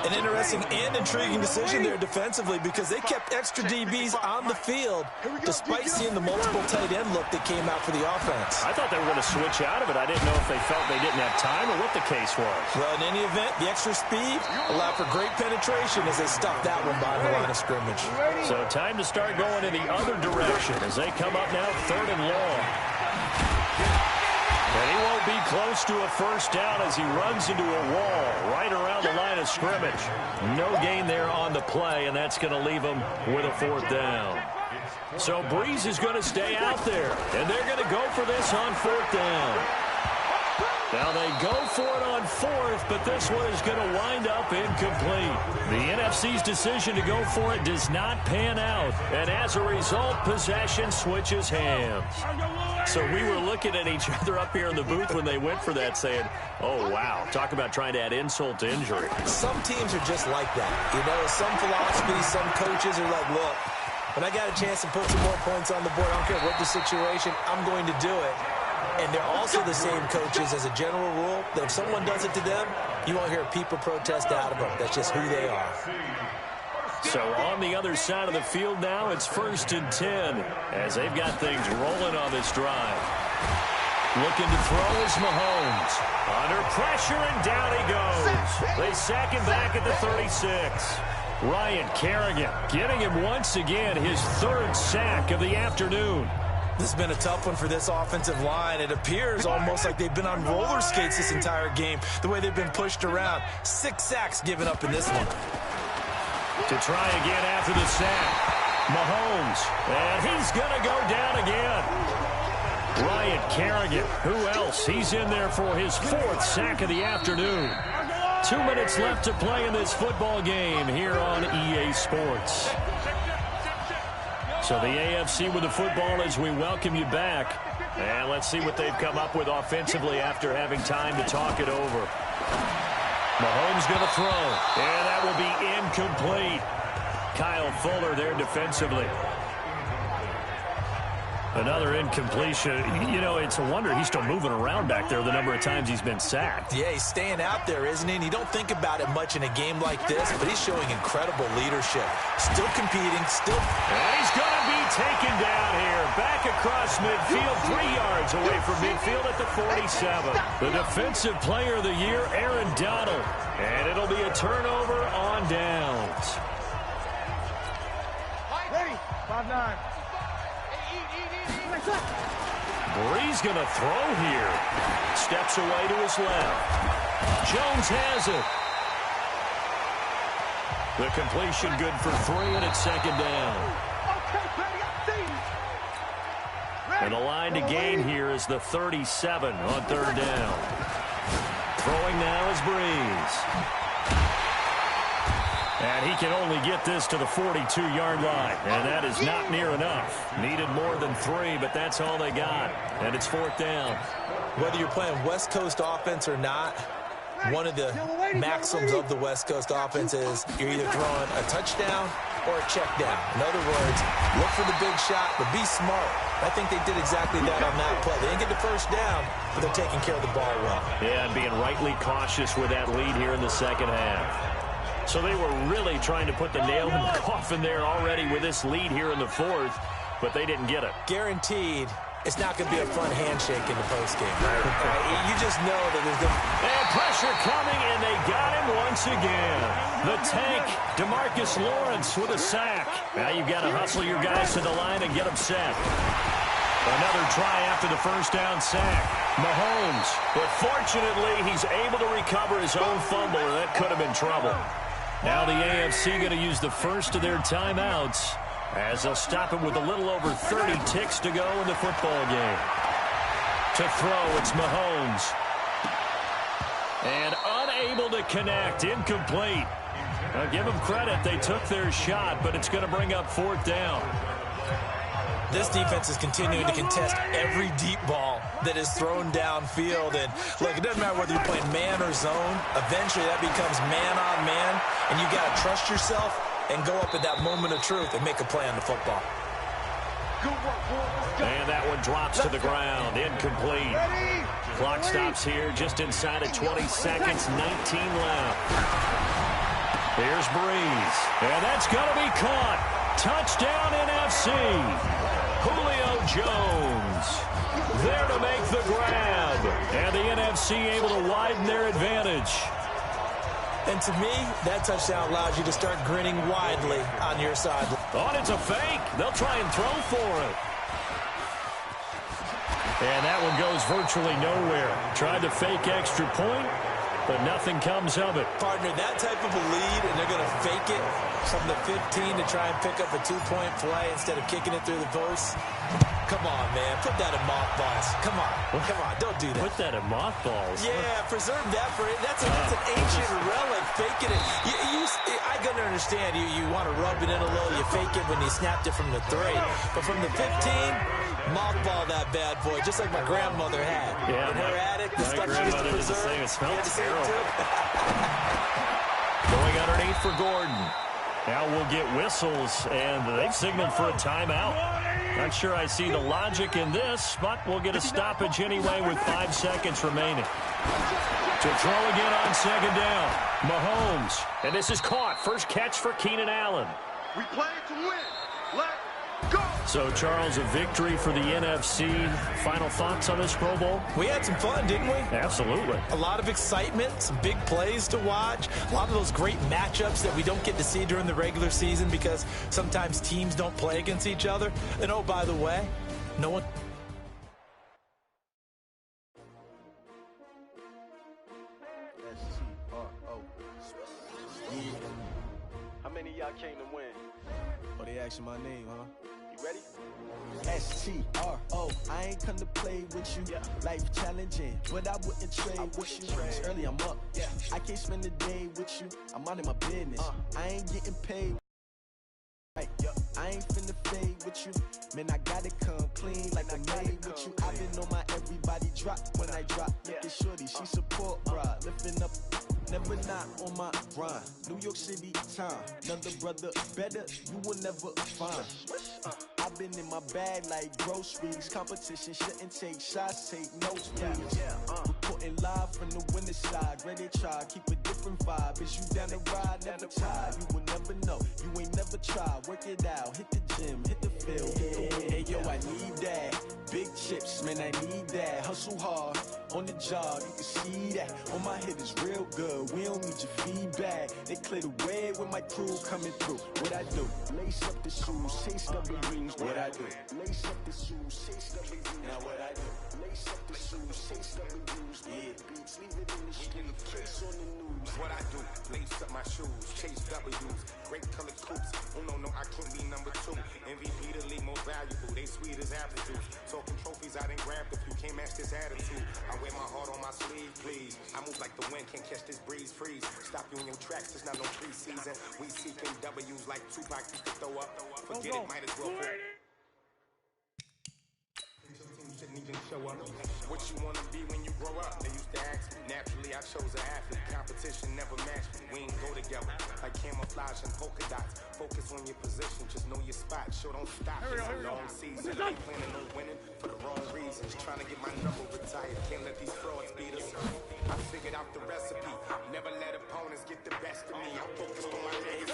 An interesting and intriguing decision there defensively because they kept extra DBs on the field despite seeing the multiple tight end look that came out for the offense. I thought they were going to switch out of it. I didn't know if they felt they didn't have time or what the case was. Well, in any event, the extra speed allowed for great penetration as they stuffed that one by the line of scrimmage. So time to start going in the other direction as they come up now 3rd and long. And he won't be close to a first down as he runs into a wall right around the line of scrimmage. No gain there on the play, and that's going to leave him with a 4th down. So Breeze is going to stay out there, and they're going to go for this on 4th down. Now they go for it on 4th, but this one is going to wind up incomplete. The NFC's decision to go for it does not pan out, and as a result, possession switches hands. So we were looking at each other up here in the booth when they went for that saying, oh, wow, talk about trying to add insult to injury. Some teams are just like that. You know, some philosophies, some coaches are like, look, when I got a chance to put some more points on the board, I don't care what the situation, I'm going to do it. And they're also the same coaches as a general rule that if someone does it to them, you won't hear a peep or protest out of them. That's just who they are. So on the other side of the field now, it's 1st and 10 as they've got things rolling on this drive. Looking to throw is Mahomes. Under pressure, and down he goes. They sack him back at the 36. Ryan Kerrigan getting him once again his 3rd sack of the afternoon. This has been a tough one for this offensive line. It appears almost like they've been on roller skates this entire game, the way they've been pushed around. 6 sacks given up in this one. To try again after the sack. Mahomes, and he's going to go down again. Ryan Kerrigan, who else? He's in there for his 4th sack of the afternoon. 2 minutes left to play in this football game here on EA Sports. So the AFC with the football as we welcome you back. And let's see what they've come up with offensively after having time to talk it over. Mahomes going to throw, and that will be incomplete. Kyle Fuller there defensively. Another incompletion. You know, it's a wonder he's still moving around back there the number of times he's been sacked. Yeah, he's staying out there, isn't he? And you don't think about it much in a game like this, but he's showing incredible leadership. Still competing, still... And he's going to be taken down here. Back across midfield, 3 yards away from midfield at the 47. The Defensive Player of the Year, Aaron Donald. And it'll be a turnover on downs. Ready? 5-9. Breeze going to throw here. Steps away to his left. Jones has it. The completion good for 3, and it's 2nd down. And the line to gain here is the 37 on 3rd down. Throwing now is Breeze. And he can only get this to the 42-yard line. And that is not near enough. Needed more than 3, but that's all they got. And it's 4th down. Whether you're playing West Coast offense or not, one of the maxims of the West Coast offense is you're either throwing a touchdown or a check down. In other words, look for the big shot, but be smart. I think they did exactly that on that play. They didn't get the first down, but they're taking care of the ball well. Yeah, and being rightly cautious with that lead here in the 2nd half. So they were really trying to put the nail in the coffin there already with this lead here in the 4th, but they didn't get it. Guaranteed it's not going to be a fun handshake in the postgame, right? You just know that there's going to be... And pressure coming, and they got him once again. The tank, DeMarcus Lawrence with a sack. Now you've got to hustle your guys to the line and get them set. Another try after the first down sack. Mahomes, but fortunately, he's able to recover his own fumble, or that could have been trouble. Now the AFC going to use the first of their timeouts as they'll stop it with a little over 30 ticks to go in the football game. To throw, it's Mahomes. And unable to connect, incomplete. Now give them credit, they took their shot, but it's going to bring up fourth down. This defense is continuing to contest every deep ball that is thrown downfield. And, look, it doesn't matter whether you're playing man or zone. Eventually, that becomes man-on-man, and you got to trust yourself and go up at that moment of truth and make a play on the football. And that one drops to the ground. Incomplete. Clock stops here just inside of 20 seconds. 19 left. Here's Breeze. And that's going to be caught. Touchdown NFC. Julio Jones there to make the grab. And the NFC able to widen their advantage. And to me, that touchdown allows you to start grinning widely on your side. Oh, it's a fake. They'll try and throw for it. And that one goes virtually nowhere. Tried to fake extra point, but nothing comes of it. Partner, that type of a lead, and they're going to fake it from the 15 to try and pick up a two-point play instead of kicking it through the post. Come on, man. Put that in mothballs. Come on. Come on. Don't do that. Put that in mothballs? Yeah, preserve that for it. That's an ancient relic. Faking it. I can understand. You want to rub it in a little. You fake it when you snapped it from the 3. But from the 15, mothball that bad boy, just like my grandmother had. Yeah, in her attic, the stuff she used to preserve. It smells terrible. Going underneath for Gordon. Now we'll get whistles, and they've signaled for a timeout. Not sure I see the logic in this, but we'll get a stoppage anyway with 5 seconds remaining. To throw again on second down. Mahomes, and this is caught. First catch for Keenan Allen. We play to win. Let's go. So, Charles, a victory for the NFC. Final thoughts on this Pro Bowl? We had some fun, didn't we? Absolutely. A lot of excitement, some big plays to watch, a lot of those great matchups that we don't get to see during the regular season because sometimes teams don't play against each other. And, oh, by the way, no one... How many of y'all came to win? Oh, they asking my name, huh? You ready? S-T-R-O. I ain't come to play with you. Life challenging, but I wouldn't trade with you. It's early, I'm up. I can't spend the day with you. I'm minding my business. I ain't getting paid. Right, I ain't finna fade with you. Man, I gotta come clean like I made with you. I've been on my everybody drop when I drop. Look at shorty, she support, bruh. Lifting up, never not on my grind. New York City time, another brother better, you will never find. I've been in my bag like groceries. Competition shouldn't take shots, take notes, please. Reporting live from the winter side. Ready to try, keep a different vibe. Is you down the ride, never tired. You will never know, you ain't never tried. Work it out, hit the gym, hit the field, hit the win. Hey yo, I need that. Big chips, man, I need that. Hustle hard, on the job, you can see that. On my head is real good, we don't need your feedback. They clear the way with my crew coming through. What I do? Lace up the shoes, chase up the rings. What I do? Lace up the shoes, chase up the rings. Now what I do? Lace up the shoes, chase up the rings. Yeah, beats, leave it in the street, case on the news. What I do? Lace up my shoes, chase W's, great colored coops. Oh no, I can't be number 2. MVP the league most valuable. They sweet as apple juice. Talking trophies I done grabbed a few. Can't match this attitude. I wear my heart on my sleeve, please. I move like the wind, can't catch this breeze. Freeze. Stop you in your tracks. It's not no preseason. We seeking W's like Tupac. You can throw up. Forget it, might as well. Shouldn't even show up. What you wanna be when you grow up? They used to ask me. Naturally, I chose an athlete. Competition never matched me. We ain't go together like camouflage and polka dots. Focus on your position, just know your spot. Show don't stop. It's a long season. I ain't planning on winning for the wrong reasons. Trying to get my number retired. Can't let these frauds beat us. I figured out the recipe. Never let opponents get the best of me. I'm focused on my legacy.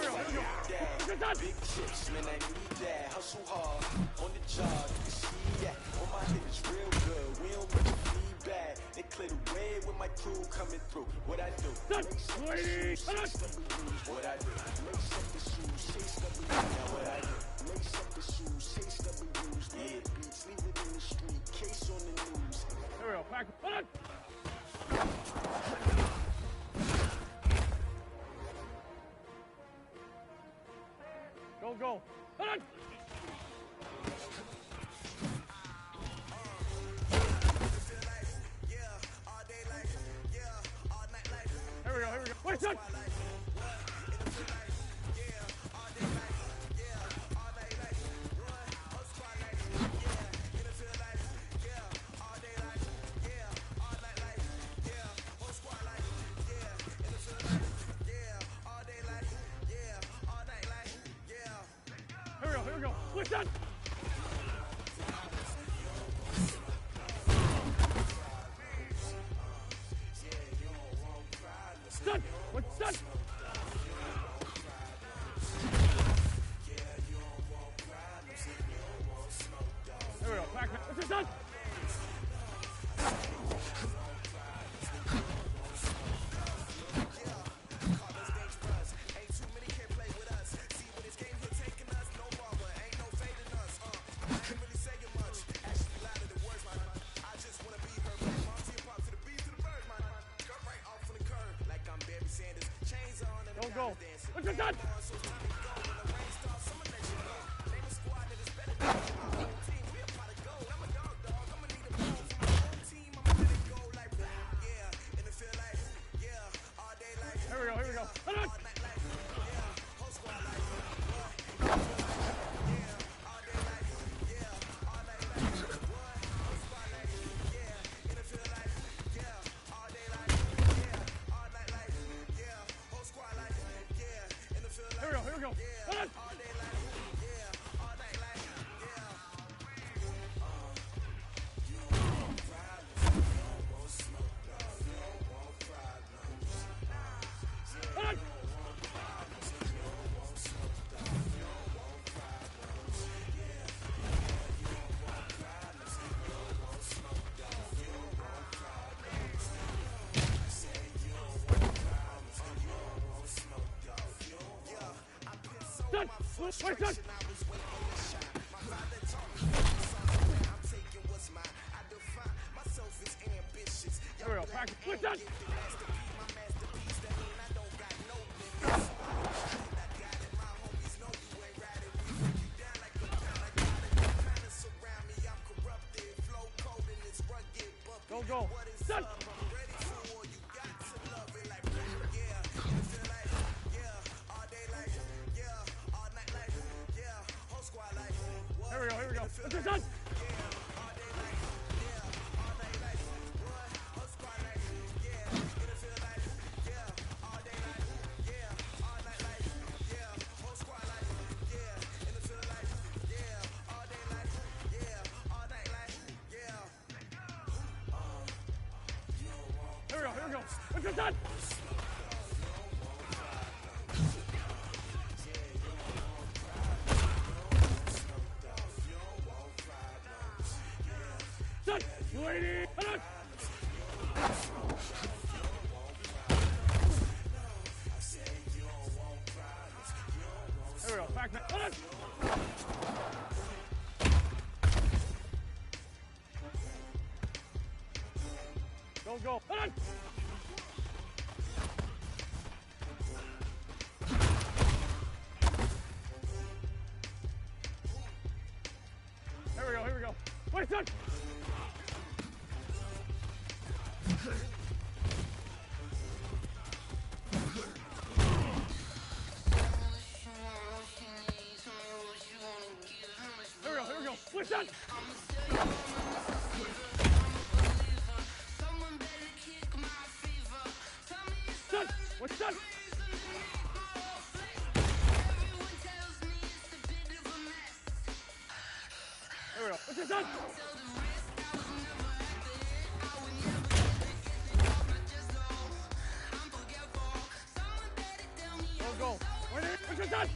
Big chips, man, I need that. Hustle hard on the job. You can see that on my It's real good. We don't make you feedback. They clear the way with my crew coming through. What I do? What I do? Lace up the shoes, chase W's. Now what I do? Lace up the shoes, chase W's. Yeah, beats, leave it in the street. Case on the news. Here we go. Back. Go. Here we go. Wait, son. Here we go. Wait, son. Son! What's son? There we go. Back. What's your son? Go. What's your son? Here we go. Hold on. Here we go. Hold on. Wait, son. There we go. Back. Wait, son. Go. Son. Here we go. What's your son? Here we go. What's your son? Lady, hold on. There we go. Back. Hold on. Go. Hold on. Here we go. Wait, son. Here we go. What's that? Son, what's that? Here we go. What's your son? Go. What's your son?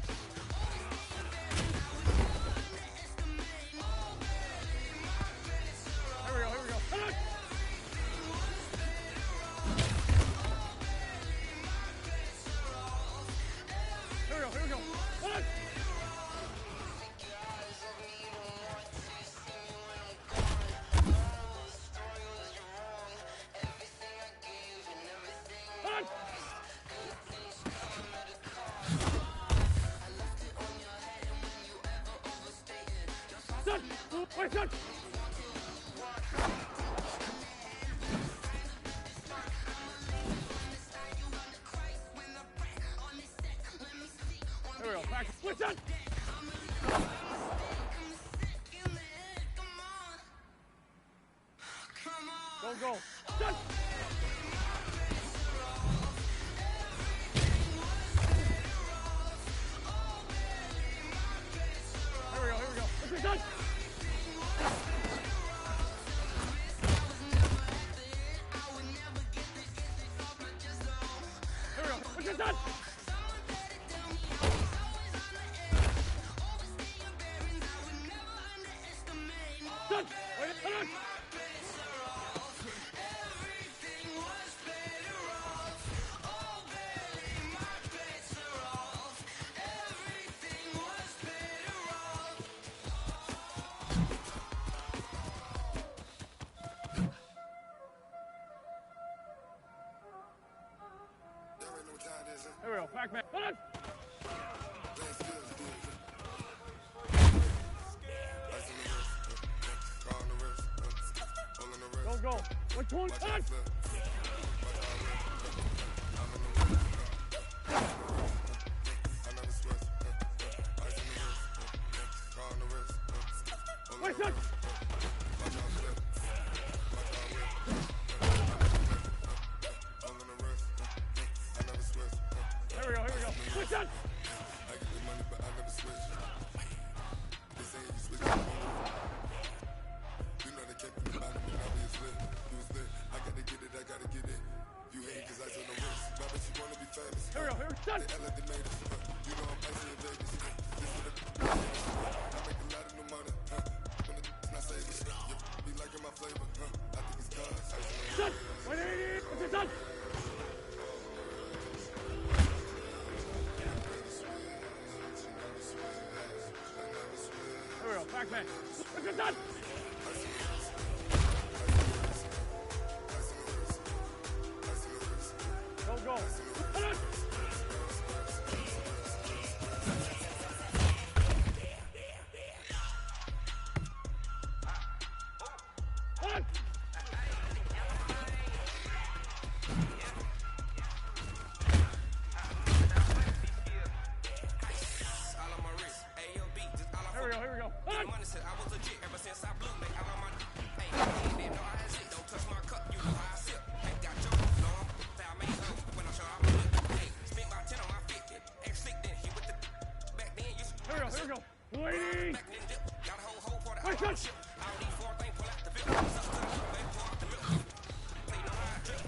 What's that? Go. Shut. Here we go. What's your touch? Here we go. What's your touch? Touch. Wait, touch. Here we go, Pac-Man. Go. Which one? Touch! Wait, touch! Here we go. Switch that! I get the money, but I never switch. They say you switch. You know they kept me bottom, but I was lit. You was lit. I gotta get it. You hate cause I on the wrist. Why would you wanna be famous? Here we go. Touch! They LA, they made us. You know I'm icy in Vegas. This is the I make a lot of new money. When it's not saving. You be liking my flavor. I think it's cause. Touch! Wait. What's your touch? Here we go, Pac-Man. What's your touch? Go. Touch! Here we go. Money said I was legit ever since I blew me out on my. Hey, didn't know I had shit. Don't touch my cup, you know how I sip. Ain't got your no, foul me home when I'm sure I'm good. Hey, spent about 10 on my 50. Ex-slick then he with the. Back then you. Here we go. Wait. Back then dip. Got a whole part of Wait, touch. shit. All these four things pull out the bill. Suck to the milk, baby, pour out the milk. They know how I drip.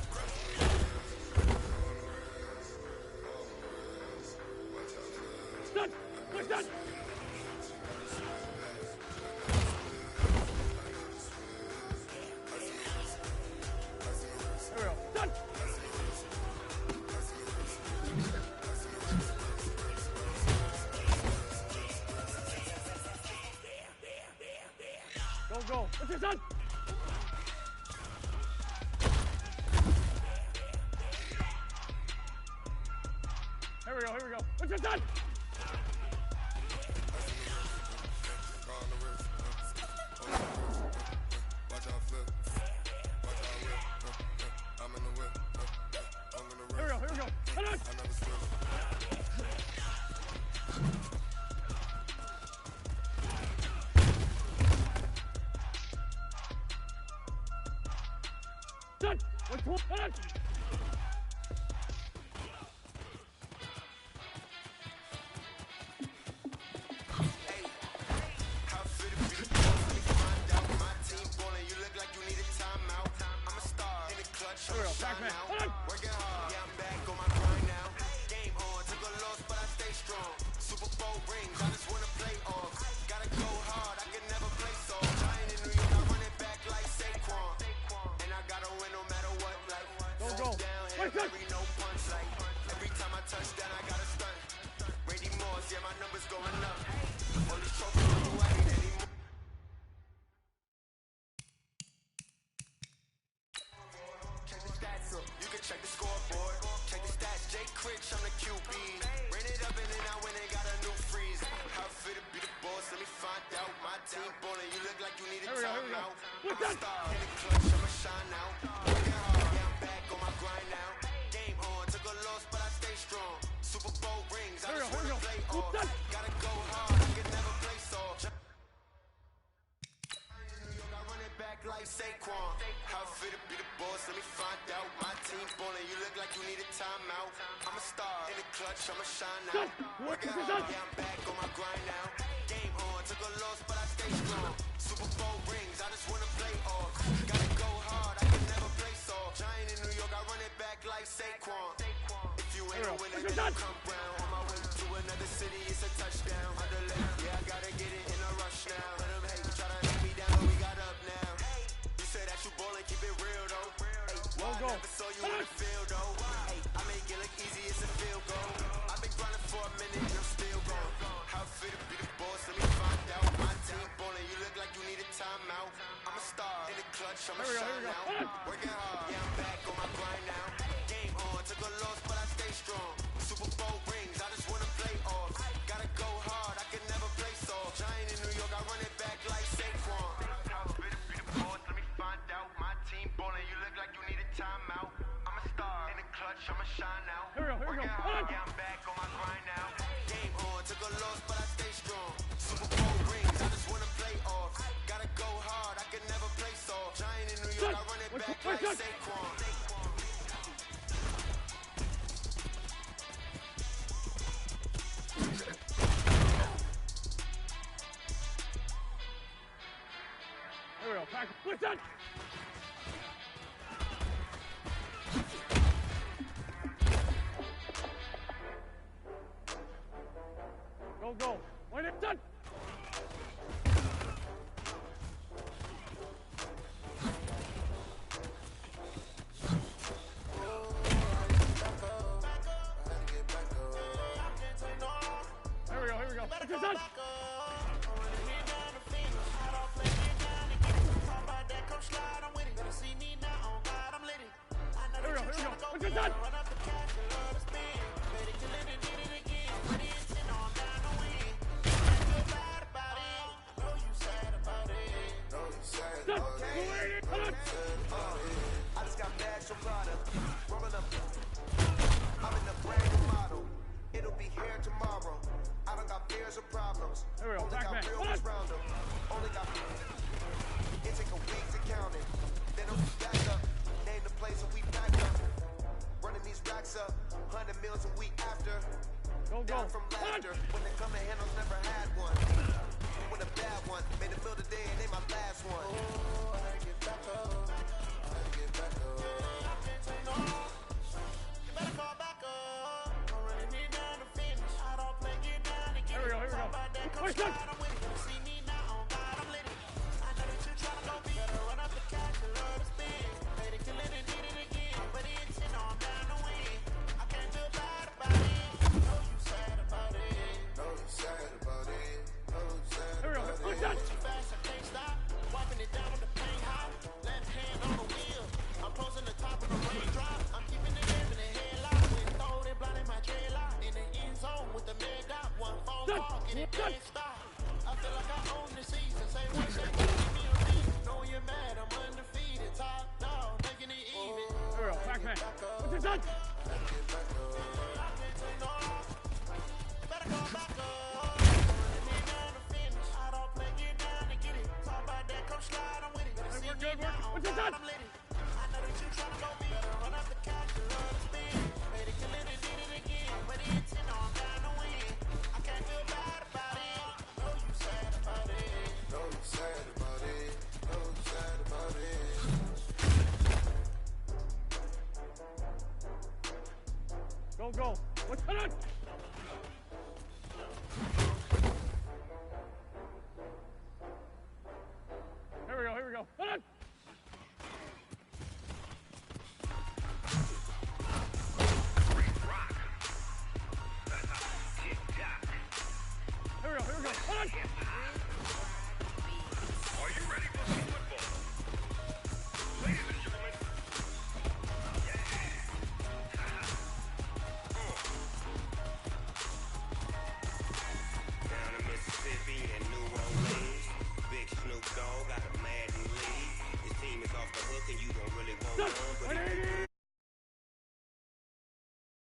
Touch. What's that? Go. What's your son? Here we go. What's your son? Here we go. Touch! Which one? Touch! Pac-Man. Working hard, yeah, I'm back on my grind now. Game on, took a loss, but I stay strong. Super Bowl rings, I just wanna play off. Gotta go hard, I can never play soft. Giant in New York, I run it back like Saquon. And I gotta win no matter what, like. Go. Down, Hail Mary, no punch, like. Every time I touch down, I gotta stunt. Brady Moss, yeah, my numbers going up. All these trophies, I don't need anymore. You can check the scoreboard, check the stats. Jay Critch, I'm the QB. Ran it up and then I went and got a new freeze. How fit to be the boss? Let me find out. My team ballin', you look like you need a timeout. I'm a star in the clutch, I'ma shine out. Working hard, yeah, I'm back on my grind now. Game on, took a loss, but I stay strong. Super Bowl rings, I just wanna play on. off. Gotta go hard, I can never play soft. I run it back like Saquon. How fit to be the boss, let me find out. My team ballin', you look like you need a timeout. I'm a star in the clutch, I'ma shine now. Working hard, yeah, I'm back on my grind now. Game on, took a loss, but I stay strong. Super Bowl rings, I just wanna play off. Gotta go hard, I can never play soft. Giant in New York, I run it back like Saquon. If you ain't a winner, then you come round. On my way to another city, it's a touchdown. Underlay, yeah, I gotta get it in a rush now. Let them hate, try to knock me down, but we got up now. You say that you ballin', keep it real though. Well, I never saw you in the field though. I make it look easy, it's a field goal. I've been grinding for a minute and I'm still gone. How fit to be the boss, let me find out. My team ballin', you look like you need a timeout. I'm a star in the clutch, I'ma shine now. Working hard, yeah, I'm back on my grind now. Game on, took a loss, but I stay strong. Super Bowl rings, I just wanna play off. Gotta go hard, I can never play soft. Giant in New York, I run it back like Saquon. How fit to be the boss, let me find out. My team ballin', you look like you need a timeout. I'm a star in the clutch, I'ma shine now. Working hard, yeah, I'm back on my grind now. Game on, took a loss, but I stay strong. Super Bowl rings, I just wanna play off. Gotta go hard, I can never play soft. Giant in New York, I run it back like Saquon. Here we go. Pack. What's that? Go. Wait it, done. Here we go. What's this done? Here we go. What's this done? I just got mad, so proud of. Rolling up. I'm in the brand new model. It'll be here tomorrow. I don't got fears or problems. Only got real ones round them. Only got. It take a week to count it. Then it'll be back up. Name the place and we back up. Running these racks up. 100 meals a week after. Down from laughter. When they come to handles, never had one. With a bad one. Made the meal today and they my last one. Oh, I gotta get back up. I gotta get back up. You better call back up. I'm running me down to finish. I don't play, get down and get it. Here we go. Come slide, I'm with it. See me now, on God, I'm lit. I know that you tryna go be. Better run up the cash, you love to spin. Made it, kill it, and did it again. But it's in on down to win. I can't feel bad about it. No, you sad about it. No, you sad about it. No, you sad about it. Too fast, I can't stop. Wiping it down with the paint hot. Left hand on the wheel. I'm closing the top of the raindrop. I'm keeping the game in the headlock. With throw it blind in my dreadlock. In the end zone with the mid dot. One phone call, get it dead stop. I feel like I own the season. Say one shake, give me a beat. Know you're mad, I'm undefeated. Top dog, making it even. Here we go. Back. What's this done? Better go back up. Slide, I'm with it. Better see me now. What's this done? I'm lit. I know that you tryna go be. Better run up the couch, you love to spin. Made it, kill it, and did it again. But it's in on down to win. I can't feel bad about it. Know you sad about it. Know you sad about it. Know you sad about it. Go. What's that done? Here we go. Hold on.